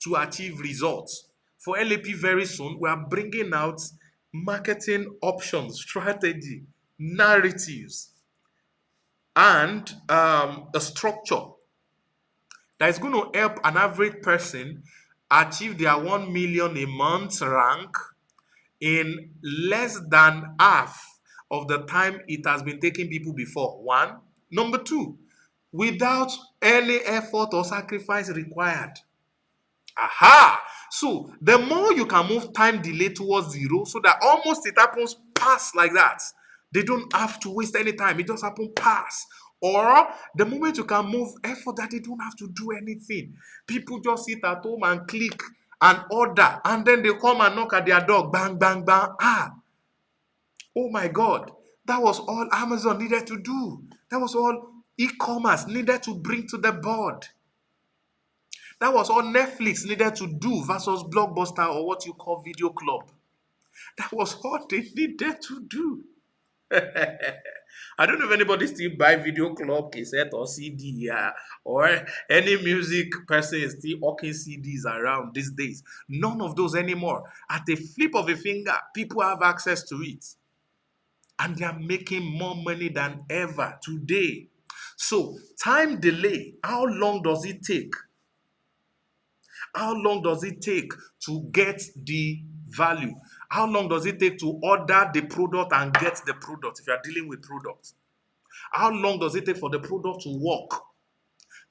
to achieve results? For LAP very soon, we are bringing out marketing options, strategy, narratives, and a structure that is going to help an average person achieve their 1 million a month rank in less than half of the time it has been taking people before. One. Number two, without any effort or sacrifice required. Aha! So the more you can move time delay towards 0 so that almost it happens pass like that. They don't have to waste any time. It just happens pass. Or the moment you can move effort that they don't have to do anything. People just sit at home and click and order, and then they come and knock at their door, bang, bang, bang. Oh my God. That was all Amazon needed to do. That was all e-commerce needed to bring to the board. That was all Netflix needed to do versus Blockbuster or what you call Video Club. That was all they needed to do. I don't know if anybody still buy Video Club, cassette, or CD, or any music person is still hawking CDs around these days. None of those anymore. At the flip of a finger, people have access to it. And they are making more money than ever today. So, time delay, how long does it take? How long does it take to get the value? How long does it take to order the product and get the product if you are dealing with products? How long does it take for the product to work?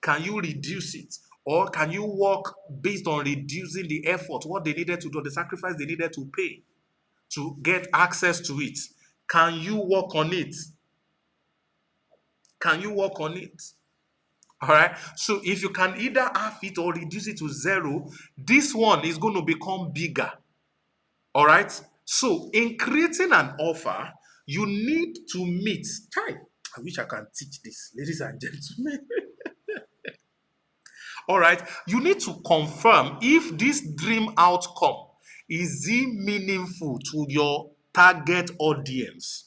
Can you reduce it? Or can you work based on reducing the effort, what they needed to do, the sacrifice they needed to pay to get access to it? Can you work on it? Can you work on it? All right. So if you can either half it or reduce it to zero, this one is going to become bigger. All right. So in creating an offer, you need to meet time. I wish I can teach this, ladies and gentlemen. All right. You need to confirm if this dream outcome is it meaningful to your target audience.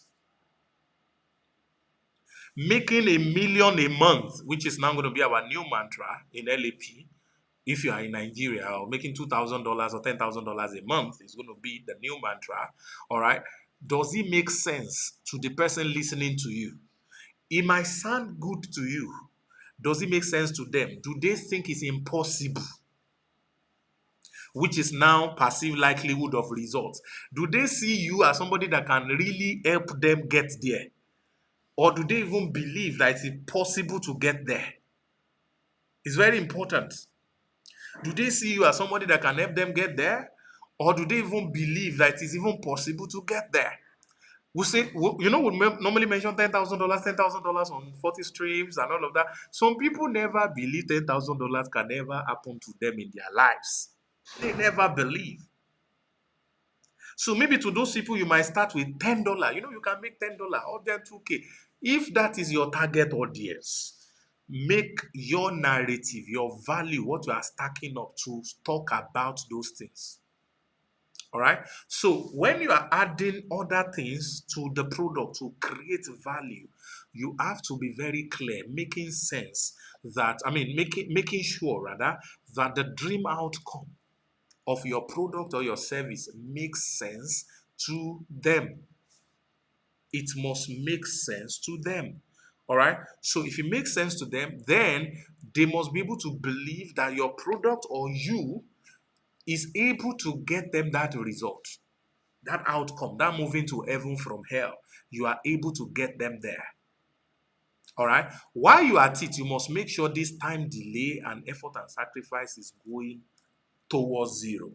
Making $1 million a month, which is now going to be our new mantra in LAP, if you are in Nigeria, or making $2,000 or $10,000 a month is going to be the new mantra. All right. Does it make sense to the person listening to you? It might sound good to you. Does it make sense to them? Do they think it's impossible? Which is now perceived likelihood of results. Do they see you as somebody that can really help them get there? Or do they even believe that it's possible to get there? It's very important. Do they see you as somebody that can help them get there? Or do they even believe that it's even possible to get there? We say, we normally mention $10,000 on 40 streams and all of that. Some people never believe $10,000 can ever happen to them in their lives. They never believe. So maybe to those people, you might start with $10. You can make $10 or then $2K. If that is your target audience, make your narrative, your value, what you are stacking up to talk about those things. All right. So when you are adding other things to the product to create value, you have to be very clear, making sense that, making sure rather that the dream outcome of your product or your service makes sense to them. It must make sense to them. All right. So if it makes sense to them, then they must be able to believe that your product or you is able to get them that result, that outcome, that moving to heaven from hell. You are able to get them there. All right. While you are at it, you must make sure this time delay and effort and sacrifice is going towards zero.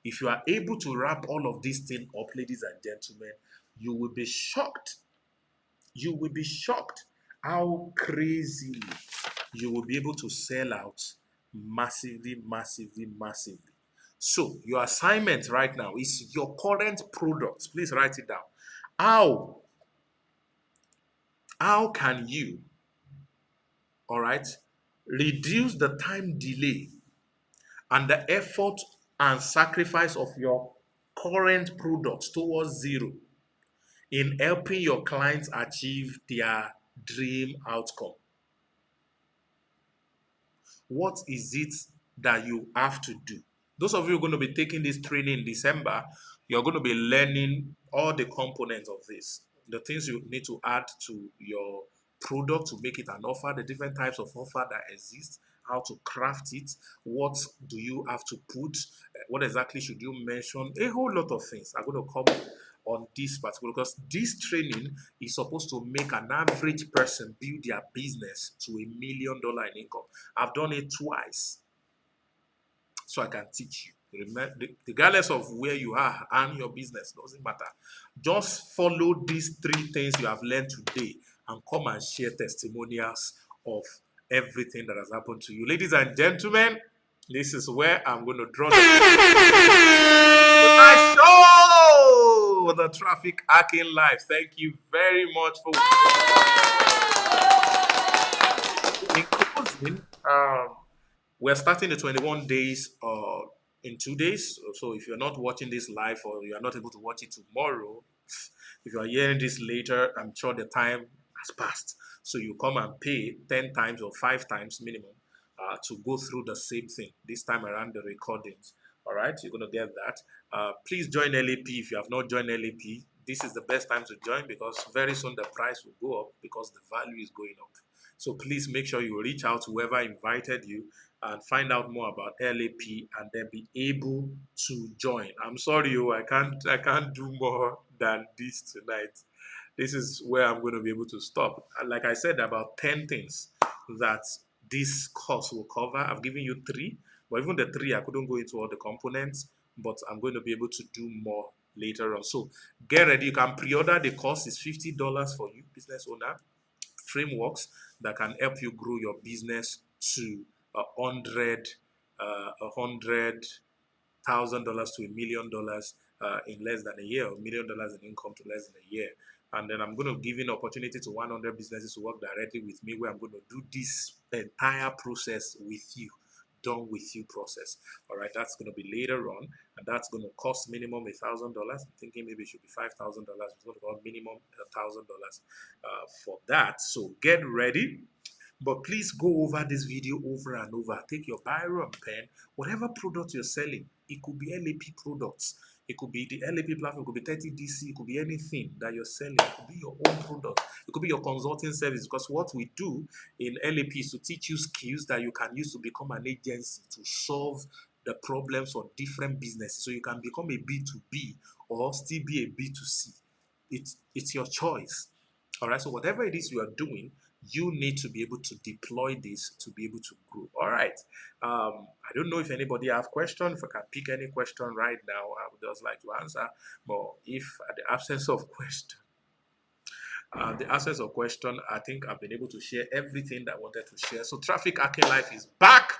If you are able to wrap all of these things up, ladies and gentlemen, you will be shocked. You will be shocked how crazily you will be able to sell out massively, massively, massively. So your assignment right now is your current products. Please write it down. How can you, all right, reduce the time delay and the effort and sacrifice of your current products towards zero in helping your clients achieve their dream outcome? What is it that you have to do? Those of you who are going to be taking this training in December, you're going to be learning all the components of this, the things you need to add to your product to make it an offer, the different types of offer that exist, how to craft it, what do you have to put, what exactly should you mention, a whole lot of things are going to come on this particular, because this training is supposed to make an average person build their business to $1 million in income. I've done it twice, so I can teach you. Remember, regardless of where you are and your business, doesn't matter. Just follow these 3 things you have learned today, and come and share testimonials of everything that has happened to you. Ladies and gentlemen, this is where I'm going to draw the show, the Traffic Hacking Life. Thank you very much for in closing. We're starting the 21 days in 2 days. So if you're not watching this live or you are not able to watch it tomorrow, if you are hearing this later, I'm sure the time has passed. So you come and pay 10 times or 5 times minimum to go through the same thing. This time around the recordings. All right, you're going to get that. Please join LAP if you have not joined LAP. This is the best time to join because very soon the price will go up because the value is going up. So please make sure you reach out to whoever invited you and find out more about LAP and then be able to join. I'm sorry, I can't do more than this tonight. This is where I'm going to be able to stop. Like I said, about 10 things that this course will cover. I've given you 3, but even the 3, I couldn't go into all the components, but I'm going to be able to do more later on. So get ready. You can pre-order the course. It's $50 for you, business owner. Frameworks that can help you grow your business to $100,000 to $1,000,000 in less than a year, or $1,000,000 in income to less than a year. And then I'm going to give you an opportunity to 100 businesses to work directly with me, where I'm going to do this entire process with you, done with you process. All right, that's going to be later on, and that's going to cost minimum $1,000. I'm thinking maybe it should be $5,000. It's going to cost minimum $1,000 for that. So get ready. But please go over this video over and over. Take your biro and pen. Whatever product you're selling, it could be LAP products. It could be the LAP platform. It could be 30DC. It could be anything that you're selling. It could be your own product. It could be your consulting service. Because what we do in LAP is to teach you skills that you can use to become an agency to solve the problems for different businesses. So you can become a B2B or still be a B2C. It's your choice. All right. So whatever it is you are doing, you need to be able to deploy this to be able to grow. All right. I don't know if anybody have question. If I can pick any question right now, I would just like to answer. But if at the absence of question, I think I've been able to share everything that I wanted to share. So Traffic Hacking Life is back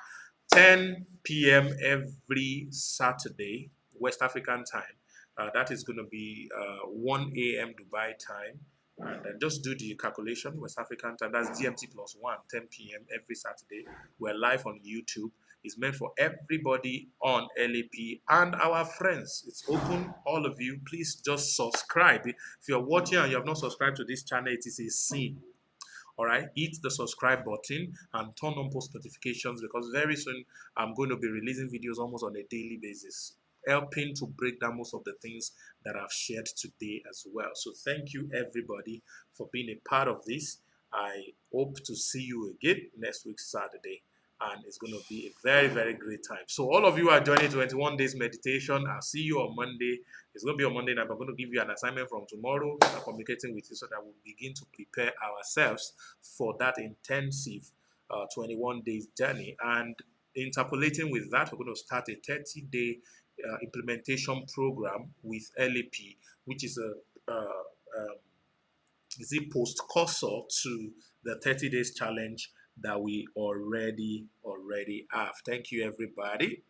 10 p.m. every Saturday, West African time. That is going to be 1 a.m. Dubai time. And then just do the calculation, West African time. That's GMT plus 1, 10 p.m. every Saturday. We're live on YouTube. It's meant for everybody on LAP and our friends. It's open, all of you. Please just subscribe. If you're watching and you have not subscribed to this channel, it is a sin. All right, hit the subscribe button and turn on post notifications, because very soon I'm going to be releasing videos almost on a daily basis, helping to break down most of the things that I've shared today as well. So thank you everybody for being a part of this. I hope to see you again next week Saturday, and it's going to be a very, very great time. So all of you are joining 21 days meditation. I'll see you on Monday. It's going to be on Monday night. I'm going to give you an assignment from tomorrow. I'm communicating with you so that we'll begin to prepare ourselves for that intensive 21 days journey. And interpolating with that, we're going to start a 30-day implementation program with LAP, which is a post-cursor to the 30 days challenge that we already have. Thank you, everybody.